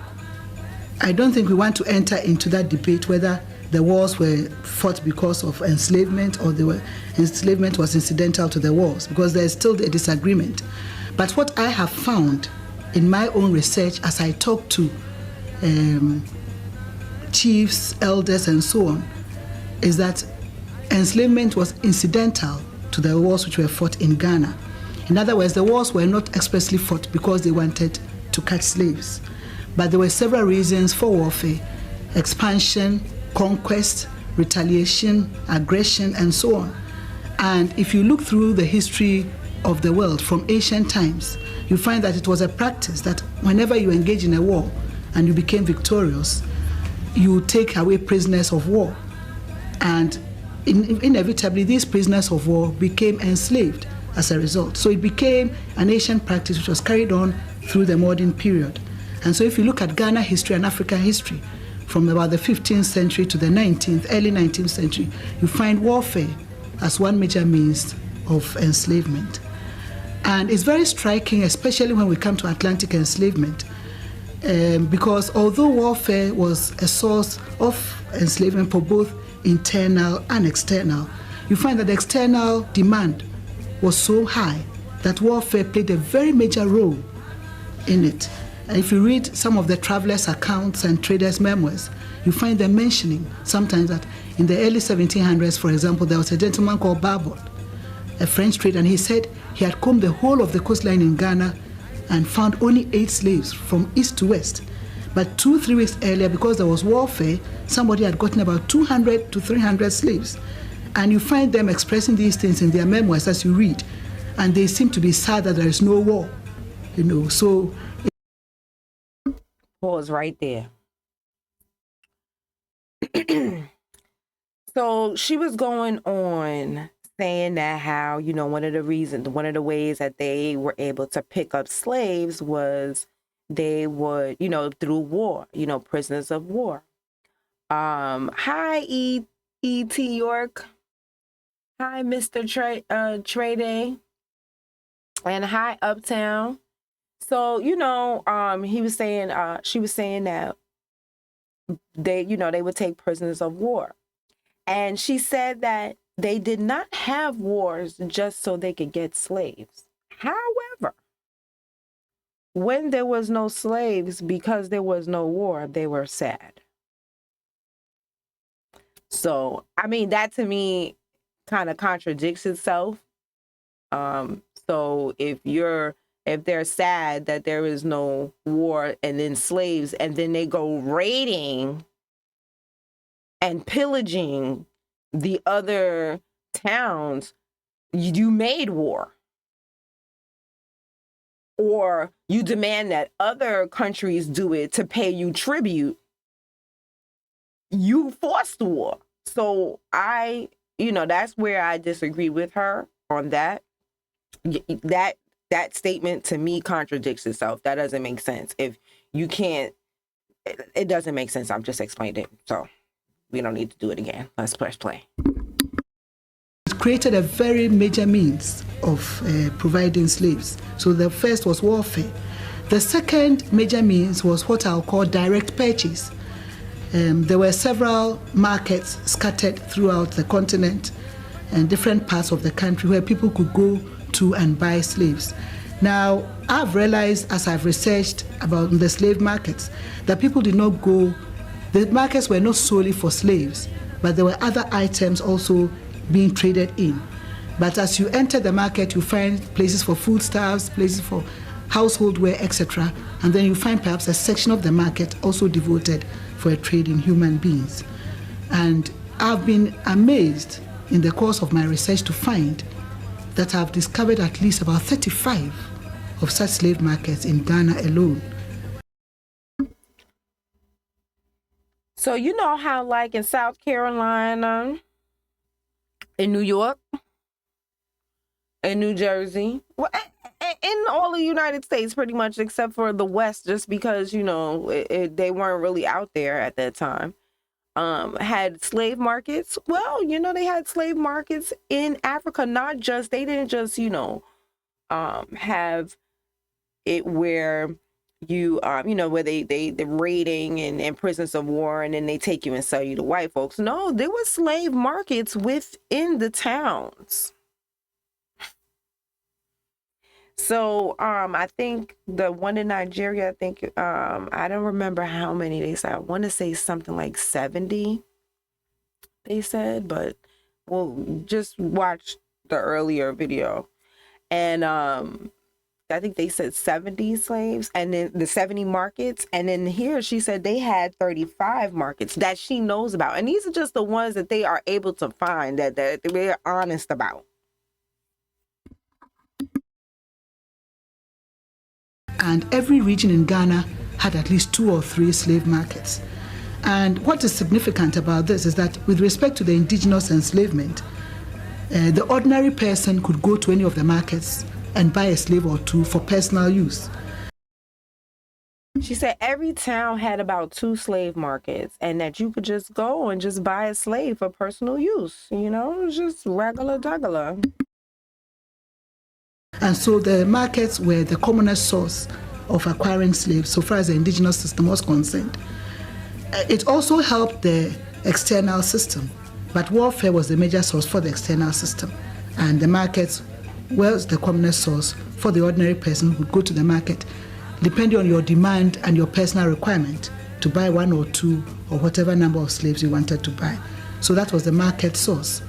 I don't think we want to enter into that debate whether the wars were fought because of enslavement or enslavement was incidental to the wars, because there is still a disagreement. But what I have found in my own research as I talk to chiefs, elders, and so on, is that enslavement was incidental to the wars which were fought in Ghana. In other words, the wars were not expressly fought because they wanted to catch slaves, but there were several reasons for warfare: expansion, conquest, retaliation, aggression, and so on. And if you look through the history of the world from ancient times, you find that it was a practice that whenever you engage in a war and you became victorious, you take away prisoners of war. And inevitably, these prisoners of war became enslaved as a result. So it became an ancient practice which was carried on through the modern period. And so if you look at Ghana history and African history, from about the 15th century to the 19th, early 19th century, you find warfare as one major means of enslavement. And it's very striking, especially when we come to Atlantic enslavement, because although warfare was a source of enslavement for both internal and external, you find that the external demand was so high that warfare played a very major role in it. And if you read some of the travelers' accounts and traders' memoirs, you find them mentioning sometimes that in the early 1700s, for example, there was a gentleman called Barbot, a French trader, and he said he had combed the whole of the coastline in Ghana and found only 8 slaves from east to west. But 2-3 weeks earlier, because there was warfare, somebody had gotten about 200 to 300 slaves. And you find them expressing these things in their memoirs as you read. And they seem to be sad that there is no war, so... Pause right there. So she was going on saying that how, one of the ways that they were able to pick up slaves was they would, through war, prisoners of war. Hi, E.T. York. Hi, Mr. Trade. And hi, Uptown. So, he was saying, she was saying that they would take prisoners of war. And she said that they did not have wars just so they could get slaves. However, when there was no slaves, because there was no war, they were sad. So, I mean, that to me kind of contradicts itself. So if they're sad that there is no war and then slaves, and then they go raiding and pillaging the other towns, you made war. Or you demand that other countries do it to pay you tribute. You forced the war. So that's where I disagree with her on that. That statement to me contradicts itself. That doesn't make sense. If you can't, it doesn't make sense. I'm just explaining it. So we don't need to do it again. Let's press play. It created a very major means of providing slaves. So the first was warfare. The second major means was what I'll call direct purchase. There were several markets scattered throughout the continent and different parts of the country where people could go to and buy slaves. Now, I've realized as I've researched about the slave markets that people did not go, the markets were not solely for slaves, but there were other items also being traded in. But as you enter the market, you find places for foodstuffs, places for household wear, etc. And then you find perhaps a section of the market also devoted for a trade in human beings. And I've been amazed in the course of my research to find that I've discovered at least about 35 of such slave markets in Ghana alone. So you know how like in South Carolina, in New York, in New Jersey, well, in all the United States pretty much except for the West, just because, they weren't really out there at that time, had slave markets. Well, they had slave markets in Africa, they didn't just, have it where you, where they're raiding and prisoners of war, and then they take you and sell you to white folks. No, there were slave markets within the towns. So, I think the one in Nigeria, I don't remember how many they said. I want to say something like 70, they said, but we'll just watch the earlier video. And I think they said 70 slaves, and then the 70 markets. And then here she said they had 35 markets that she knows about. And these are just the ones that they are able to find that they're honest about. And every region in Ghana had at least 2 or 3 slave markets. And what is significant about this is that with respect to the indigenous enslavement, the ordinary person could go to any of the markets and buy a slave or 2 for personal use. She said every town had about 2 slave markets, and that you could just go and just buy a slave for personal use. You know, just regular juggler. And so the markets were the commonest source of acquiring slaves so far as the indigenous system was concerned. It also helped the external system, but warfare was the major source for the external system. And the markets was the commonest source for the ordinary person who would go to the market, depending on your demand and your personal requirement, to buy 1 or 2 or whatever number of slaves you wanted to buy. So that was the market source.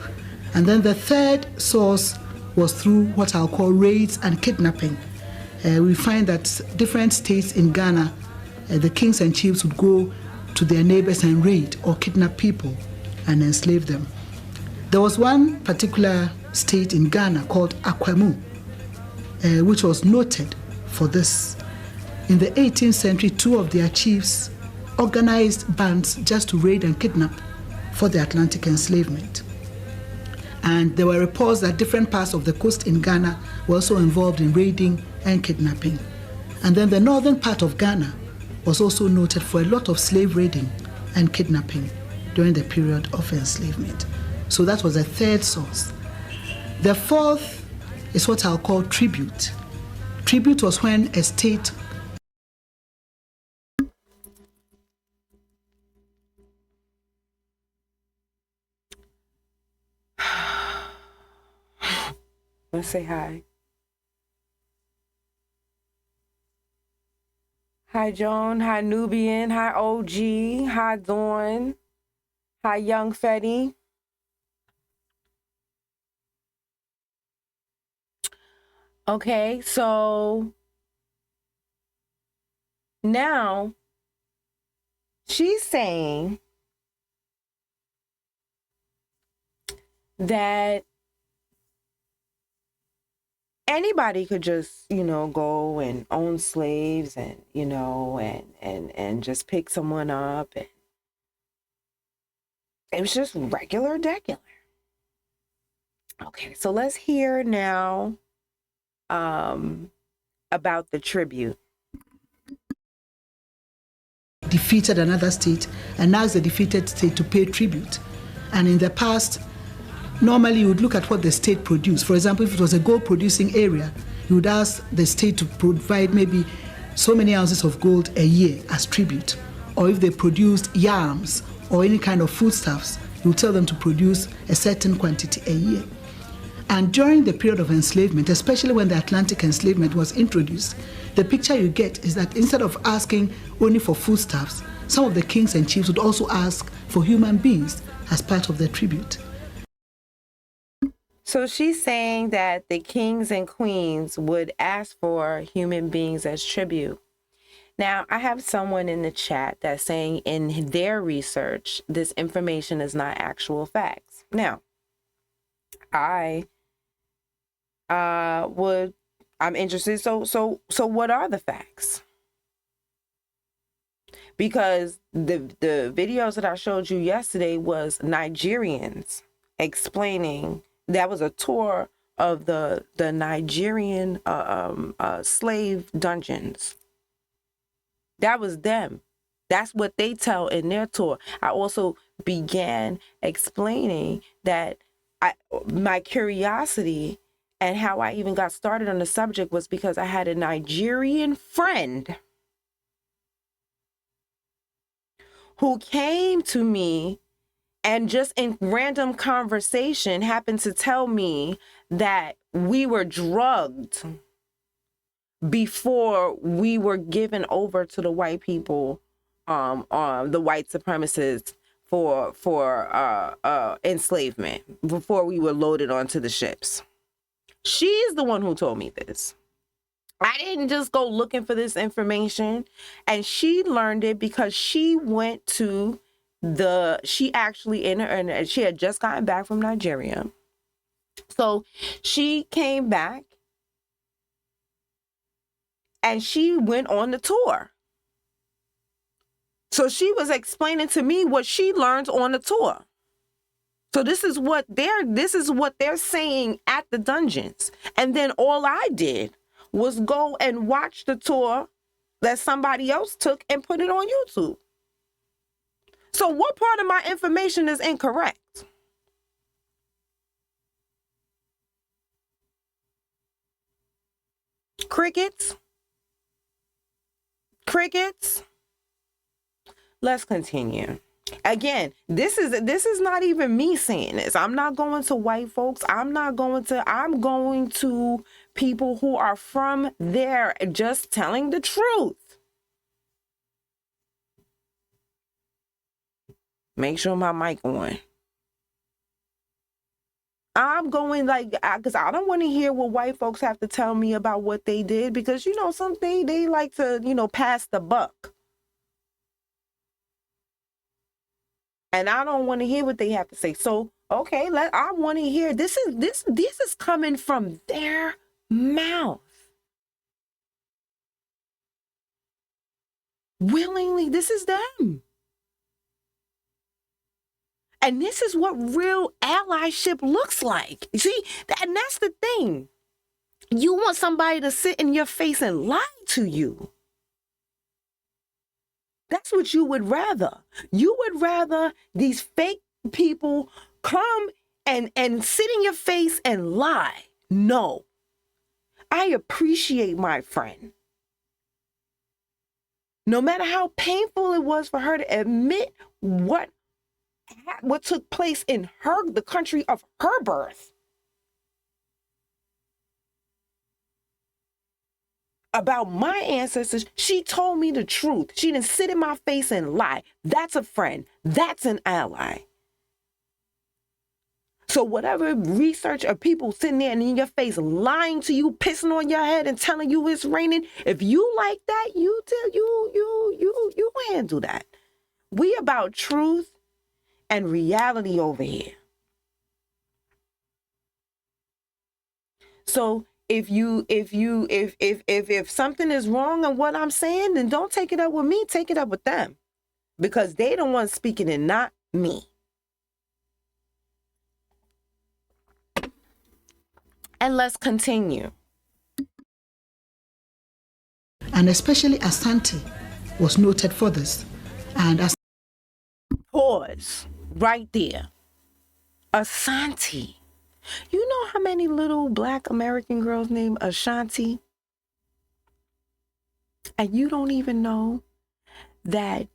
And then the third source was through what I'll call raids and kidnapping. We find that different states in Ghana, the kings and chiefs would go to their neighbors and raid or kidnap people and enslave them. There was one particular state in Ghana called Akwamu, which was noted for this. In the 18th century, 2 of their chiefs organized bands just to raid and kidnap for the Atlantic enslavement. And there were reports that different parts of the coast in Ghana were also involved in raiding and kidnapping. And then the northern part of Ghana was also noted for a lot of slave raiding and kidnapping during the period of enslavement. So that was the third source. The fourth is what I'll call tribute. Tribute was when a state Let's say hi. Hi, Joan. Hi, Nubian. Hi, OG. Hi, Dawn. Hi, Young Fetty. Okay, so now she's saying that anybody could just, go and own slaves and, and just pick someone up. And it was just regular. Okay, so let's hear now about the tribute. Defeated another state and asked the defeated state to pay tribute. And in the past, normally you would look at what the state produced. For example, if it was a gold producing area, you would ask the state to provide maybe so many ounces of gold a year as tribute. Or if they produced yams or any kind of foodstuffs, you would tell them to produce a certain quantity a year. And during the period of enslavement, especially when the Atlantic enslavement was introduced, the picture you get is that instead of asking only for foodstuffs, some of the kings and chiefs would also ask for human beings as part of their tribute. So she's saying that the kings and queens would ask for human beings as tribute. Now, I have someone in the chat that's saying in their research, this information is not actual facts. Now, I'm interested. So what are the facts? Because the videos that I showed you yesterday was Nigerians explaining. That was a tour of the Nigerian slave dungeons. That was them. That's what they tell in their tour. I also began explaining that my curiosity and how I even got started on the subject was because I had a Nigerian friend who came to me and just in random conversation happened to tell me that we were drugged before we were given over to the white people, the white supremacists for enslavement, before we were loaded onto the ships. She's the one who told me this. I didn't just go looking for this information, and she learned it because she went to she actually and she had just gotten back from Nigeria. So she came back and she went on the tour. So she was explaining to me what she learned on the tour. So this is what they're saying at the dungeons. And then all I did was go and watch the tour that somebody else took and put it on YouTube. So what part of my information is incorrect? Crickets? Let's continue. Again, this is not even me saying this. I'm not going to white folks. I'm going to people who are from there, just telling the truth. Make sure my mic on. I'm going because I don't want to hear what white folks have to tell me about what they did, because, something they like to, pass the buck. And I don't want to hear what they have to say. So, okay, I want to hear. This is coming from their mouth. Willingly, this is them. And this is what real allyship looks like. You see, and that's the thing. You want somebody to sit in your face and lie to you. That's what you would rather. You would rather these fake people come and sit in your face and lie. No. I appreciate my friend. No matter how painful it was for her to admit what took place in the country of her birth. About my ancestors, she told me the truth. She didn't sit in my face and lie. That's a friend. That's an ally. So whatever research of people sitting there and in your face lying to you, pissing on your head and telling you it's raining, if you like that, you handle that. We about truth and reality over here. So if something is wrong in what I'm saying, then don't take it up with me, take it up with them. Because they the ones speaking and not me. And let's continue. And especially Asante was noted for this. And pause right there. Asante. You know how many little Black American girls named Ashanti? And you don't even know that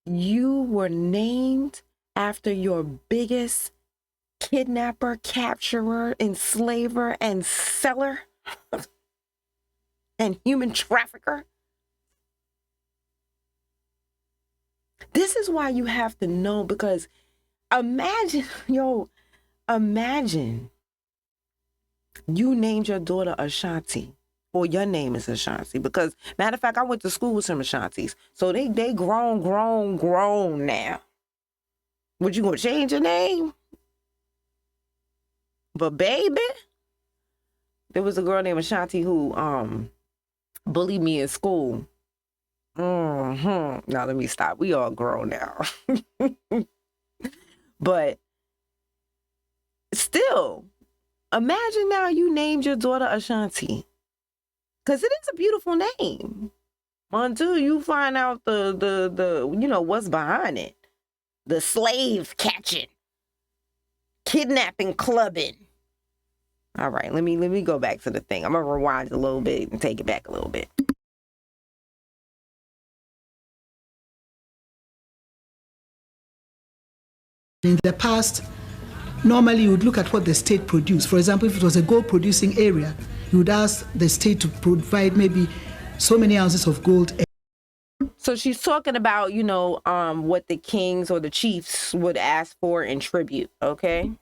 you were named after your biggest kidnapper, capturer, enslaver, and seller and human trafficker. This is why you have to know, because imagine you named your daughter Ashanti, or your name is Ashanti, because matter of fact, I went to school with some Ashantis, so they grown now. Would you gonna change your name? But baby, there was a girl named Ashanti who bullied me in school. Now let me stop. We all grown now. But still, imagine now you named your daughter Ashanti. Because it is a beautiful name. Until you find out the what's behind it. The slave catching. Kidnapping clubbing. All right, let me go back to the thing. I'm gonna rewind a little bit and take it back a little bit. In the past, normally you would look at what the state produced. For example, if it was a gold producing area, you would ask the state to provide maybe so many ounces of gold. So she's talking about, what the kings or the chiefs would ask for in tribute, okay?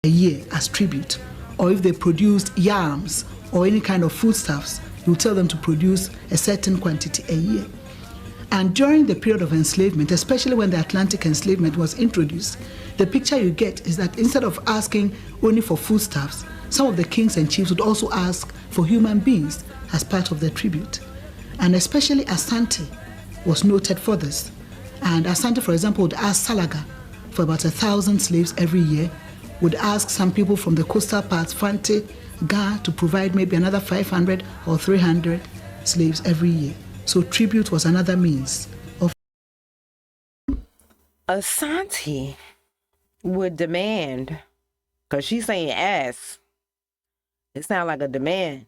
A year as tribute. or if they produced yams or any kind of foodstuffs, you tell them to produce a certain quantity a year. And during the period of enslavement, especially when the Atlantic enslavement was introduced, the picture you get is that instead of asking only for foodstuffs, some of the kings and chiefs would also ask for human beings as part of their tribute. And especially Asante was noted for this. And Asante, for example, would ask Salaga for about 1,000 slaves every year, would ask some people from the coastal parts, Fante, Ga, to provide maybe another 500 or 300 slaves every year. So tribute was another means of... Asante would demand, because she's saying ask. It sounds like a demand.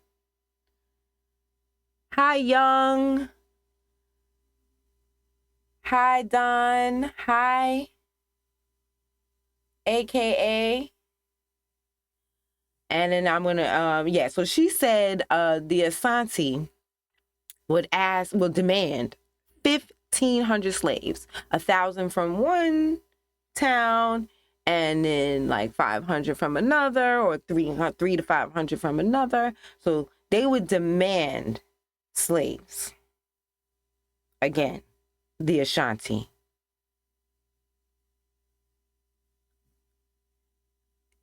Hi, Young. Hi, Don. Hi, AKA. And then I'm going to, so she said the Asante would demand 1,500 slaves, 1,000 from one town, and then like 500 from another, or 300 to 500 from another. So they would demand slaves. Again, the Ashanti.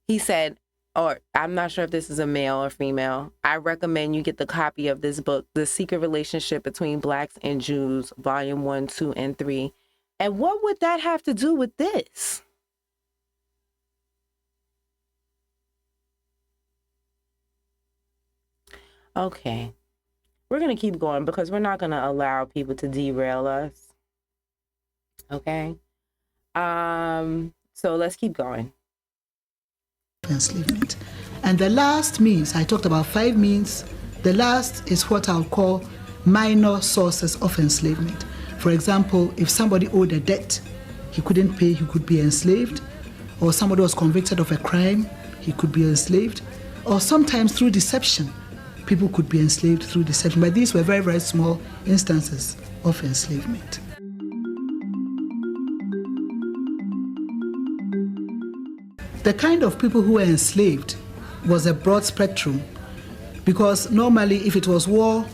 He said, or I'm not sure if this is a male or female, I recommend you get the copy of this book, The Secret Relationship Between Blacks and Jews, Volume 1, 2, and 3. And what would that have to do with this? Okay. We're going to keep going because we're not going to allow people to derail us. Okay? So let's keep going. Enslavement. And the last means, I talked about 5 means. The last is what I'll call minor sources of enslavement. For example, if somebody owed a debt, he couldn't pay, he could be enslaved. Or somebody was convicted of a crime, he could be enslaved. Or sometimes through deception, people could be enslaved through deception. But these were very, very small instances of enslavement. The kind of people who were enslaved was a broad spectrum, because normally if it was war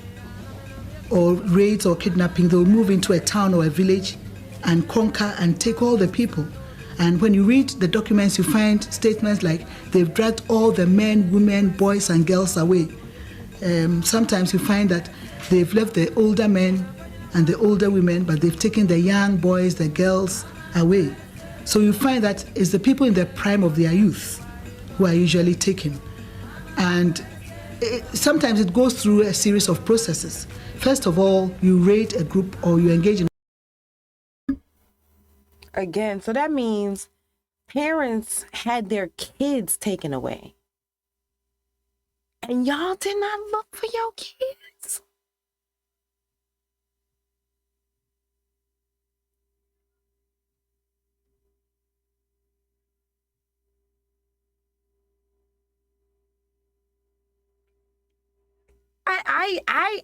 or raids or kidnapping, they would move into a town or a village and conquer and take all the people. And when you read the documents, you find statements like they've dragged all the men, women, boys and girls away. Sometimes you find that they've left the older men and the older women, but they've taken the young boys, the girls away. So you find that it's the people in the prime of their youth who are usually taken. And sometimes it goes through a series of processes. First of all, you raid a group or you engage in... Again, so that means parents had their kids taken away. And y'all did not look for your kids.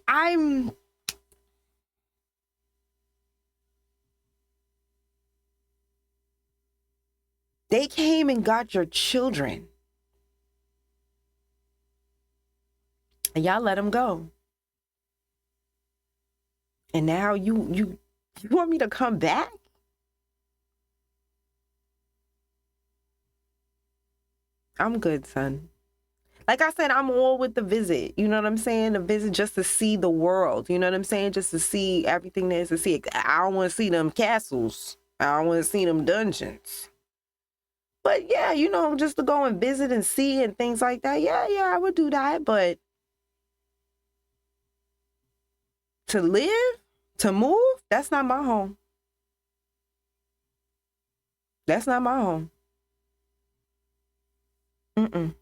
I'm they came and got your children. And y'all let them go. And now you want me to come back? I'm good, son. Like I said, I'm all with the visit. You know what I'm saying? The visit just to see the world. You know what I'm saying? Just to see everything there is to see. I don't want to see them castles. I don't want to see them dungeons. But yeah, you know, just to go and visit and see and things like that. Yeah, I would do that. But to live, to move, that's not my home. That's not my home. Mm-mm.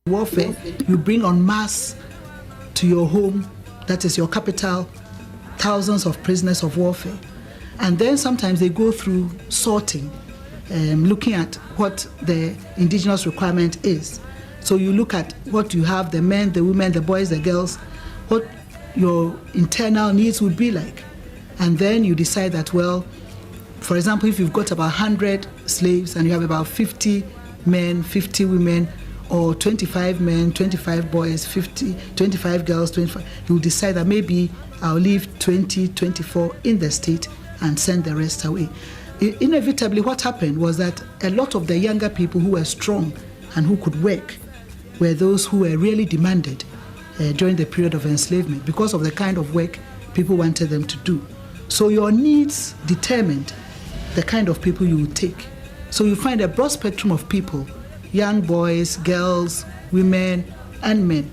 Warfare, you bring en masse to your home, that is your capital, thousands of prisoners of warfare. And then sometimes they go through sorting, looking at what the indigenous requirement is. So you look at what you have, the men, the women, the boys, the girls, what your internal needs would be like. And then you decide that, well, For example, if you've got about 100 slaves and you have about 50 men, 50 women, or 25 men, 25 boys, 25 girls, 25, you will decide that maybe I'll leave 20, 24 in the state and send the rest away. Inevitably, what happened was that a lot of the younger people who were strong and who could work were those who were really demanded during the period of enslavement because of the kind of work people wanted them to do. So your needs determined the kind of people you would take. So you find a broad spectrum of people, young boys, girls, women, and men.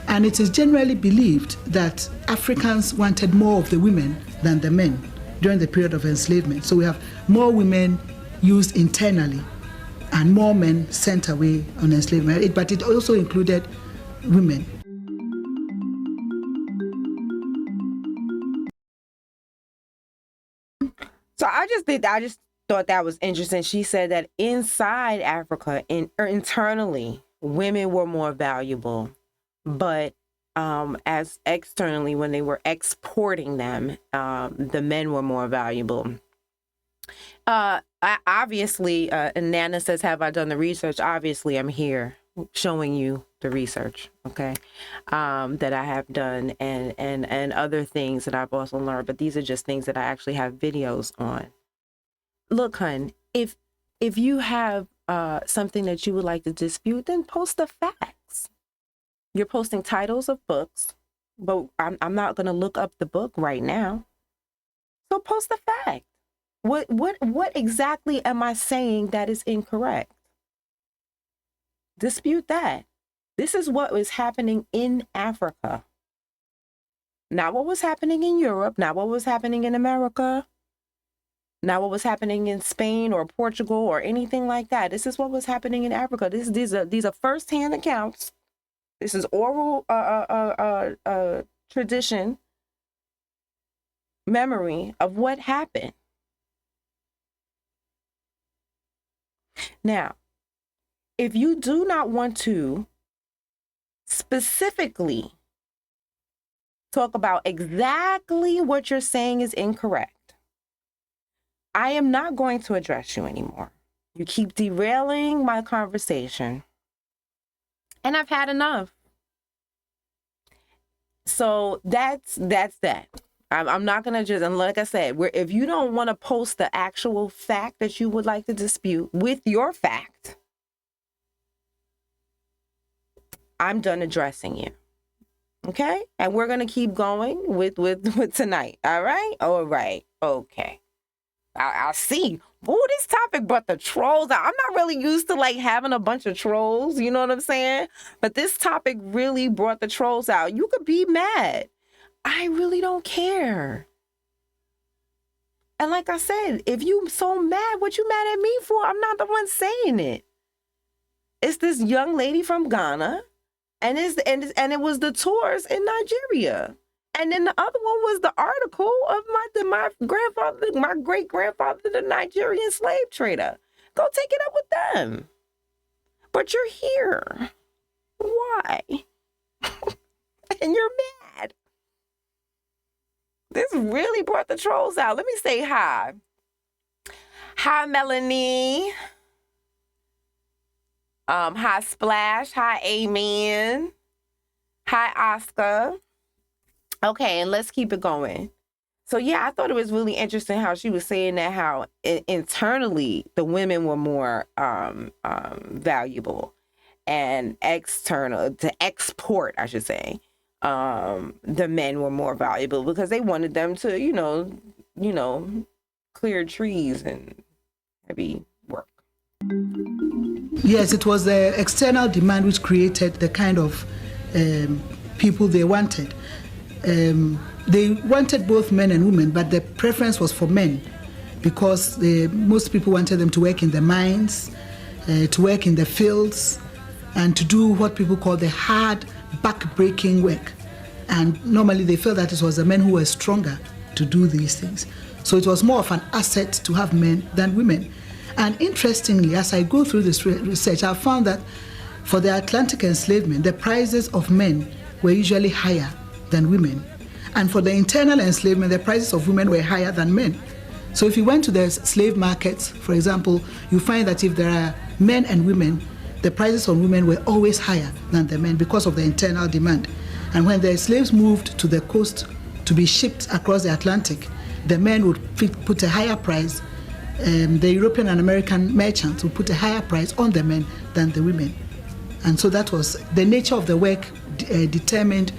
And it is generally believed that Africans wanted more of the women than the men during the period of enslavement. So we have more women used internally and more men sent away on enslavement, but it also included women. So I just thought that was interesting. She said that inside Africa, internally, women were more valuable, but as externally, when they were exporting them, the men were more valuable. Obviously, and Nana says, have I done the research? Obviously, I'm here showing you the research, okay, that I have done and other things that I've also learned. But these are just things that I actually have videos on. Look, hun, if you have something that you would like to dispute, then post the facts. You're posting titles of books, but I'm not going to look up the book right now. So post the fact. What exactly am I saying that is incorrect? Dispute that. This is what was happening in Africa. Not what was happening in Europe, not what was happening in America, not what was happening in Spain or Portugal or anything like that. This is what was happening in Africa. These are first-hand accounts. This is oral tradition, memory of what happened. Now, if you do not want to specifically talk about exactly what you're saying is incorrect, I am not going to address you anymore. You keep derailing my conversation, and I've had enough. So that's that. I'm not going to just, and like I said, if you don't want to post the actual fact that you would like to dispute with your fact, I'm done addressing you. Okay? And we're going to keep going with tonight. All right? All right. Okay. I'll see. Oh, this topic brought the trolls out. I'm not really used to like having a bunch of trolls. You know what I'm saying? But this topic really brought the trolls out. You could be mad. I really don't care. And like I said, if you so mad, what you mad at me for? I'm not the one saying it. It's this young lady from Ghana, and it was the tours in Nigeria. And then the other one was the article of my grandfather, my great grandfather, the Nigerian slave trader. Go take it up with them. But you're here. Why? And you're mad. This really brought the trolls out. Let me say hi. Hi, Melanie. Hi, Splash. Hi, Amen. Hi, Oscar. Okay, and let's keep it going. So, yeah, I thought it was really interesting how she was saying that how internally the women were more valuable, and external, to export, I should say, the men were more valuable because they wanted them to, you know, clear trees and heavy work. Yes, it was the external demand which created the kind of people they wanted. They wanted both men and women, but the preference was for men because most people wanted them to work in the mines, to work in the fields, and to do what people call the hard back-breaking work. And normally they felt that it was the men who were stronger to do these things. So it was more of an asset to have men than women. And interestingly, as I go through this research, I found that for the Atlantic enslavement, the prices of men were usually higher than women. And for the internal enslavement, the prices of women were higher than men. So if you went to the slave markets, for example, you find that if there are men and women, the prices on women were always higher than the men because of the internal demand. And when the slaves moved to the coast to be shipped across the Atlantic, the men would put a higher price. The European and American merchants would put a higher price on the men than the women. And so that was the nature of the work determined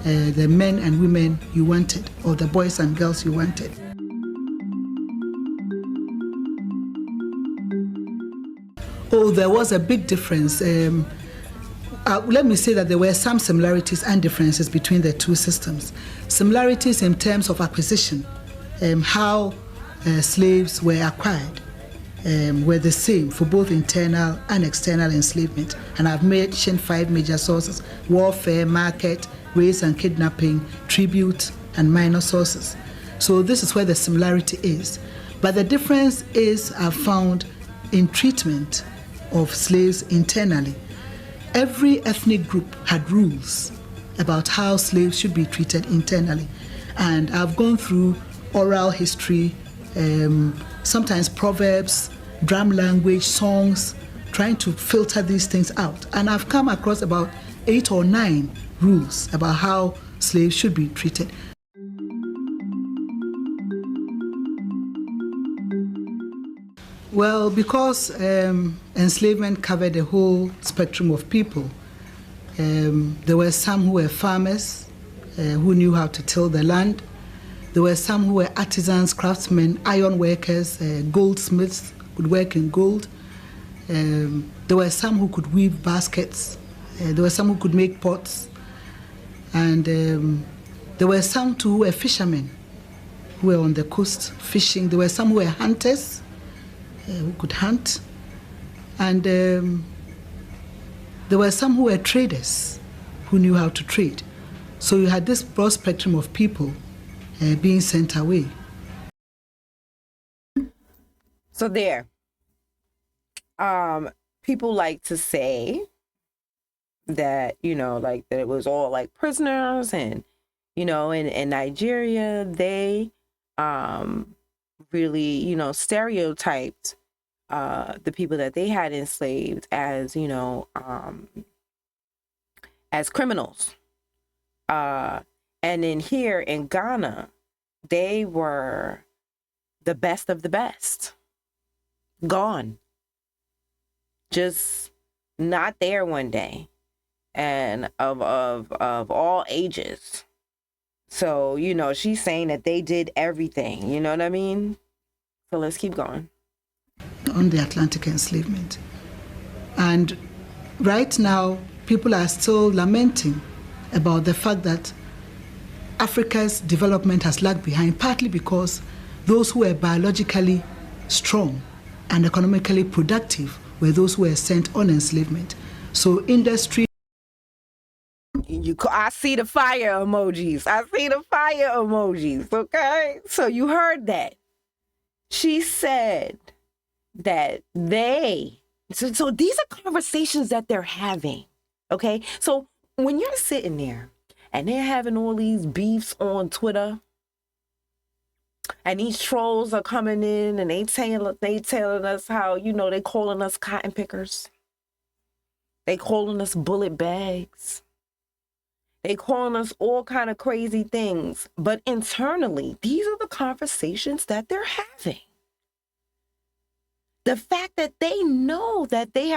the men and women you wanted, or the boys and girls you wanted. Oh, there was a big difference. Let me say that there were some similarities and differences between the two systems. Similarities in terms of acquisition, how slaves were acquired, were the same for both internal and external enslavement. And I've mentioned 5 major sources: warfare, market, race and kidnapping, tribute, and minor sources. So this is where the similarity is. But the difference is, I've found, in treatment of slaves internally. Every ethnic group had rules about how slaves should be treated internally. And I've gone through oral history, sometimes proverbs, drum language, songs, trying to filter these things out. And I've come across about 8 or 9 rules about how slaves should be treated. Well, because enslavement covered the whole spectrum of people, there were some who were farmers, who knew how to till the land. There were some who were artisans, craftsmen, iron workers, goldsmiths, could work in gold. There were some who could weave baskets. There were some who could make pots. And there were some too who were fishermen, who were on the coast fishing. There were some who were hunters, who could hunt. And there were some who were traders, who knew how to trade. So you had this broad spectrum of people being sent away. So there, people like to say that, like that it was all like prisoners, and, in Nigeria, they really, stereotyped the people that they had enslaved as, as criminals. And in here in Ghana, they were the best of the best. Gone. Just not there one day. And of all ages. So, she's saying that they did everything. You know what I mean? So let's keep going. On the Atlantic enslavement. And right now, people are still lamenting about the fact that Africa's development has lagged behind, partly because those who were biologically strong and economically productive were those who were sent on enslavement. So industry... I see the fire emojis. Okay? So you heard that. She said that so these are conversations that they're having. Okay? So when you're sitting there and they're having all these beefs on Twitter, and these trolls are coming in and they telling us how, they calling us cotton pickers. They calling us bullet bags. They calling us all kind of crazy things. But internally, these are the conversations that they're having. The fact that they know that they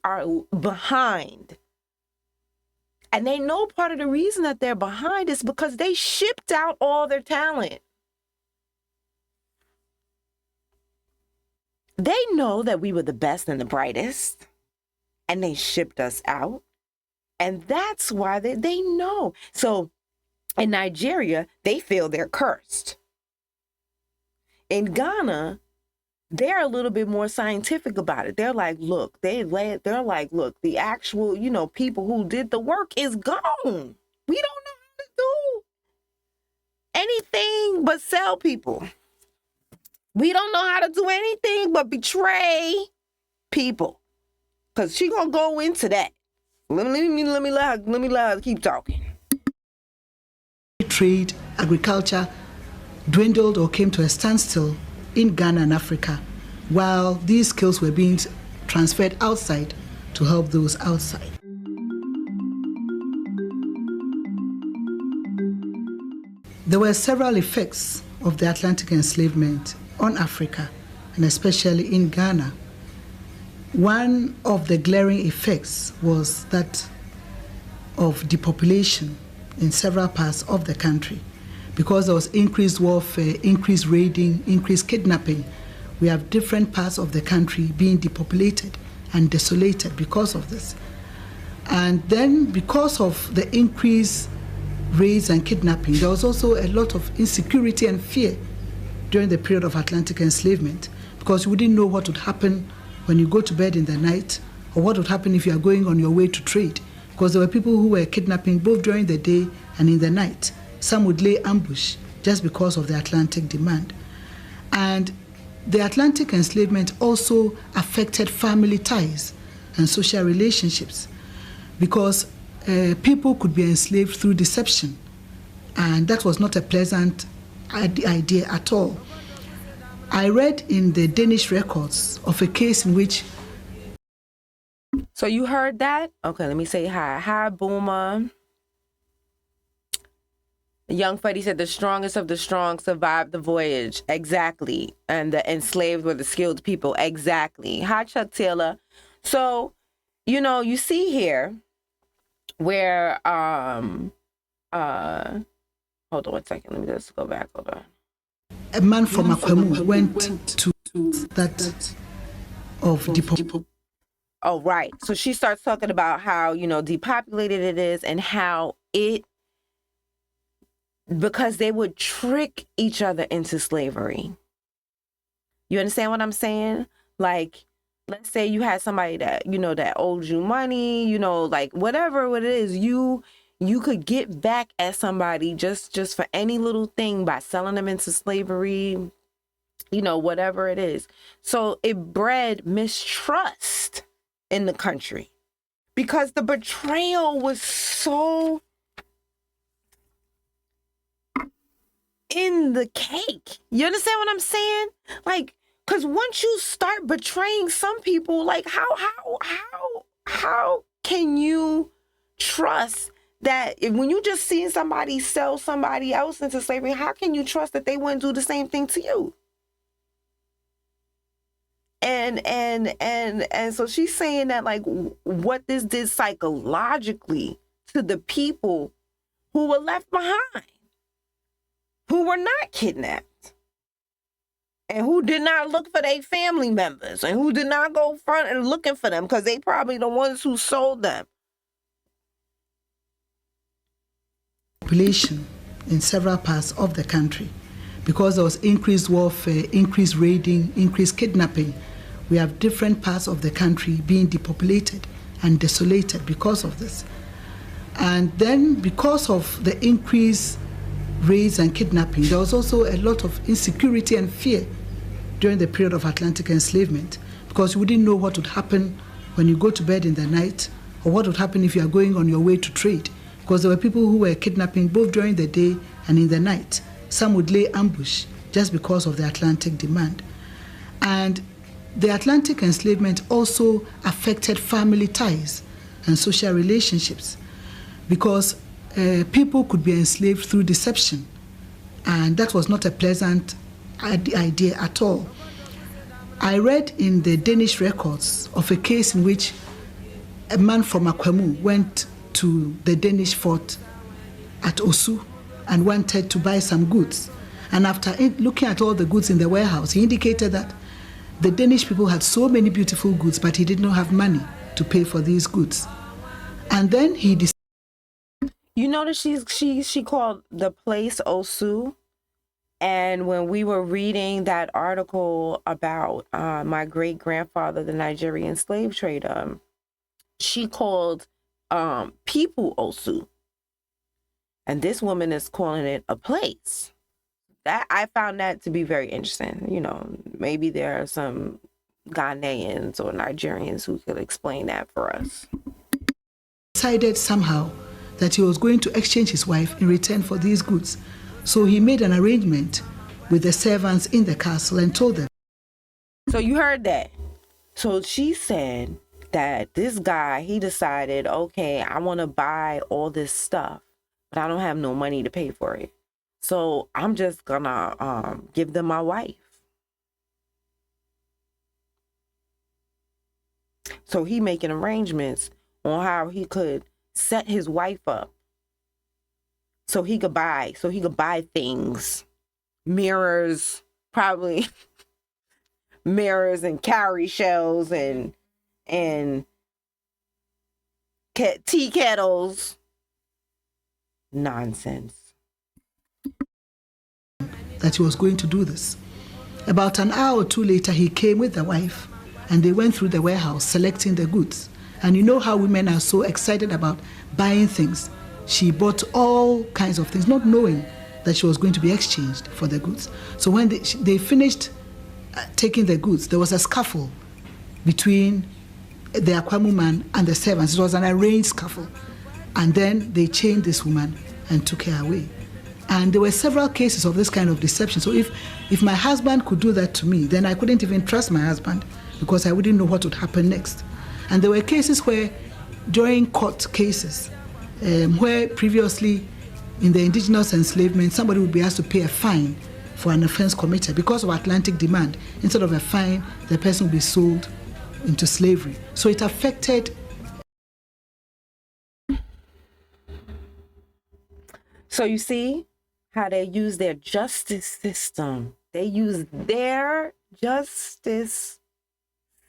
are behind. And they know part of the reason that they're behind is because they shipped out all their talent. They know that we were the best and the brightest, and they shipped us out. And that's why they know. So in Nigeria, they feel they're cursed. In Ghana, they're a little bit more scientific about it. They're like, look, the actual, people who did the work is gone. We don't know how to do anything but sell people. We don't know how to do anything but betray people. Because she's going to go into that. Let me let her keep talking. Trade, agriculture dwindled or came to a standstill in Ghana and Africa, while these skills were being transferred outside to help those outside. There were several effects of the Atlantic enslavement on Africa, and especially in Ghana. One of the glaring effects was that of depopulation in several parts of the country. Because there was increased warfare, increased raiding, increased kidnapping, we have different parts of the country being depopulated and desolated because of this. And then because of the increased raids and kidnapping, there was also a lot of insecurity and fear during the period of Atlantic enslavement, because you wouldn't know what would happen when you go to bed in the night, or what would happen if you are going on your way to trade, because there were people who were kidnapping both during the day and in the night. Some would lay ambush just because of the Atlantic demand. And the Atlantic enslavement also affected family ties and social relationships, because people could be enslaved through deception, and that was not a pleasant idea at all. I read in the Danish records of a case in which... So you heard that? Okay, let me say hi. Hi, Boomer. Young Freddy said the strongest of the strong survived the voyage. Exactly. And the enslaved were the skilled people. Exactly. Hi, Chuck Taylor. So, you know, you see here where, hold on 1 second. Let me just go back. Hold on. A man from Akwemu went to that of depopulation. Oh, right. So she starts talking about how, you know, depopulated it is, and how it, because they would trick each other into slavery. You understand what I'm saying? Like, let's say you had somebody that, you know, that owed you money, you know, like whatever it is, you could get back at somebody just for any little thing by selling them into slavery, you know, whatever it is. So it bred mistrust in the country because the betrayal was so in the cake. You understand what I'm saying? Like, because once you start betraying some people, like how can you trust that when you just see somebody sell somebody else into slavery, how can you trust that they wouldn't do the same thing to you? And so she's saying that, like, what this did psychologically to the people who were left behind, who were not kidnapped, and who did not look for their family members, and who did not go front and looking for them because they probably the ones who sold them. Population in several parts of the country, because there was increased warfare, increased raiding, increased kidnapping. We have different parts of the country being depopulated and desolated because of this. And then because of the increased raids and kidnapping, there was also a lot of insecurity and fear during the period of Atlantic enslavement, because you wouldn't know what would happen when you go to bed in the night, or what would happen if you are going on your way to trade, because there were people who were kidnapping both during the day and in the night. Some would lay ambush just because of the Atlantic demand. And the Atlantic enslavement also affected family ties and social relationships, because people could be enslaved through deception, and that was not a pleasant idea at all. I read in the Danish records of a case in which a man from Akwemu went to the Danish fort at Osu and wanted to buy some goods. And after looking at all the goods in the warehouse, he indicated that the Danish people had so many beautiful goods, but he did not have money to pay for these goods. And then he decided. You notice she called the place Osu. And when we were reading that article about my great-grandfather, the Nigerian slave trader, she called people Osu. And this woman is calling it a place. That I found that to be very interesting. You know, maybe there are some Ghanaians or Nigerians who could explain that for us. Decided somehow that he was going to exchange his wife in return for these goods. So he made an arrangement with the servants in the castle and told them. So you heard that. So she said that this guy, he decided, okay, I want to buy all this stuff, but I don't have no money to pay for it. So I'm just gonna give them my wife. So he making arrangements on how he could set his wife up so he could buy things, mirrors, probably mirrors and cowrie shells and tea kettles. Nonsense. That he was going to do this. About an hour or two later, he came with the wife, and they went through the warehouse selecting the goods. And you know how women are so excited about buying things. She bought all kinds of things, not knowing that she was going to be exchanged for the goods. So when they finished taking the goods, there was a scuffle between the Akwamu man and the servants. It was an arranged scuffle. And then they chained this woman and took her away. And there were several cases of this kind of deception. So if my husband could do that to me, then I couldn't even trust my husband because I wouldn't know what would happen next. And there were cases where, during court cases, where previously in the indigenous enslavement, somebody would be asked to pay a fine for an offense committed. Because of Atlantic demand, instead of a fine, the person would be sold into slavery. So it affected. So you see how they use their justice system. They use their justice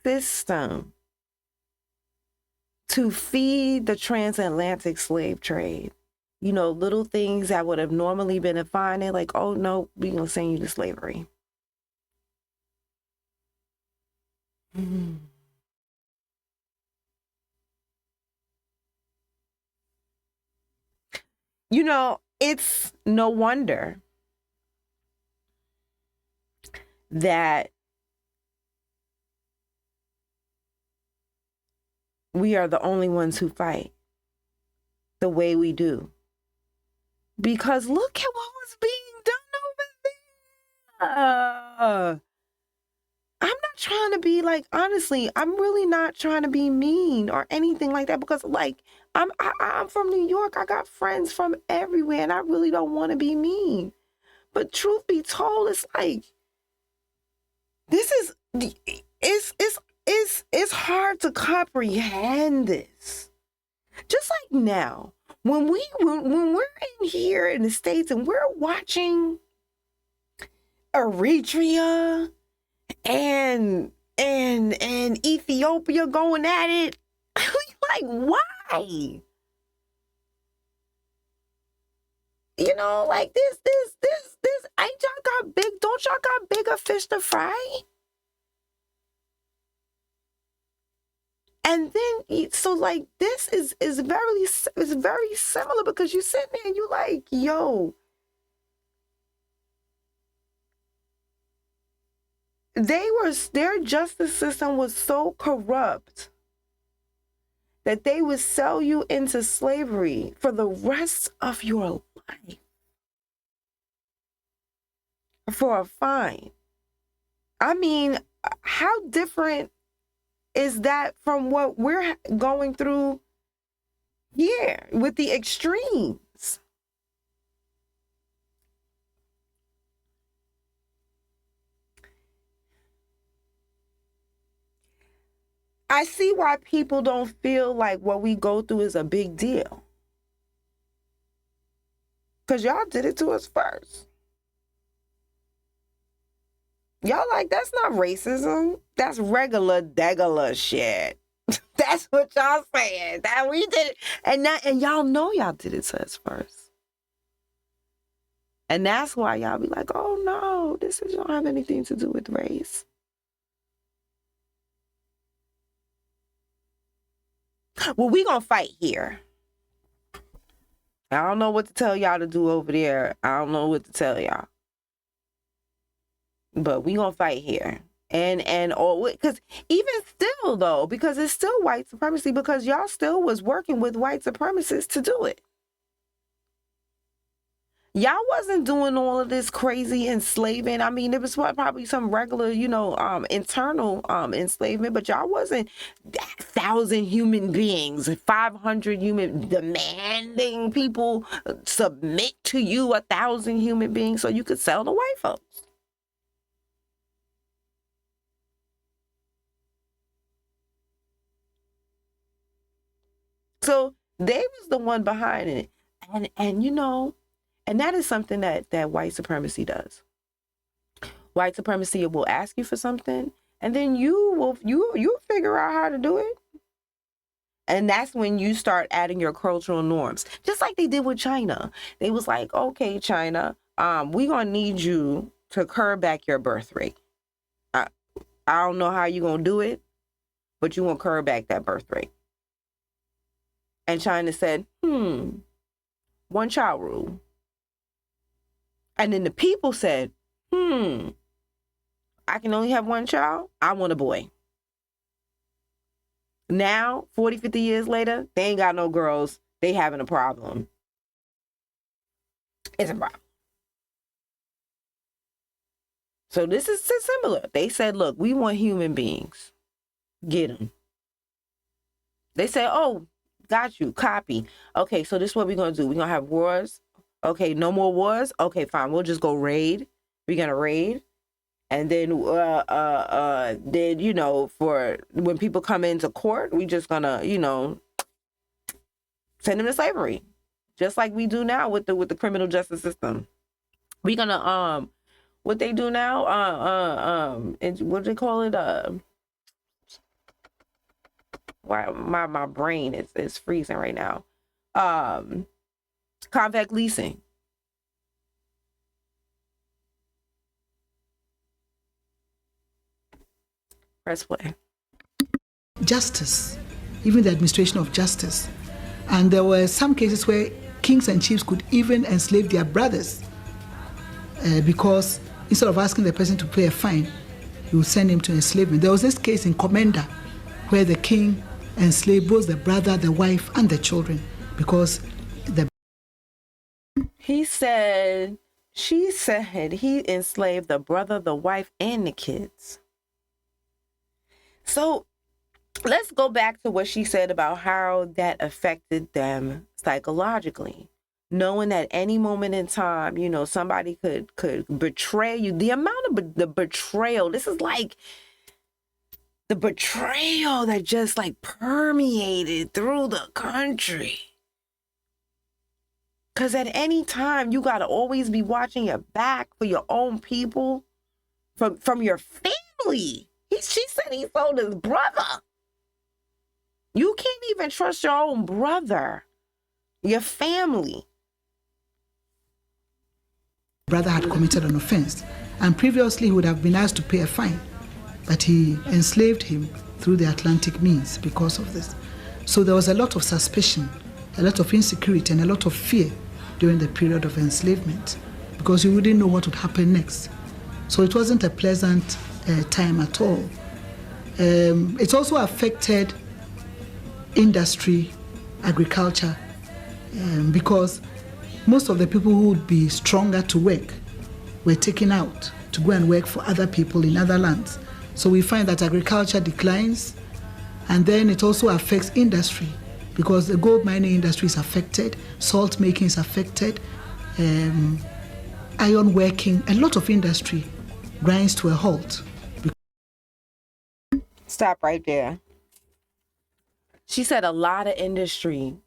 system to feed the transatlantic slave trade. You know, little things that would have normally been a fine, they're like, oh no, we're gonna send you to slavery. You know, it's no wonder that we are the only ones who fight the way we do. Because look at what was being done over there. I'm not trying to be like, honestly, I'm really not trying to be mean or anything like that, because like I'm from New York. I got friends from everywhere and I really don't want to be mean. But truth be told, it's like, this is, it's hard to comprehend this. Just like now, when we're in here in the States and we're watching Eritrea and Ethiopia going at it, like, why? You know, like this, ain't y'all got big, don't y'all got bigger fish to fry? And then, so like, this is very similar, because you sit there and you like, yo, their justice system was so corrupt that they would sell you into slavery for the rest of your life for a fine. I mean, how different is that from what we're going through here with the extremes? I see why people don't feel like what we go through is a big deal. Because y'all did it to us first. Y'all like, that's not racism. That's regular shit. That's what y'all saying. That we did it. And y'all know y'all did it to us first. And that's why y'all be like, oh no, this don't have anything to do with race. Well, we gonna fight here. I don't know what to tell y'all to do over there. I don't know what to tell y'all. But we gonna fight here. And or because even still though, because it's still white supremacy, because y'all still was working with white supremacists to do it. Y'all wasn't doing all of this crazy enslaving. I mean, it was probably some regular, internal enslavement, but y'all wasn't 1,000 human beings, 500 human demanding people submit to you, 1,000 human beings so you could sell the white folks. So they was the one behind it. And that is something that white supremacy does. White supremacy will ask you for something, and then you'll figure out how to do it. And that's when you start adding your cultural norms. Just like they did with China. They was like, okay, China, we gonna need you to curb back your birth rate. I don't know how you gonna do it, but you gonna curb back that birth rate. And China said, one child rule. And then the people said, I can only have one child. I want a boy. Now, 40, 50 years later, they ain't got no girls. They having a problem. It's a problem. So this is similar. They said, look, we want human beings. Get them. They said, oh, got you. Copy. Okay, so this is what we're going to do. We're going to have wars. Okay, no more wars. Okay, fine. We'll just go raid. We're going to raid. And then, for when people come into court, we just going to, send them to slavery. Just like we do now with the criminal justice system. We're going to, what they do now, what do they call it? Why my brain is freezing right now. Convict leasing. Press play. Justice, even the administration of justice. And there were some cases where kings and chiefs could even enslave their brothers because instead of asking the person to pay a fine, you would send him to enslavement. There was this case in Commander where the king enslaved both the brother, the wife, and the children because she said he enslaved the brother, the wife, and the kids. So let's go back to what she said about how that affected them psychologically. Knowing that any moment in time, somebody could betray you. The amount of the betrayal, this is like the betrayal that just like permeated through the country. Because at any time, you got to always be watching your back for your own people, from your family. She said he sold his brother. You can't even trust your own brother, your family. Brother had committed an offense, and previously he would have been asked to pay a fine, but he enslaved him through the Atlantic means because of this. So there was a lot of suspicion, a lot of insecurity, and a lot of fear during the period of enslavement because you wouldn't know what would happen next. So it wasn't a pleasant time at all. It also affected industry, agriculture, because most of the people who would be stronger to work were taken out to go and work for other people in other lands. So we find that agriculture declines, and then it also affects industry because the gold mining industry is affected, salt making is affected, iron working, a lot of industry grinds to a halt. Stop right there. She said a lot of industry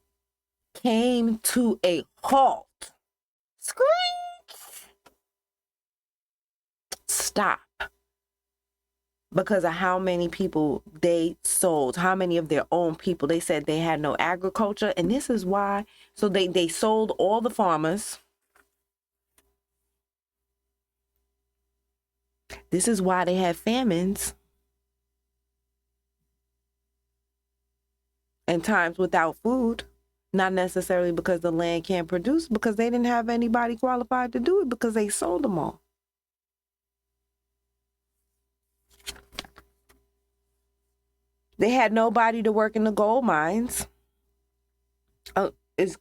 came to a halt. Screech! Stop. Because of how many people they sold, how many of their own people. They said they had no agriculture, and this is why. So they sold all the farmers. This is why they had famines and times without food. Not necessarily because the land can't produce, because they didn't have anybody qualified to do it because they sold them all. They had nobody to work in the gold mines.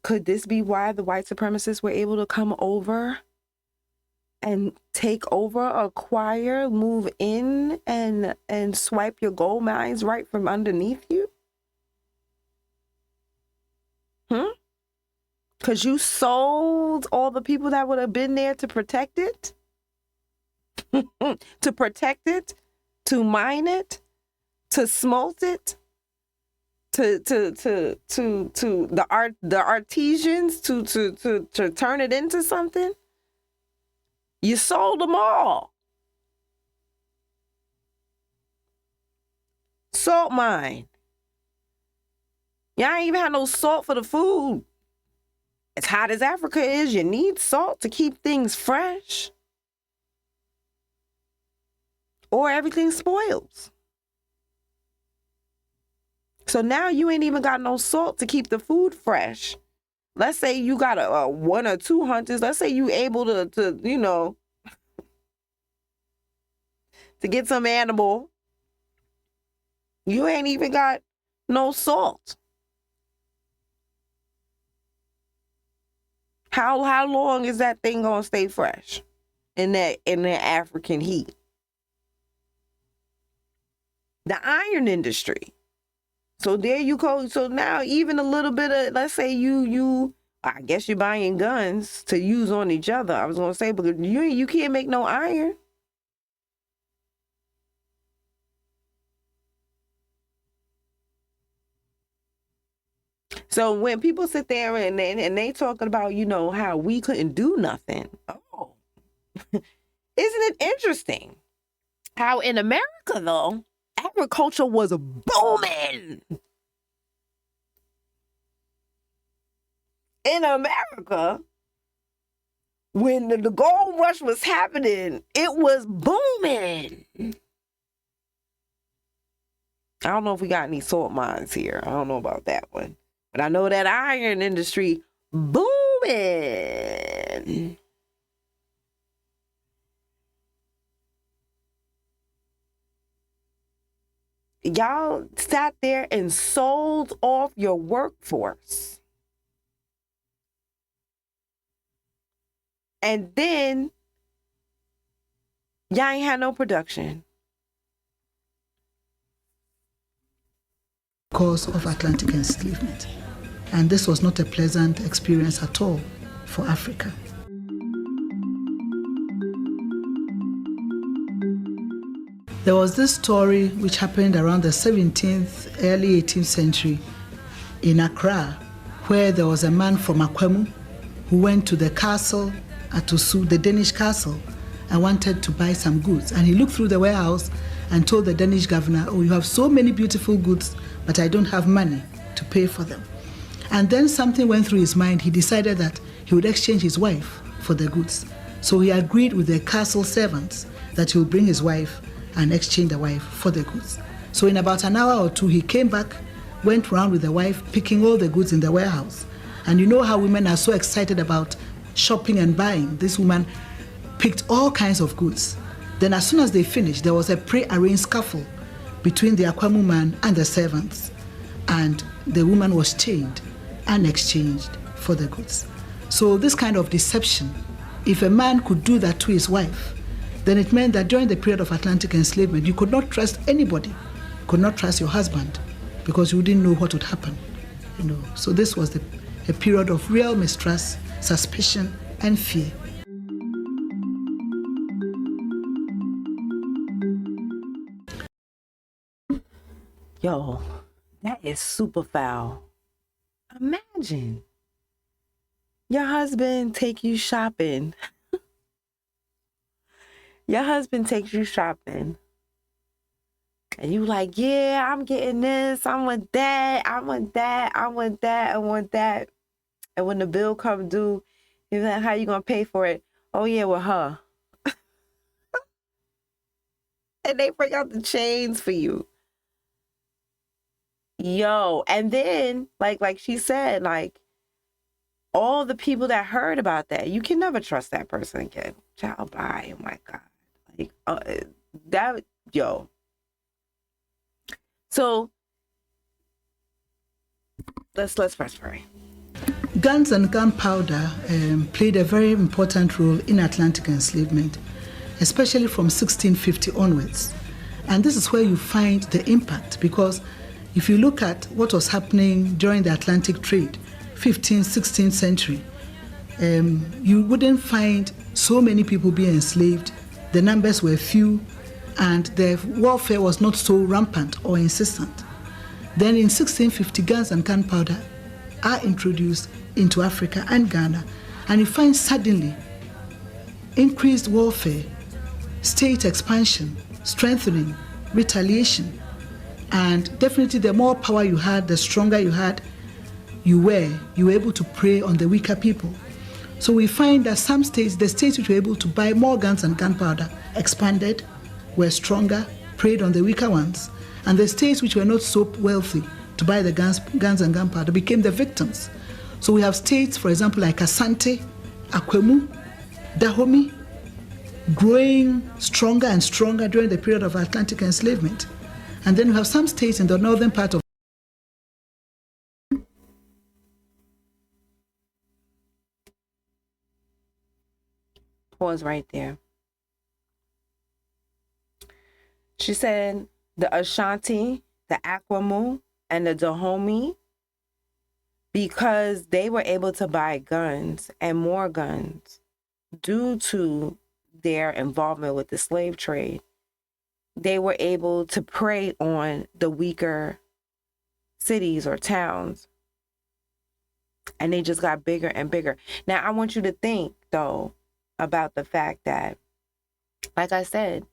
Could this be why the white supremacists were able to come over and take over, acquire, move in, and swipe your gold mines right from underneath you? Because you sold all the people that would have been there to protect it? To protect it? To mine it? To smolt it? To the artisans to turn it into something? You sold them all. Salt mine. Y'all ain't even had no salt for the food. As hot as Africa is, you need salt to keep things fresh. Or everything spoils. So now you ain't even got no salt to keep the food fresh. Let's say you got a 1 or 2 hunters. Let's say you able to you know, to get some animal. You ain't even got no salt. How long is that thing gonna stay fresh in that African heat? The iron industry. So there you go. So now even a little bit of, let's say you I guess you're buying guns to use on each other. I was gonna say, but you can't make no iron. So when people sit there and they talking about, you know, how we couldn't do nothing. Oh, isn't it interesting how in America, though, agriculture was booming. In America, when the gold rush was happening, it was booming. I don't know if we got any salt mines here. I don't know about that one. But I know that iron industry booming. Y'all sat there and sold off your workforce. And then y'all ain't had no production. Because of Atlantic enslavement. And this was not a pleasant experience at all for Africa. There was this story which happened around the 17th, early 18th century in Accra, where there was a man from Akwemu who went to the castle, Atosu, the Danish castle, and wanted to buy some goods. And he looked through the warehouse and told the Danish governor, oh, you have so many beautiful goods, but I don't have money to pay for them. And then something went through his mind. He decided that he would exchange his wife for the goods. So he agreed with the castle servants that he would bring his wife and exchange the wife for the goods. So in about an hour or two, he came back, went around with the wife, picking all the goods in the warehouse. And you know how women are so excited about shopping and buying. This woman picked all kinds of goods. Then as soon as they finished, there was a pre-arranged scuffle between the Akwemu man and the servants. And the woman was chained and exchanged for the goods. So this kind of deception, if a man could do that to his wife, then it meant that during the period of Atlantic enslavement, you could not trust anybody. You could not trust your husband because you didn't know what would happen. You know, so this was a period of real mistrust, suspicion, and fear. Yo, that is super foul. Imagine your husband take you shopping. Your husband takes you shopping. And you like, yeah, I'm getting this. I want that. I want that. I want that. I want that. And when the bill comes due, he's like, how you going to pay for it? Oh, yeah, with her. And they bring out the chains for you. Yo, and then, like she said, like, all the people that heard about that, you can never trust that person again. Child, bye. Oh, my God. Like, that, yo. So, let's press play. Guns and gunpowder played a very important role in Atlantic enslavement, especially from 1650 onwards. And this is where you find the impact, because if you look at what was happening during the Atlantic trade, 15th, 16th century, you wouldn't find so many people being enslaved. The numbers were few, and the warfare was not so rampant or insistent. Then in 1650, guns and gunpowder are introduced into Africa and Ghana, and you find suddenly increased warfare, state expansion, strengthening, retaliation, and definitely the more power you had, the stronger you were able to prey on the weaker people. So we find that some states, the states which were able to buy more guns and gunpowder, expanded, were stronger, preyed on the weaker ones, and the states which were not so wealthy to buy the guns and gunpowder became the victims. So we have states, for example, like Asante, Akwemu, Dahomey, growing stronger and stronger during the period of Atlantic enslavement. And then we have some states in the northern part of Pause right there. She said the Ashanti, the Akwemu, and the Dahomey, because they were able to buy guns and more guns due to their involvement with the slave trade, they were able to prey on the weaker cities or towns. And they just got bigger and bigger. Now, I want you to think, though, about the fact that, like I said,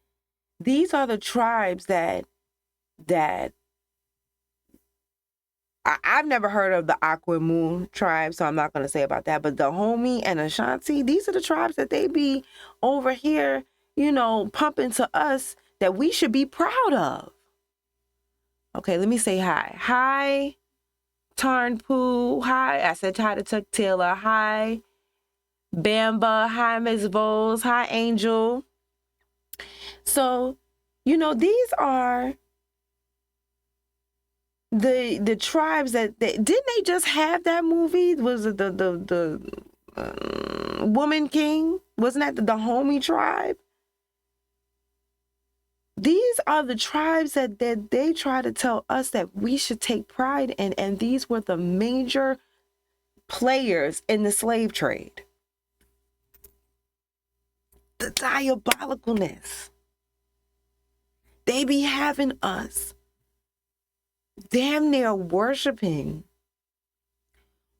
these are the tribes that I've never heard of the Akwemu tribe, so I'm not going to say about that. But the Dahomey and Ashanti, these are the tribes that they be over here, pumping to us that we should be proud of. Okay, let me say hi. Hi, Tarnpoo. Hi, I said hi to Tuck Taylor. Hi, Bamba. Hi, Ms. Voles. Hi, Angel. So, these are the tribes that didn't they just have that movie? Was it the Woman King? Wasn't that the Dahomey tribe? These are the tribes that they try to tell us that we should take pride in, and these were the major players in the slave trade. The diabolicalness. They be having us damn near worshiping,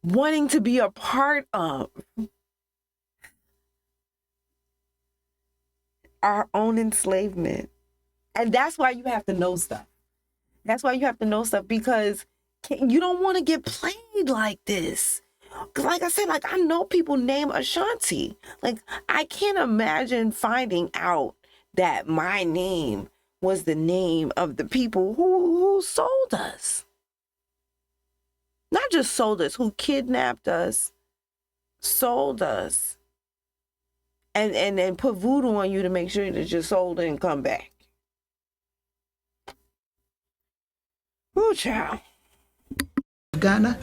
wanting to be a part of our own enslavement. And that's why you have to know stuff. That's why you have to know stuff, because you don't want to get played like this. Because like I said, I know people name Ashanti. I can't imagine finding out that my name was the name of the people who sold us. Not just sold us, who kidnapped us, sold us, and put voodoo on you to make sure that you're sold and come back. Oh, child. Ghana,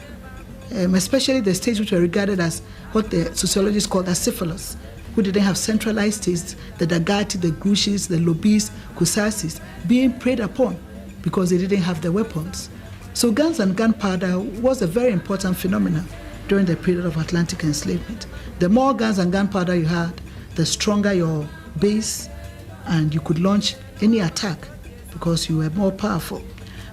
especially the states which were regarded as what the sociologists called as syphilis, who didn't have centralized states, the Dagati, the Gushis, the Lobis, Kusasis, being preyed upon because they didn't have the weapons. So guns and gunpowder was a very important phenomenon during the period of Atlantic enslavement. The more guns and gunpowder you had, the stronger your base, and you could launch any attack because you were more powerful.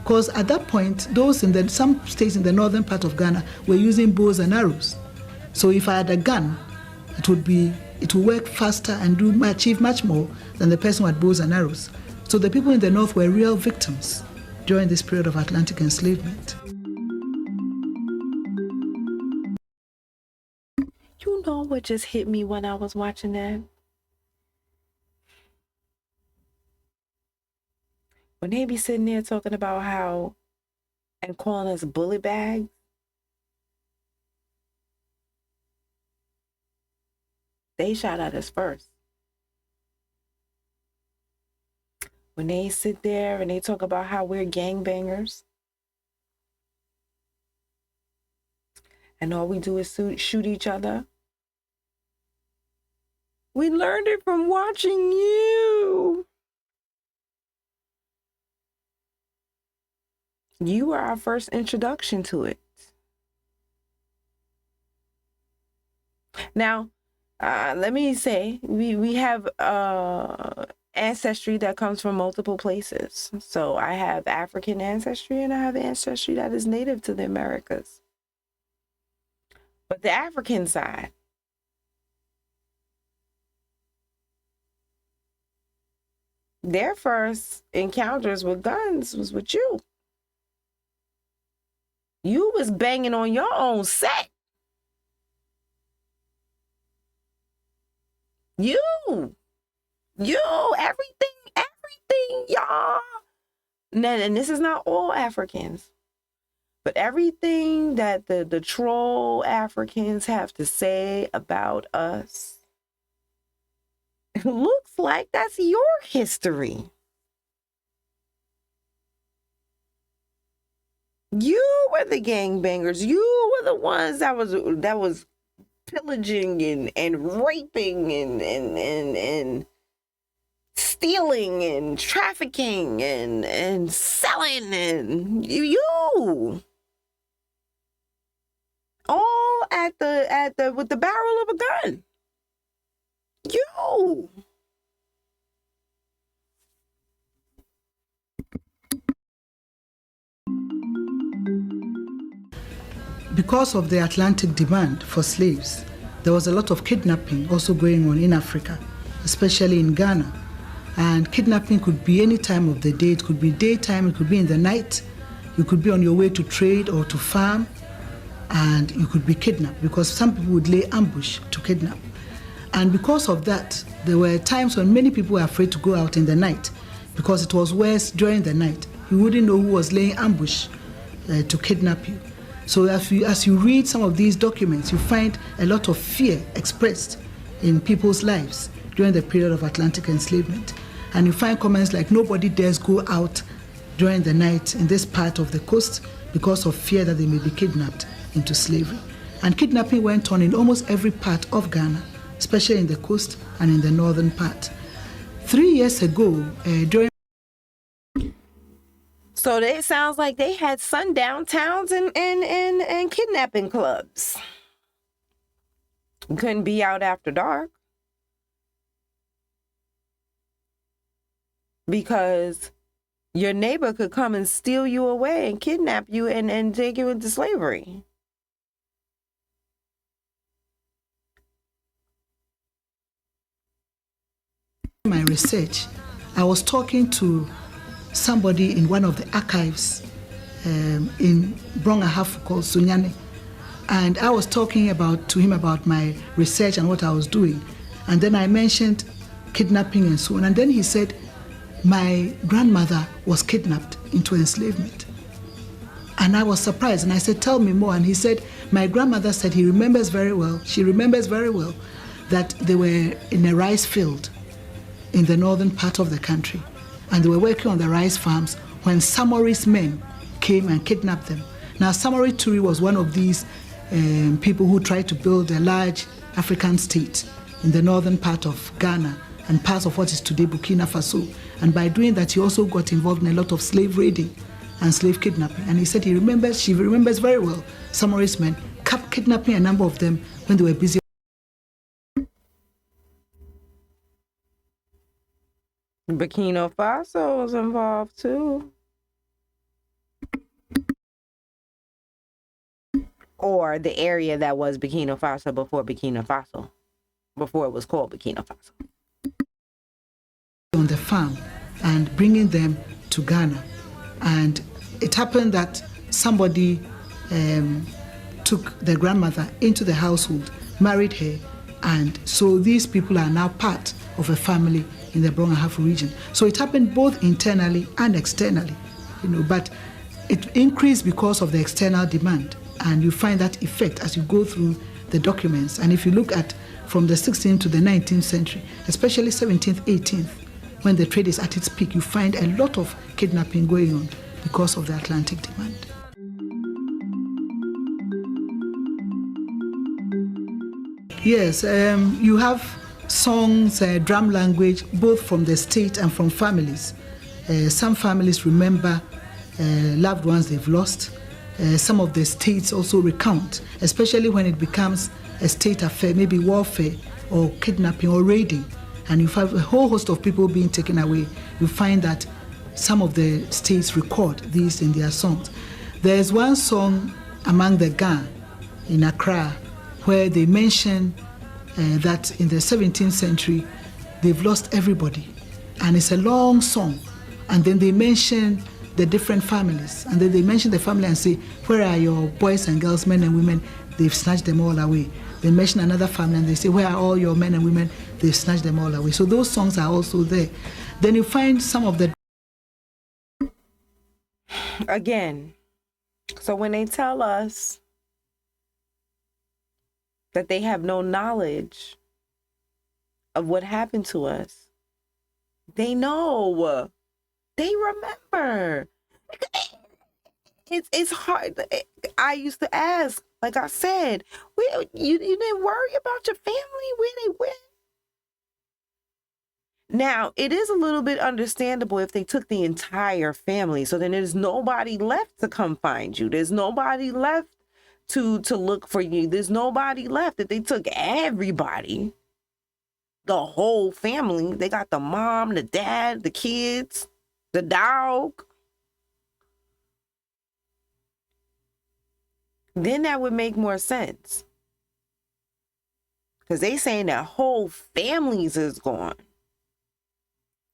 Because at that point, those in some states in the northern part of Ghana were using bows and arrows. So if I had a gun, it would work faster and achieve much more than the person who had bows and arrows. So the people in the north were real victims during this period of Atlantic enslavement. You know what just hit me when I was watching that? When they be sitting there talking about how and calling us bullet bags, they shot at us first. When they sit there and they talk about how we're gangbangers and all we do is shoot each other. We learned it from watching you. You were our first introduction to it. Now, let me say, we have ancestry that comes from multiple places. So I have African ancestry and I have ancestry that is native to the Americas. But the African side, their first encounters with guns was with you. You was banging on your own set. You, everything, y'all. And this is not all Africans, but everything that the troll Africans have to say about us, it looks like that's your history. You were the gangbangers. You were the ones that was pillaging and raping and stealing and trafficking and selling, and you all at the with the barrel of a gun. You. Because of the Atlantic demand for slaves, there was a lot of kidnapping also going on in Africa, especially in Ghana. And kidnapping could be any time of the day. It could be daytime, it could be in the night. You could be on your way to trade or to farm, and you could be kidnapped because some people would lay ambush to kidnap. And because of that, there were times when many people were afraid to go out in the night because it was worse during the night. You wouldn't know who was laying ambush to kidnap you. So as you read some of these documents, you find a lot of fear expressed in people's lives during the period of Atlantic enslavement. And you find comments like, nobody dares go out during the night in this part of the coast because of fear that they may be kidnapped into slavery. And kidnapping went on in almost every part of Ghana, especially in the coast and in the northern part. 3 years ago, during So it sounds like they had sundown towns and kidnapping clubs. You couldn't be out after dark because your neighbor could come and steal you away and kidnap you and take you into slavery. my research, I was talking to somebody in one of the archives in Brongahafu called Sunyane, and I was talking to him about my research and what I was doing, and then I mentioned kidnapping and so on, and then he said my grandmother was kidnapped into enslavement. And I was surprised, and I said, tell me more. And he said, my grandmother said she remembers very well that they were in a rice field in the northern part of the country, and they were working on the rice farms when Samori's men came and kidnapped them. Now, Samori Turi was one of these people who tried to build a large African state in the northern part of Ghana and parts of what is today Burkina Faso. And by doing that, he also got involved in a lot of slave raiding and slave kidnapping. And he said she remembers very well Samori's men kidnapping a number of them when they were busy. Burkina Faso was involved too. Or the area that was Burkina Faso before it was called Burkina Faso. On the farm and bringing them to Ghana. And it happened that somebody took the grandmother into the household, married her, and so these people are now part of a family in the Brongahafu region. So it happened both internally and externally, but it increased because of the external demand. And you find that effect as you go through the documents. And if you look at from the 16th to the 19th century, especially 17th, 18th, when the trade is at its peak, you find a lot of kidnapping going on because of the Atlantic demand. Yes, you have songs, drum language, both from the state and from families. Some families remember loved ones they've lost. Some of the states also recount, especially when it becomes a state affair, maybe warfare or kidnapping or raiding, and you have a whole host of people being taken away. You find that some of the states record these in their songs. There's one song among the Ga in Accra where they mention that in the 17th century they've lost everybody, and it's a long song, and then they mention the different families, and then they mention the family and say, where are your boys and girls, men and women? They've snatched them all away. They mention another family and they say, where are all your men and women? They've snatched them all away. So those songs are also there. Then you find some of the... Again, so when they tell us that they have no knowledge of what happened to us, they know. They remember. It's hard. I used to ask, like I said, you didn't worry about your family where they went. Now, it is a little bit understandable if they took the entire family. So then there's nobody left to come find you. There's nobody left to look for you. There's nobody left. If they took everybody, the whole family, they got the mom, the dad, the kids, the dog, then that would make more sense. Because they saying that whole families is gone.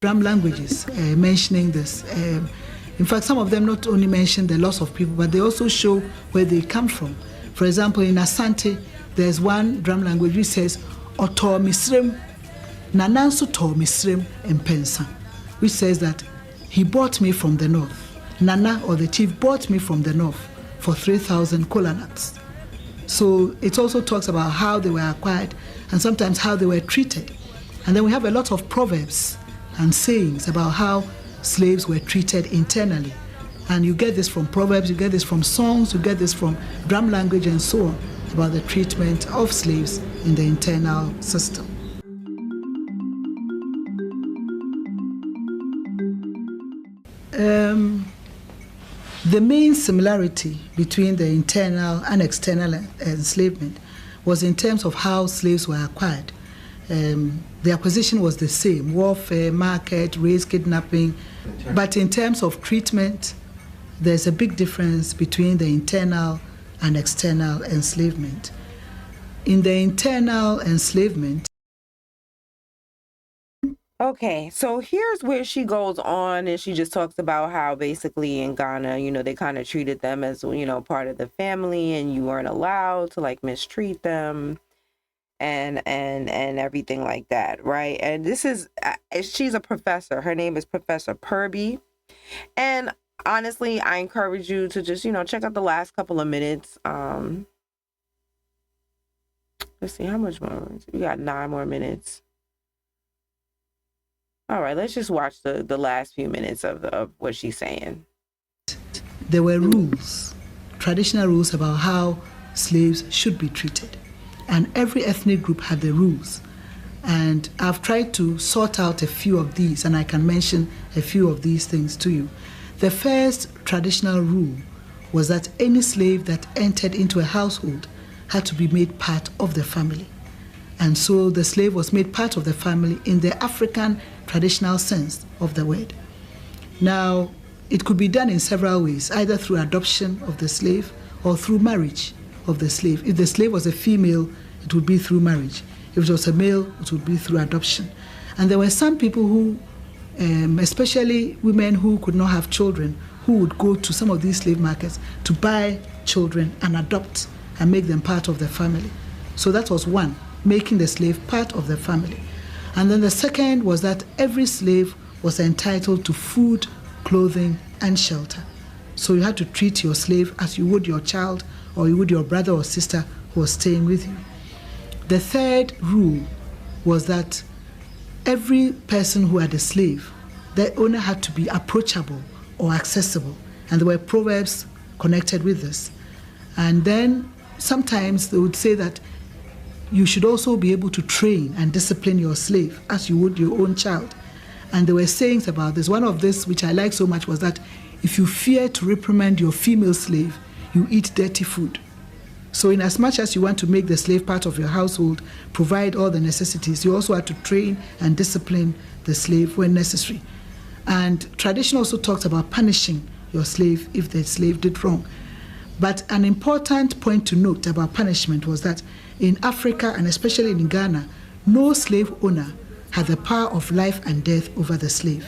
Drum languages mentioning this. In fact, some of them not only mention the loss of people, but they also show where they come from. For example, in Asante, there's one drum language which says, Oto misrem, nananso to misrem empensa, which says that he bought me from the north. Nana, or the chief, bought me from the north for 3,000 kola nuts. So it also talks about how they were acquired and sometimes how they were treated. And then we have a lot of proverbs and sayings about how slaves were treated internally. And you get this from proverbs, you get this from songs, you get this from drum language and so on, about the treatment of slaves in the internal system. The main similarity between the internal and external enslavement was in terms of how slaves were acquired. The acquisition was the same: warfare, market, race, kidnapping. But in terms of treatment, there's a big difference between the internal and external enslavement. In the internal enslavement, okay, so here's where she goes on and she just talks about how basically in Ghana, they kind of treated them as, part of the family, and you weren't allowed to like mistreat them and everything like that, right? And this is, she's a professor. Her name is Professor Purby. And honestly, I encourage you to just, check out the last couple of minutes. Let's see, how much more? We got 9 more minutes. All right, let's just watch the last few minutes of what she's saying. There were rules, traditional rules about how slaves should be treated. And every ethnic group had the rules. And I've tried to sort out a few of these, and I can mention a few of these things to you. The first traditional rule was that any slave that entered into a household had to be made part of the family. And so the slave was made part of the family in the African traditional sense of the word. Now, it could be done in several ways, either through adoption of the slave or through marriage of the slave. If the slave was a female, it would be through marriage. If it was a male, it would be through adoption. And there were some people who, especially women who could not have children, who would go to some of these slave markets to buy children and adopt and make them part of the family. So that was one, making the slave part of the family. And then the second was that every slave was entitled to food, clothing, and shelter. So you had to treat your slave as you would your child or you would your brother or sister who was staying with you. The third rule was that every person who had a slave, the owner had to be approachable or accessible. And there were proverbs connected with this. And then sometimes they would say that you should also be able to train and discipline your slave as you would your own child. And there were sayings about this. One of this, which I like so much, was that if you fear to reprimand your female slave, you eat dirty food. So in as much as you want to make the slave part of your household, provide all the necessities, you also have to train and discipline the slave when necessary. And tradition also talks about punishing your slave if the slave did wrong. But an important point to note about punishment was that in Africa, and especially in Ghana, no slave owner had the power of life and death over the slave.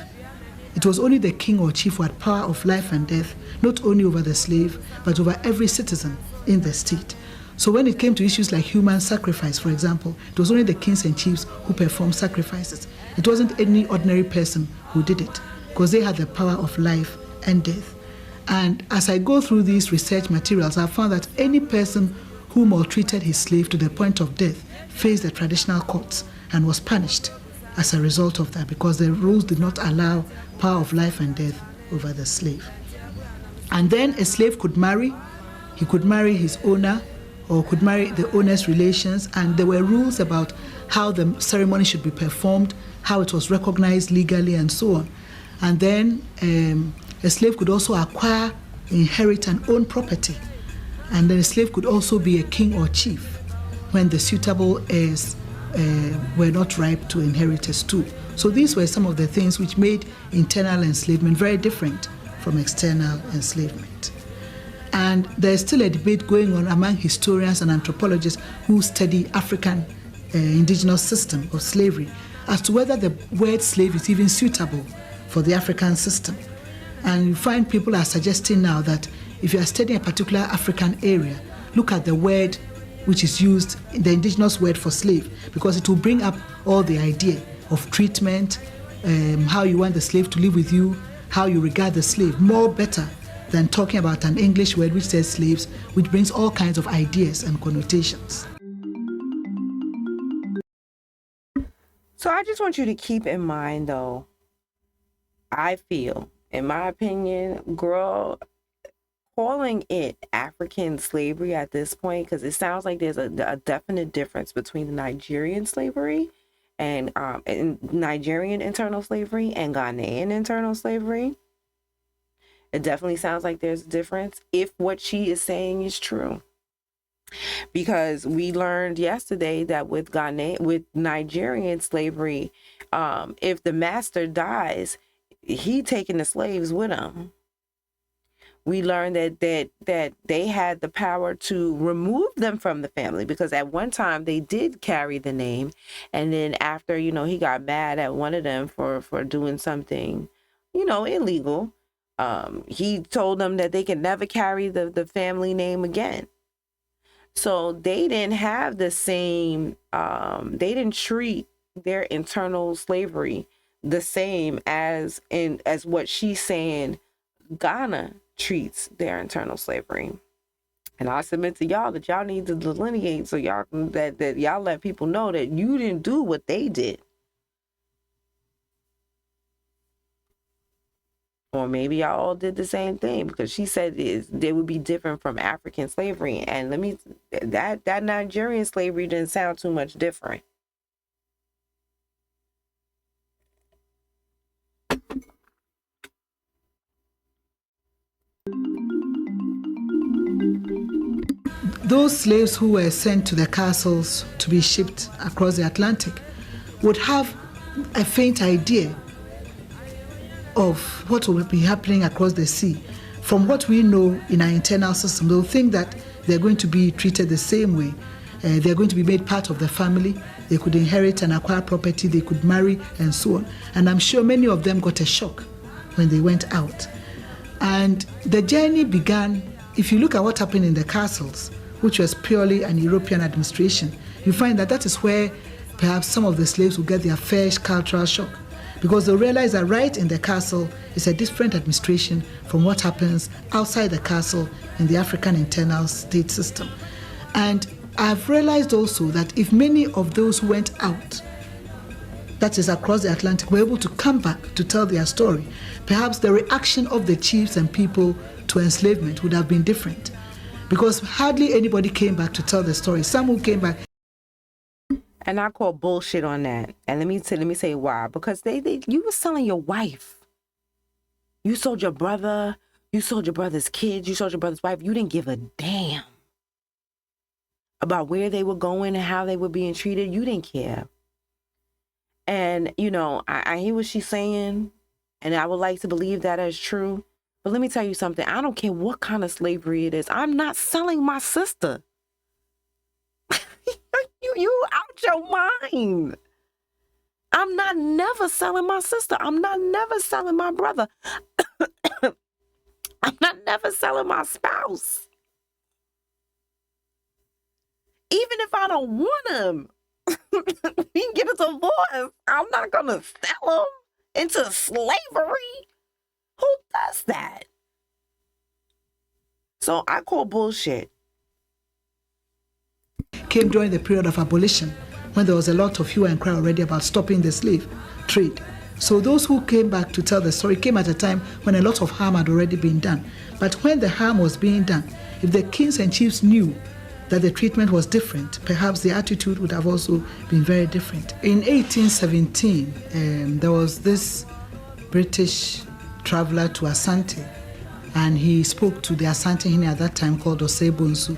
It was only the king or chief who had power of life and death, not only over the slave, but over every citizen in the state. So when it came to issues like human sacrifice, for example, it was only the kings and chiefs who performed sacrifices. It wasn't any ordinary person who did it, because they had the power of life and death. And as I go through these research materials, I found that any person who maltreated his slave to the point of death faced the traditional courts and was punished as a result of that, because the rules did not allow power of life and death over the slave. And then a slave could marry. He could marry his owner or could marry the owner's relations, and there were rules about how the ceremony should be performed, how it was recognized legally, and so on. And then a slave could also acquire, inherit, and own property. And then a slave could also be a king or chief when the suitable heirs were not ripe to inheritance too. So these were some of the things which made internal enslavement very different from external enslavement. And there's still a debate going on among historians and anthropologists who study African indigenous system of slavery as to whether the word slave is even suitable for the African system. And you find people are suggesting now that if you are studying a particular African area, look at the word which is used, the indigenous word for slave, because it will bring up all the idea of treatment, how you want the slave to live with you, how you regard the slave, more better than talking about an English word which says slaves, which brings all kinds of ideas and connotations. So I just want you to keep in mind, though, I feel, in my opinion, girl, calling it African slavery at this point, because it sounds like there's a definite difference between the Nigerian slavery and Nigerian internal slavery and Ghanaian internal slavery. It definitely sounds like there's a difference if what she is saying is true. Because we learned yesterday that with Nigerian slavery, if the master dies, he taking the slaves with him. We learned that they had the power to remove them from the family, because at one time they did carry the name, and then after, he got mad at one of them for doing something, illegal. He told them that they could never carry the family name again. So they didn't have the same, they didn't treat their internal slavery the same as what she's saying Ghana treats their internal slavery. And I submit to y'all that y'all need to delineate, so y'all that y'all let people know that you didn't do what they did. Or maybe y'all all did the same thing, because she said they would be different from African slavery. And that Nigerian slavery didn't sound too much different. Those slaves who were sent to the castles to be shipped across the Atlantic would have a faint idea of what will be happening across the sea. From what we know in our internal system, they'll think that they're going to be treated the same way. They're going to be made part of the family. They could inherit and acquire property. They could marry and so on. And I'm sure many of them got a shock when they went out. And the journey began, if you look at what happened in the castles, which was purely an European administration, you find that is where perhaps some of the slaves will get their first cultural shock, because they'll realize that right in the castle is a different administration from what happens outside the castle in the African internal state system. And I've realized also that if many of those who went out, that is across the Atlantic, were able to come back to tell their story, perhaps the reaction of the chiefs and people to enslavement would have been different, because hardly anybody came back to tell the story. Some who came back And I call bullshit on that. And let me say why. Because you were selling your wife. You sold your brother. You sold your brother's kids. You sold your brother's wife. You didn't give a damn about where they were going and how they were being treated. You didn't care. And, you know, I hear what she's saying, and I would like to believe that as true. But let me tell you something. I don't care what kind of slavery it is. I'm not selling my sister. You out your mind. I'm not never selling my sister. I'm not never selling my brother. I'm not never selling my spouse. Even if I don't want him, we can get a divorce. I'm not going to sell him into slavery. Who does that? So I call bullshit. Came during the period of abolition, when there was a lot of hue and cry already about stopping the slave trade. So those who came back to tell the story came at a time when a lot of harm had already been done. But when the harm was being done, if the kings and chiefs knew that the treatment was different, perhaps the attitude would have also been very different. In 1817, there was this British traveler to Asante, and he spoke to the Asante Hine at that time called Osei-Bonsu.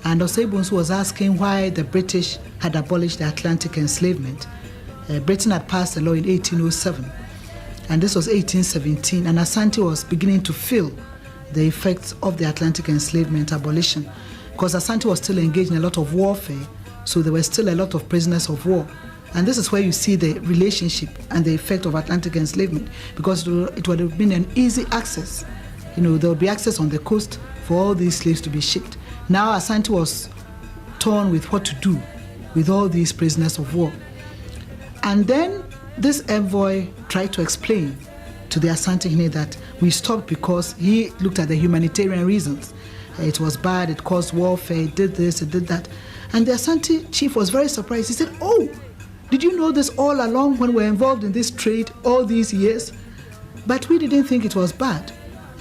And Osei-Bonsu was asking why the British had abolished the Atlantic enslavement. Britain had passed a law in 1807, and this was 1817, and Asante was beginning to feel the effects of the Atlantic enslavement abolition, because Asante was still engaged in a lot of warfare, so there were still a lot of prisoners of war. And this is where you see the relationship and the effect of Atlantic enslavement, because it would have been an easy access. You know, there would be access on the coast for all these slaves to be shipped. Now Asante was torn with what to do with all these prisoners of war. And then this envoy tried to explain to the Asante Hine that we stopped because he looked at the humanitarian reasons. It was bad, it caused warfare, it did this, it did that. And the Asante chief was very surprised. He said, "Oh, did you know this all along when we were involved in this trade all these years? But we didn't think it was bad."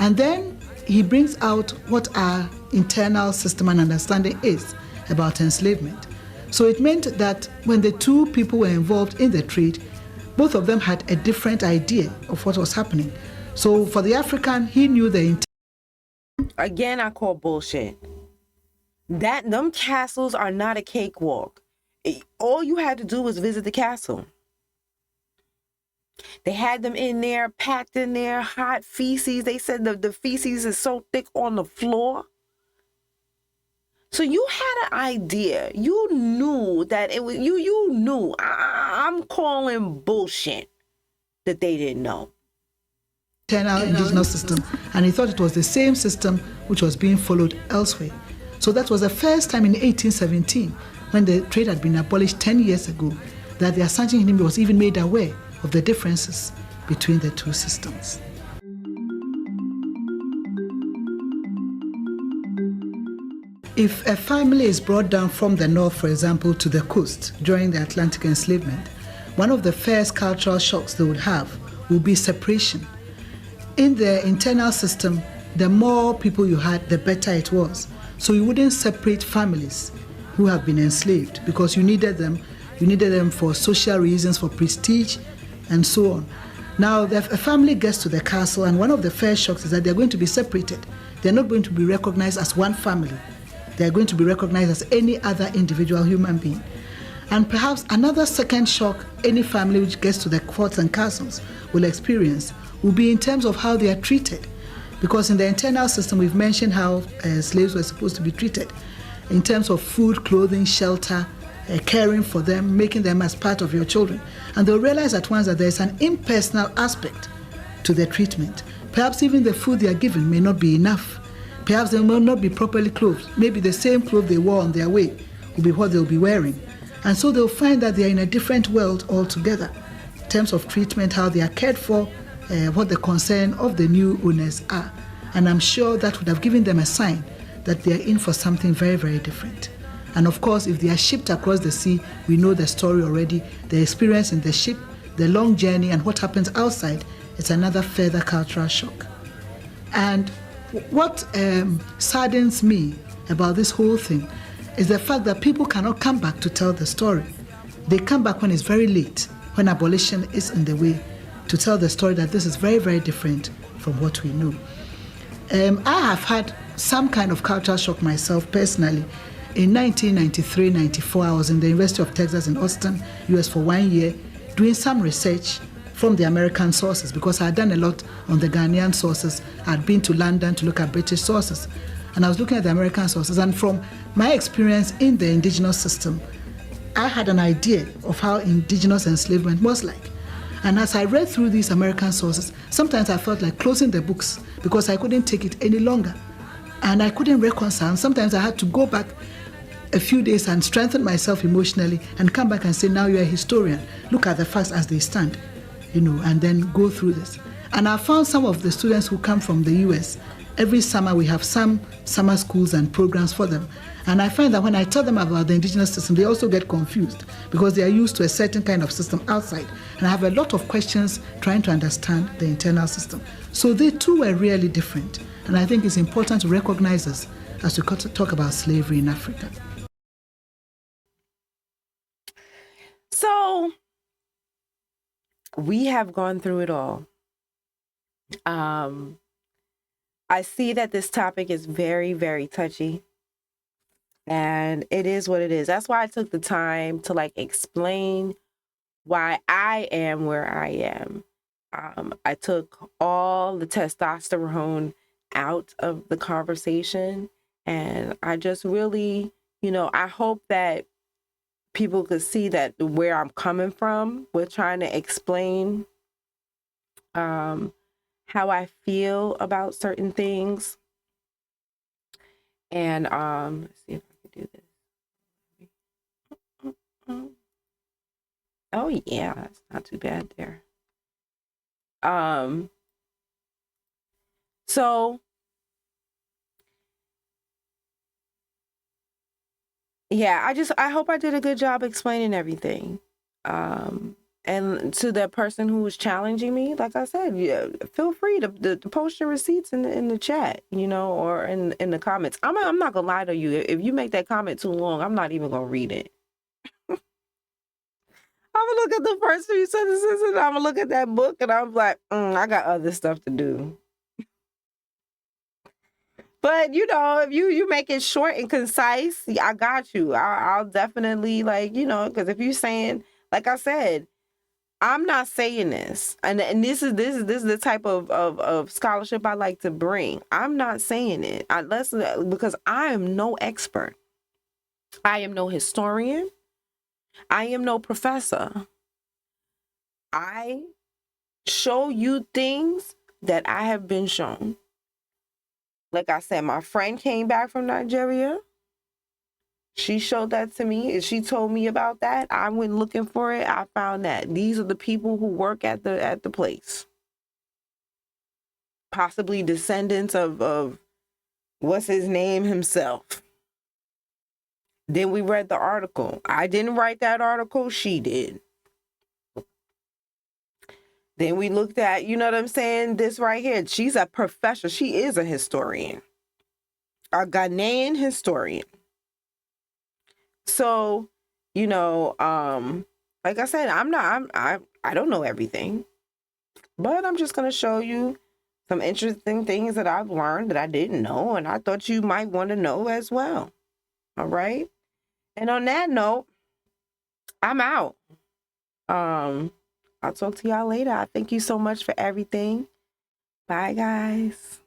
And then he brings out what our internal system and understanding is about enslavement. So it meant that when the two people were involved in the trade, both of them had a different idea of what was happening. So for the African, he knew the intent. Again, I call bullshit. Them castles are not a cakewalk. All you had to do was visit the castle. They had them in there, packed in there, hot feces. They said the feces is so thick on the floor. So you had an idea. You knew that it was you knew. I'm calling bullshit that they didn't know. Internal indigenous system, and he thought it was the same system which was being followed elsewhere. So that was the first time in 1817, when the trade had been abolished 10 years ago, that the Asante Hine was even made aware of the differences between the two systems. If a family is brought down from the north, for example, to the coast during the Atlantic enslavement, one of the first cultural shocks they would have will be separation. In the internal system, the more people you had, the better it was. So you wouldn't separate families who have been enslaved because you needed them. You needed them for social reasons, for prestige, and so on. Now, a family gets to the castle, and one of the first shocks is that they're going to be separated. They're not going to be recognized as one family. They're going to be recognized as any other individual human being. And perhaps another second shock any family which gets to the forts and castles will experience will be in terms of how they are treated. Because in the internal system, we've mentioned how slaves were supposed to be treated in terms of food, clothing, shelter, caring for them, making them as part of your children. And they'll realize at once that there's an impersonal aspect to their treatment. Perhaps even the food they are given may not be enough. Perhaps they will not be properly clothed. Maybe the same clothes they wore on their way will be what they'll be wearing. And so they'll find that they are in a different world altogether in terms of treatment, how they are cared for, what the concern of the new owners are. And I'm sure that would have given them a sign that they are in for something very, very different. And of course, if they are shipped across the sea, we know the story already. The experience in the ship, the long journey, and what happens outside, it's another further cultural shock. And what saddens me about this whole thing is the fact that people cannot come back to tell the story. They come back when it's very late, when abolition is in the way, to tell the story that this is very, very different from what we know. I have had some kind of cultural shock myself personally. In 1993-94, I was in the University of Texas in Austin, US for 1 year, doing some research from the American sources, because I had done a lot on the Ghanaian sources. I had been to London to look at British sources. And I was looking at the American sources. And from my experience in the indigenous system, I had an idea of how indigenous enslavement was like. And as I read through these American sources, sometimes I felt like closing the books because I couldn't take it any longer. And I couldn't reconcile. Sometimes I had to go back a few days and strengthen myself emotionally and come back and say, now you're a historian. Look at the facts as they stand, and then go through this. And I found some of the students who come from the US, every summer we have some summer schools and programs for them. And I find that when I tell them about the indigenous system, they also get confused because they are used to a certain kind of system outside. And I have a lot of questions trying to understand the internal system. So they too were really different. And I think it's important to recognize this as we talk about slavery in Africa. So we have gone through it all. I see that this topic is very, very touchy. And it is what it is. That's why I took the time to explain why I am where I am. I took all the testosterone out of the conversation. And I just really, I hope that people could see that where I'm coming from with trying to explain how I feel about certain things. And let's see if I can do this. Oh yeah, that's not too bad there. So yeah, I hope I did a good job explaining everything. And to the person who was challenging me, like I said, feel free to post your receipts in the chat, or in the comments. I'm not gonna lie to you. If you make that comment too long, I'm not even gonna read it. I'm gonna look at the person who said this, and I'm gonna look at that book, and I'm like, I got other stuff to do. But if you make it short and concise, I got you. I'll definitely because if you're saying, like I said, I'm not saying this, and this is the type of scholarship I like to bring. I'm not saying it because I am no expert. I am no historian. I am no professor. I show you things that I have been shown. Like I said, my friend came back from Nigeria. She showed that to me, and she told me about that. I went looking for it. I found that these are the people who work at the place. Possibly descendants of what's his name himself. Then we read the article. I didn't write that article. She did. Then we looked at, this right here. She's a professor. She is a historian. A Ghanaian historian. So, like I said, I don't know everything, but I'm just going to show you some interesting things that I've learned that I didn't know, and I thought you might want to know as well. All right. And on that note, I'm out. I'll talk to y'all later. I thank you so much for everything. Bye, guys.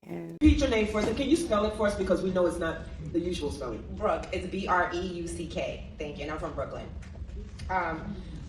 Repeat your name for us, and can you spell it for us because we know it's not the usual spelling? Brooke. It's Breuck. Thank you, and I'm from Brooklyn.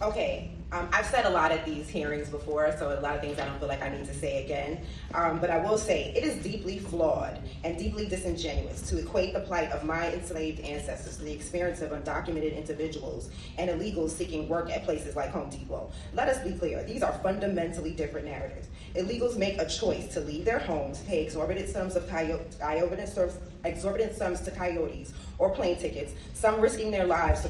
Okay. I've said a lot at these hearings before, so a lot of things I don't feel like I need to say again. But I will say it is deeply flawed and deeply disingenuous to equate the plight of my enslaved ancestors to the experience of undocumented individuals and illegals seeking work at places like Home Depot. Let us be clear, these are fundamentally different narratives. Illegals make a choice to leave their homes, pay exorbitant sums to coyotes or plane tickets, some risking their lives to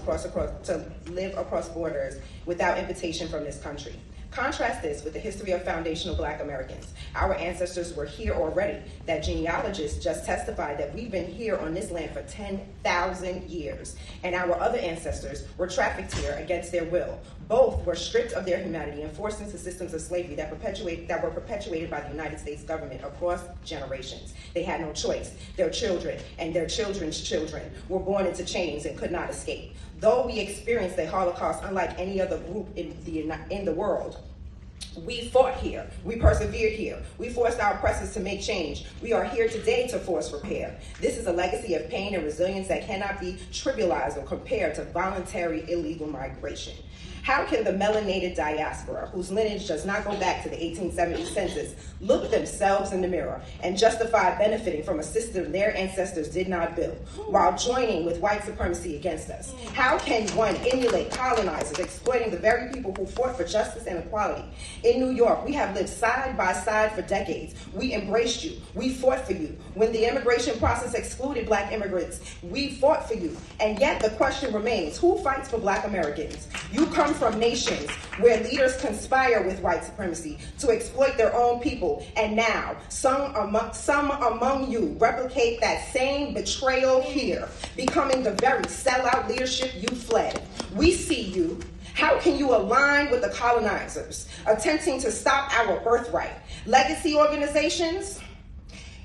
live across borders without invitation from this country. Contrast this with the history of foundational Black Americans. Our ancestors were here already. That genealogist just testified that we've been here on this land for 10,000 years. And our other ancestors were trafficked here against their will. Both were stripped of their humanity and forced into systems of slavery that were perpetuated by the United States government across generations. They had no choice. Their children and their children's children were born into chains and could not escape. Though we experienced the Holocaust unlike any other group in the world, we fought here. We persevered here. We forced our oppressors to make change. We are here today to force repair. This is a legacy of pain and resilience that cannot be trivialized or compared to voluntary illegal migration. How can the melanated diaspora, whose lineage does not go back to the 1870 census, look themselves in the mirror and justify benefiting from a system their ancestors did not build, while joining with white supremacy against us? How can one emulate colonizers exploiting the very people who fought for justice and equality? In New York, we have lived side by side for decades. We embraced you. We fought for you. When the immigration process excluded Black immigrants, we fought for you. And yet the question remains, who fights for Black Americans? You come from nations where leaders conspire with white supremacy to exploit their own people, and now some among you replicate that same betrayal here, becoming the very sellout leadership you fled. We see you. How can you align with the colonizers attempting to stop our birthright? Legacy organizations,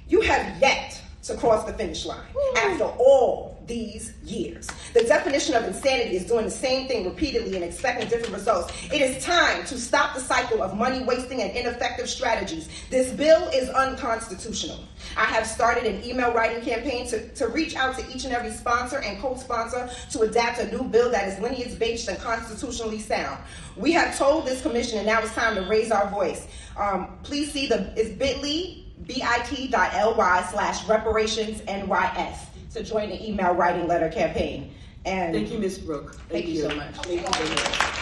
you have yet to cross the finish line after all these years. The definition of insanity is doing the same thing repeatedly and expecting different results. It is time to stop the cycle of money wasting and ineffective strategies. This bill is unconstitutional. I have started an email writing campaign to reach out to each and every sponsor and co-sponsor to adapt a new bill that is lineage-based and constitutionally sound. We have told this commission, and now it's time to raise our voice. Please see it's bit.ly/reparationsnys to join the email writing letter campaign. And thank you, Ms. Brooke. Thank you so much. Thank you very much.